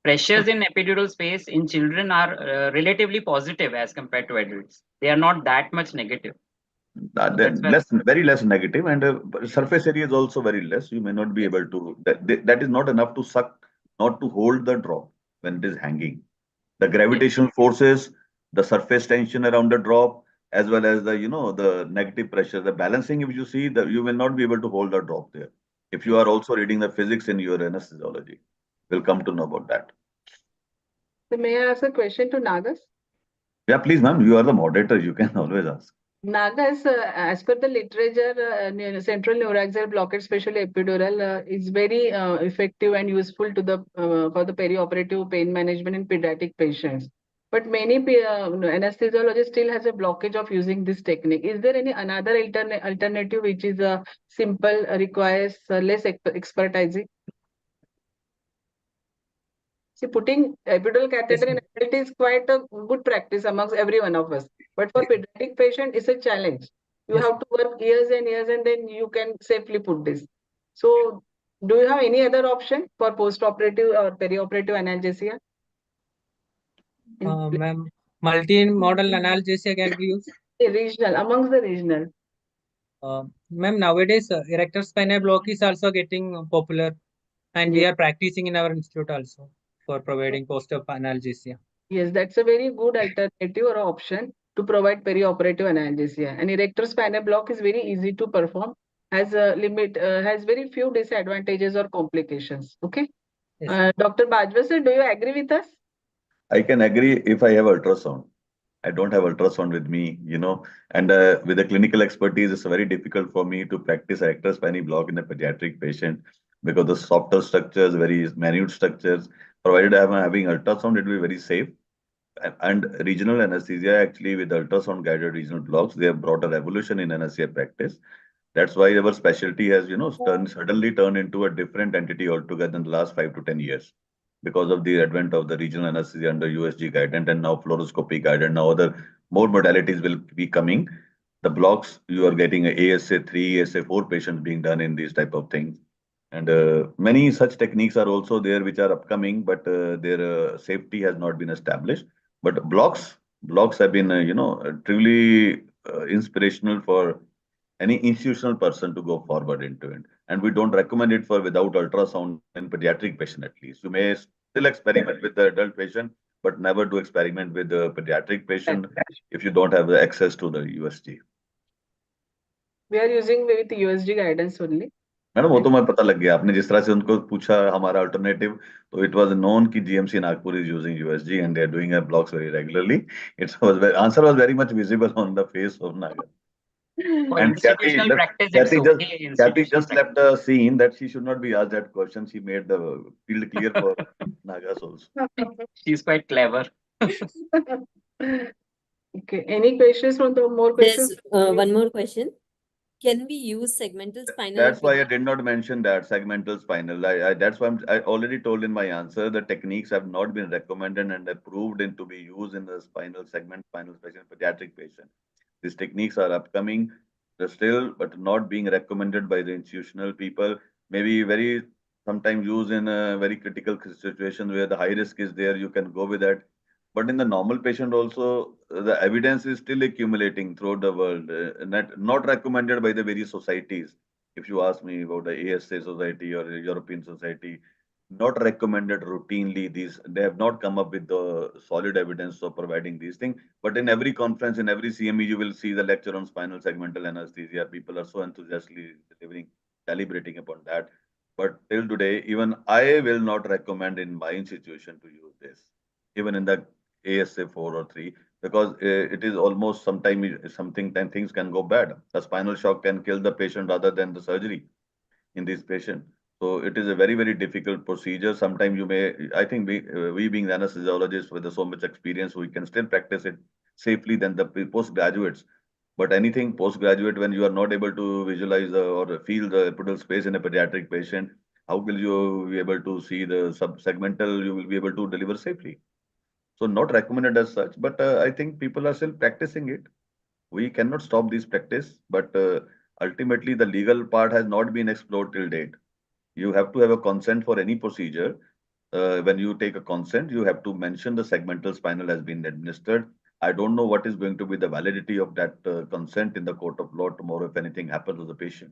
Pressures in epidural space in children are relatively positive as compared to adults. They are not that much negative. Then very less negative, and surface area is also very less. You may not be able to. That is not enough to suck, not to hold the drop when it is hanging. The gravitational forces, the surface tension around the drop, as well as the negative pressure, the balancing. If you see that, you will not be able to hold the drop there. If you are also reading the physics in your anesthesiology, we'll come to know about that. So may I ask a question to Nagas? Yeah, please, ma'am. You are the moderator. You can always ask. Nagas, as per the literature, central neuraxial blockade, especially epidural, is very effective and useful to the for the perioperative pain management in pediatric patients. But many anesthesiologists still has a blockage of using this technique. Is there any another alternative which is simple, requires less expertise? See, putting epidural catheter in adult is quite a good practice amongst every one of us. But for pediatric patient, it's a challenge. You have to work years and years, and then you can safely put this. So, do you have any other option for post-operative or perioperative analgesia? Ma'am, multi-modal analgesia can be used. Regional, amongst the regional. Ma'am, nowadays erector spinal block is also getting popular, and we are practicing in our institute also for providing post-op analgesia. Yes, that's a very good alternative or option to provide perioperative analgesia. And erector spinal block is very easy to perform, has very few disadvantages or complications. Okay. Yes. Dr. Bajwa sir, do you agree with us? I can agree if I have ultrasound. I don't have ultrasound with me, and with the clinical expertise, it's very difficult for me to practice erector spinal block in a pediatric patient because the softer structures, very minute structures, provided I am having ultrasound, it will be very safe. And regional anesthesia, actually, with ultrasound guided regional blocks, they have brought a revolution in anesthesia practice. That's why our specialty has, suddenly turned into a different entity altogether in the last 5 to 10 years because of the advent of the regional anesthesia under USG guidance and now fluoroscopy guidance. Now other more modalities will be coming. The blocks, you are getting a ASA3, ASA4 patients being done in these type of things. And many such techniques are also there which are upcoming, but their safety has not been established. But blocks have been, truly inspirational for any institutional person to go forward into it. And we don't recommend it for without ultrasound in pediatric patient at least. You may still experiment with the adult patient, but never do experiment with the pediatric patient if you don't have the access to the USG. We are using with USG guidance only. Madam वो तो मैं पता लग गया आपने जिस तरह से उनको पूछा हमारा अल्टरनेटिव तो इट वाज नोन कि GMC Nagpur is using USG and they are doing blocks very regularly it's was answer was very much visible on the face of Nagar For and institutional practice, it's okay. Kathy just left the scene that she should not be asked that question. She made the field clear for Nagas also. She's quite clever. Okay. Any questions from the more questions? There's one more question. Can we use segmental spinal? That's why I did not mention that segmental spinal. That's why I already told in my answer the techniques have not been recommended and approved to be used in the spinal segment, spinal special pediatric patient. These techniques are upcoming, still, but not being recommended by the institutional people. Maybe very sometimes used in a very critical situation where the high risk is there, you can go with that. But in the normal patient also, the evidence is still accumulating throughout the world, not recommended by the various societies. If you ask me about the ASA society or the European society, not recommended routinely. These they have not come up with the solid evidence of providing these things. But in every conference, in every CME, you will see the lecture on spinal segmental anesthesia. People are so enthusiastically delivering, calibrating upon that. But till today, even I will not recommend in my institution to use this, even in the ASA 4 or 3, because it is almost sometimes something time things can go bad. A spinal shock can kill the patient rather than the surgery in this patient. So it is a very, very difficult procedure. Sometimes you may, I think we being anesthesiologists with so much experience, we can still practice it safely than the postgraduates. But anything postgraduate, when you are not able to visualize or feel the epidural space in a pediatric patient, how will you be able to see the subsegmental, you will be able to deliver safely? So not recommended as such, but I think people are still practicing it. We cannot stop this practice, but ultimately the legal part has not been explored till date. You have to have a consent for any procedure. When you take a consent, you have to mention the segmental spinal has been administered. I don't know what is going to be the validity of that consent in the court of law tomorrow if anything happens to the patient.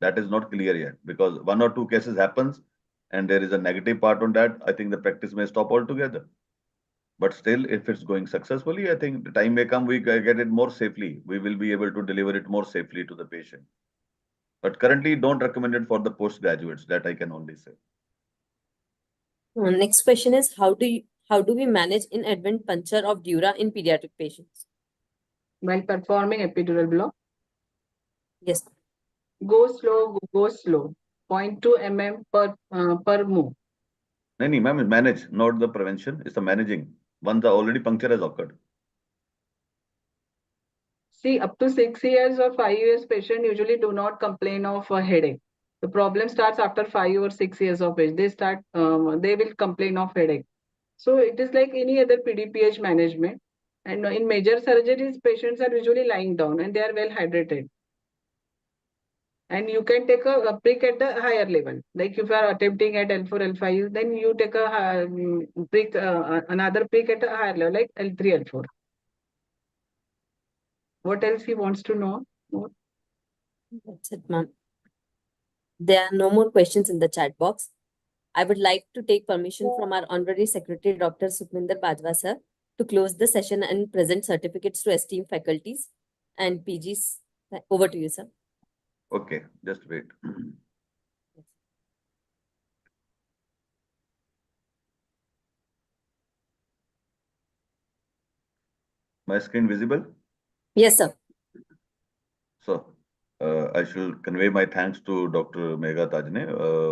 That is not clear yet, because one or two cases happens and there is a negative part on that. I think the practice may stop altogether. But still, if it's going successfully, I think the time may come we get it more safely. We will be able to deliver it more safely to the patient. But currently, don't recommend it for the postgraduates. That I can only say. Next question is how do we manage inadvertent puncture of dura in pediatric patients? While performing epidural block, Yes. go slow, 0.2 mm per move. No, ma'am, manage, not the prevention. It's the managing. Once the already puncture has occurred. See, up to 6 years or 5 years, patient usually do not complain of a headache. The problem starts after 5 or 6 years of age. They will complain of headache. So it is like any other PDPH management. And in major surgeries, patients are usually lying down and they are well hydrated. And you can take a prick at a higher level. Like if you are attempting at L4, L5, then you take a prick, another prick at a higher level, like L3, L4. What else he wants to know? That's it, ma'am. There are no more questions in the chat box. I would like to take permission from our Honorary Secretary, Dr. Sukhminder Bajwa, sir, to close the session and present certificates to esteemed faculties and PGs. Over to you, sir. Okay, just wait. My screen visible? Yes, sir. So, I should convey my thanks to Dr. Megha Tajne,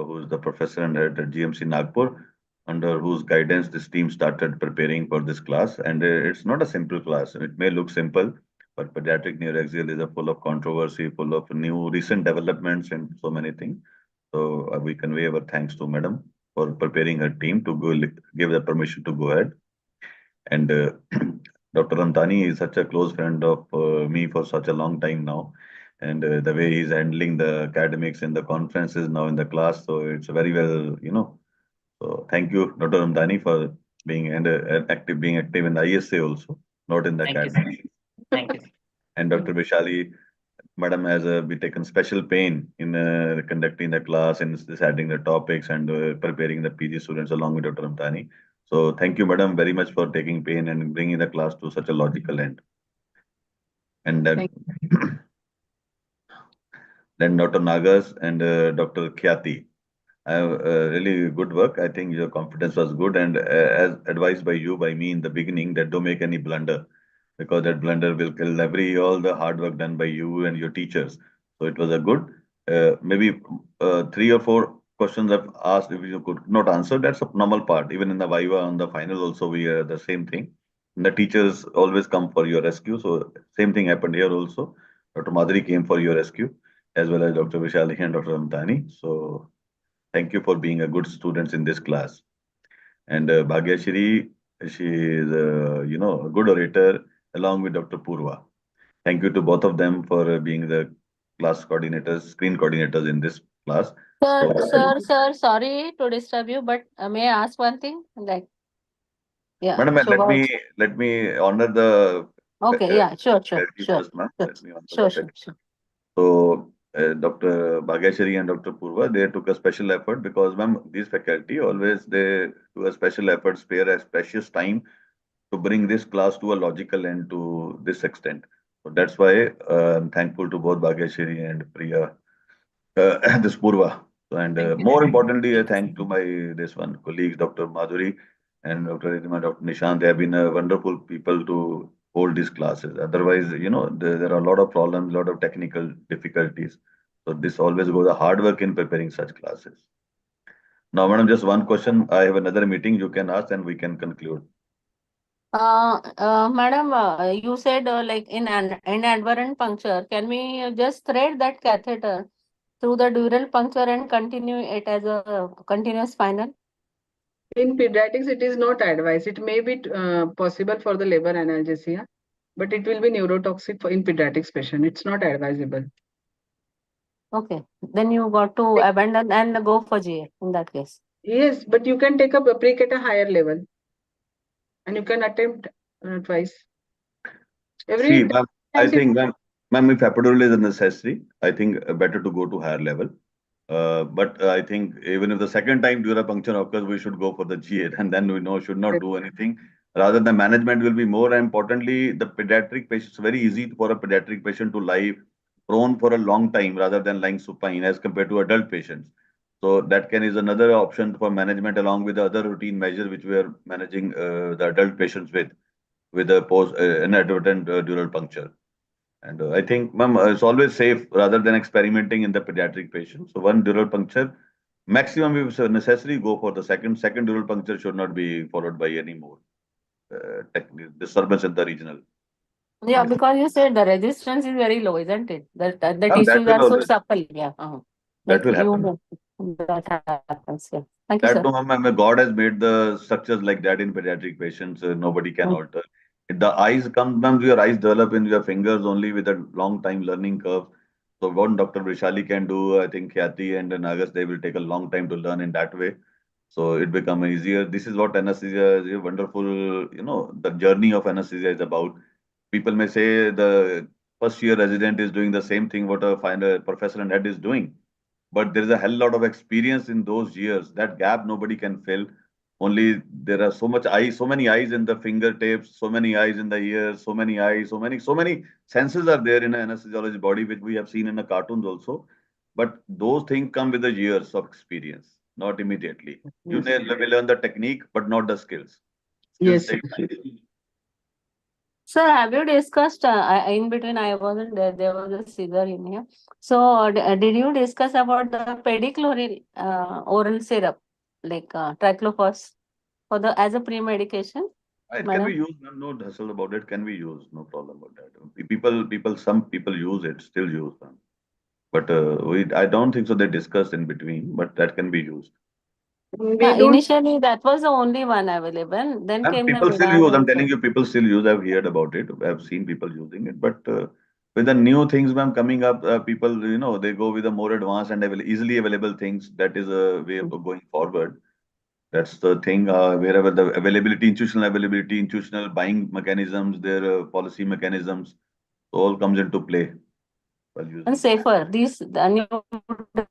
who is the professor and head at GMC Nagpur, under whose guidance this team started preparing for this class. And it's not a simple class. It may look simple, but pediatric neuraxial is full of controversy, full of new recent developments and so many things. So we convey our thanks to Madam for preparing her team to go give the permission to go ahead. And Dr. Antani is such a close friend of me for such a long time now. And the way he's handling the academics in the conferences now in the class, so it's very well, So thank you, Dr. Antani, for being being active in the ISA also, not in the academics. Thank you. And Dr. Vishali, Madam has be taken special pain in conducting the class and deciding the topics and preparing the PG students along with Dr. Amtani. So thank you, Madam, very much for taking pain and bringing the class to such a logical end. And then Dr. Nagas and Dr. Khyati. Really good work. I think your confidence was good, and as advised by you, by me in the beginning, that don't make any blunder, because that blunder will kill all the hard work done by you and your teachers. So it was a good, maybe 3 or 4 questions I've asked if you could not answer. That's a normal part. Even in the Viva on the final also, we the same thing. And the teachers always come for your rescue. So same thing happened here also. Dr. Madhuri came for your rescue, as well as Dr. Vishali and Dr. Amtani. So thank you for being a good student in this class. And Bhagyashri, she is, a good orator along with Dr. Purva. Thank you to both of them for being the class coordinators, screen coordinators in this class. Sir, sorry to disturb you, but may I ask one thing? Like, yeah, Madam, let me honor the okay, yeah, sure, first, ma'am. Let me honor sure. So, Dr. Bhagyashri and Dr. Purva, they took a special effort because, ma'am, these faculty always they do a special effort, spare a precious time to bring this class to a logical end to this extent. So that's why I'm thankful to both Bhagyashri and Priya, this Purva. And more importantly, I thank to my this one colleagues, Dr. Madhuri and Dr. Ridhima, Dr. Nishant. They have been wonderful people to hold these classes. Otherwise, there are a lot of problems, a lot of technical difficulties. So this always goes a hard work in preparing such classes. Now, madam, just one question. I have another meeting. You can ask and we can conclude. Madam, you said like in inadvertent puncture, can we just thread that catheter through the dural puncture and continue it as a continuous spinal? In pediatrics, it is not advised. It may be possible for the labor analgesia, but it will be neurotoxic in pediatrics patient. It's not advisable. Okay, then you got to abandon and go for GA in that case. Yes, but you can take a prick at a higher level, and you can attempt twice. See, ma'am, I think, ma'am, if epidural is necessary, I think better to go to higher level. But I think even if the second time dural puncture occurs, we should go for the GA, and then we know should not do anything. Rather, the management will be more importantly, the pediatric patients, very easy for a pediatric patient to lie prone for a long time rather than lying supine as compared to adult patients. So that is another option for management along with the other routine measures which we are managing the adult patients with a post inadvertent dural puncture. And I think, ma'am, it's always safe rather than experimenting in the pediatric patients. So one dural puncture, maximum if necessary, go for the second. Second dural puncture should not be followed by any more disturbance in the regional. Yeah, because you said the resistance is very low, isn't it? The tissues are so supple. Yeah. That will happen. That happens. Yeah. Thank you, sir. Ma'am, God has made the structures like that in pediatric patients. Nobody can alter. If the eyes come, ma'am, your eyes develop in your fingers only with a long time learning curve. So what Dr. Vrishali can do, I think Khyati and Nagas, they will take a long time to learn in that way. So it become easier. This is what anesthesia is a wonderful, the journey of anesthesia is about. People may say the first year resident is doing the same thing what a final professor and head is doing. But there is a hell lot of experience in those years. That gap nobody can fill. Only there are so many eyes in the fingertips, so many eyes in the ears, so many eyes, so many senses are there in an anesthesiology body, which we have seen in the cartoons also. But those things come with the years of experience, not immediately. You may learn the technique, but not the skills. Yes. Sir, have you discussed in between? I wasn't there. There was a scissor in here. So, did you discuss about the pedicloryl oral syrup, like triclofos, as a pre-medication? It can be used. No hassle about it. Can be used. No problem about that. Some people use it, still use them. But I don't think so. They discussed in between, but that can be used. Initially, that was the only one available. Then came people still use. I'm telling you, people still use. I've heard about it. I've seen people using it. But with the new things, ma'am, coming up, people, they go with the more advanced and easily available things. That is a way of going forward. That's the thing. Wherever the institutional buying mechanisms, their policy mechanisms, all comes into play. And safer. The new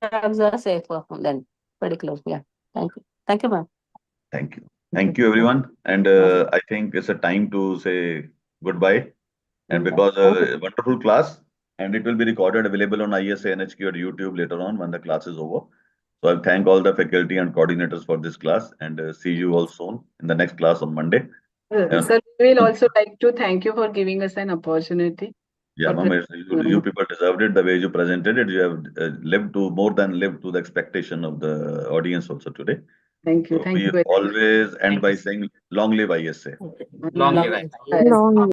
drugs are safer than particular. Yeah. Thank you. Thank you, ma'am. Thank you. Thank you, everyone. And I think it's a time to say goodbye. And because a wonderful class, and it will be recorded, available on ISA NHQ or YouTube later on when the class is over. So I thank all the faculty and coordinators for this class, and see you all soon in the next class on Monday. Sir, we will also like to thank you for giving us an opportunity. Yeah, ma'am, you people deserved it. The way you presented it, you have more than lived to the expectation of the audience also today. Thank you. So we always end by saying, long live ISA. Long live ISA.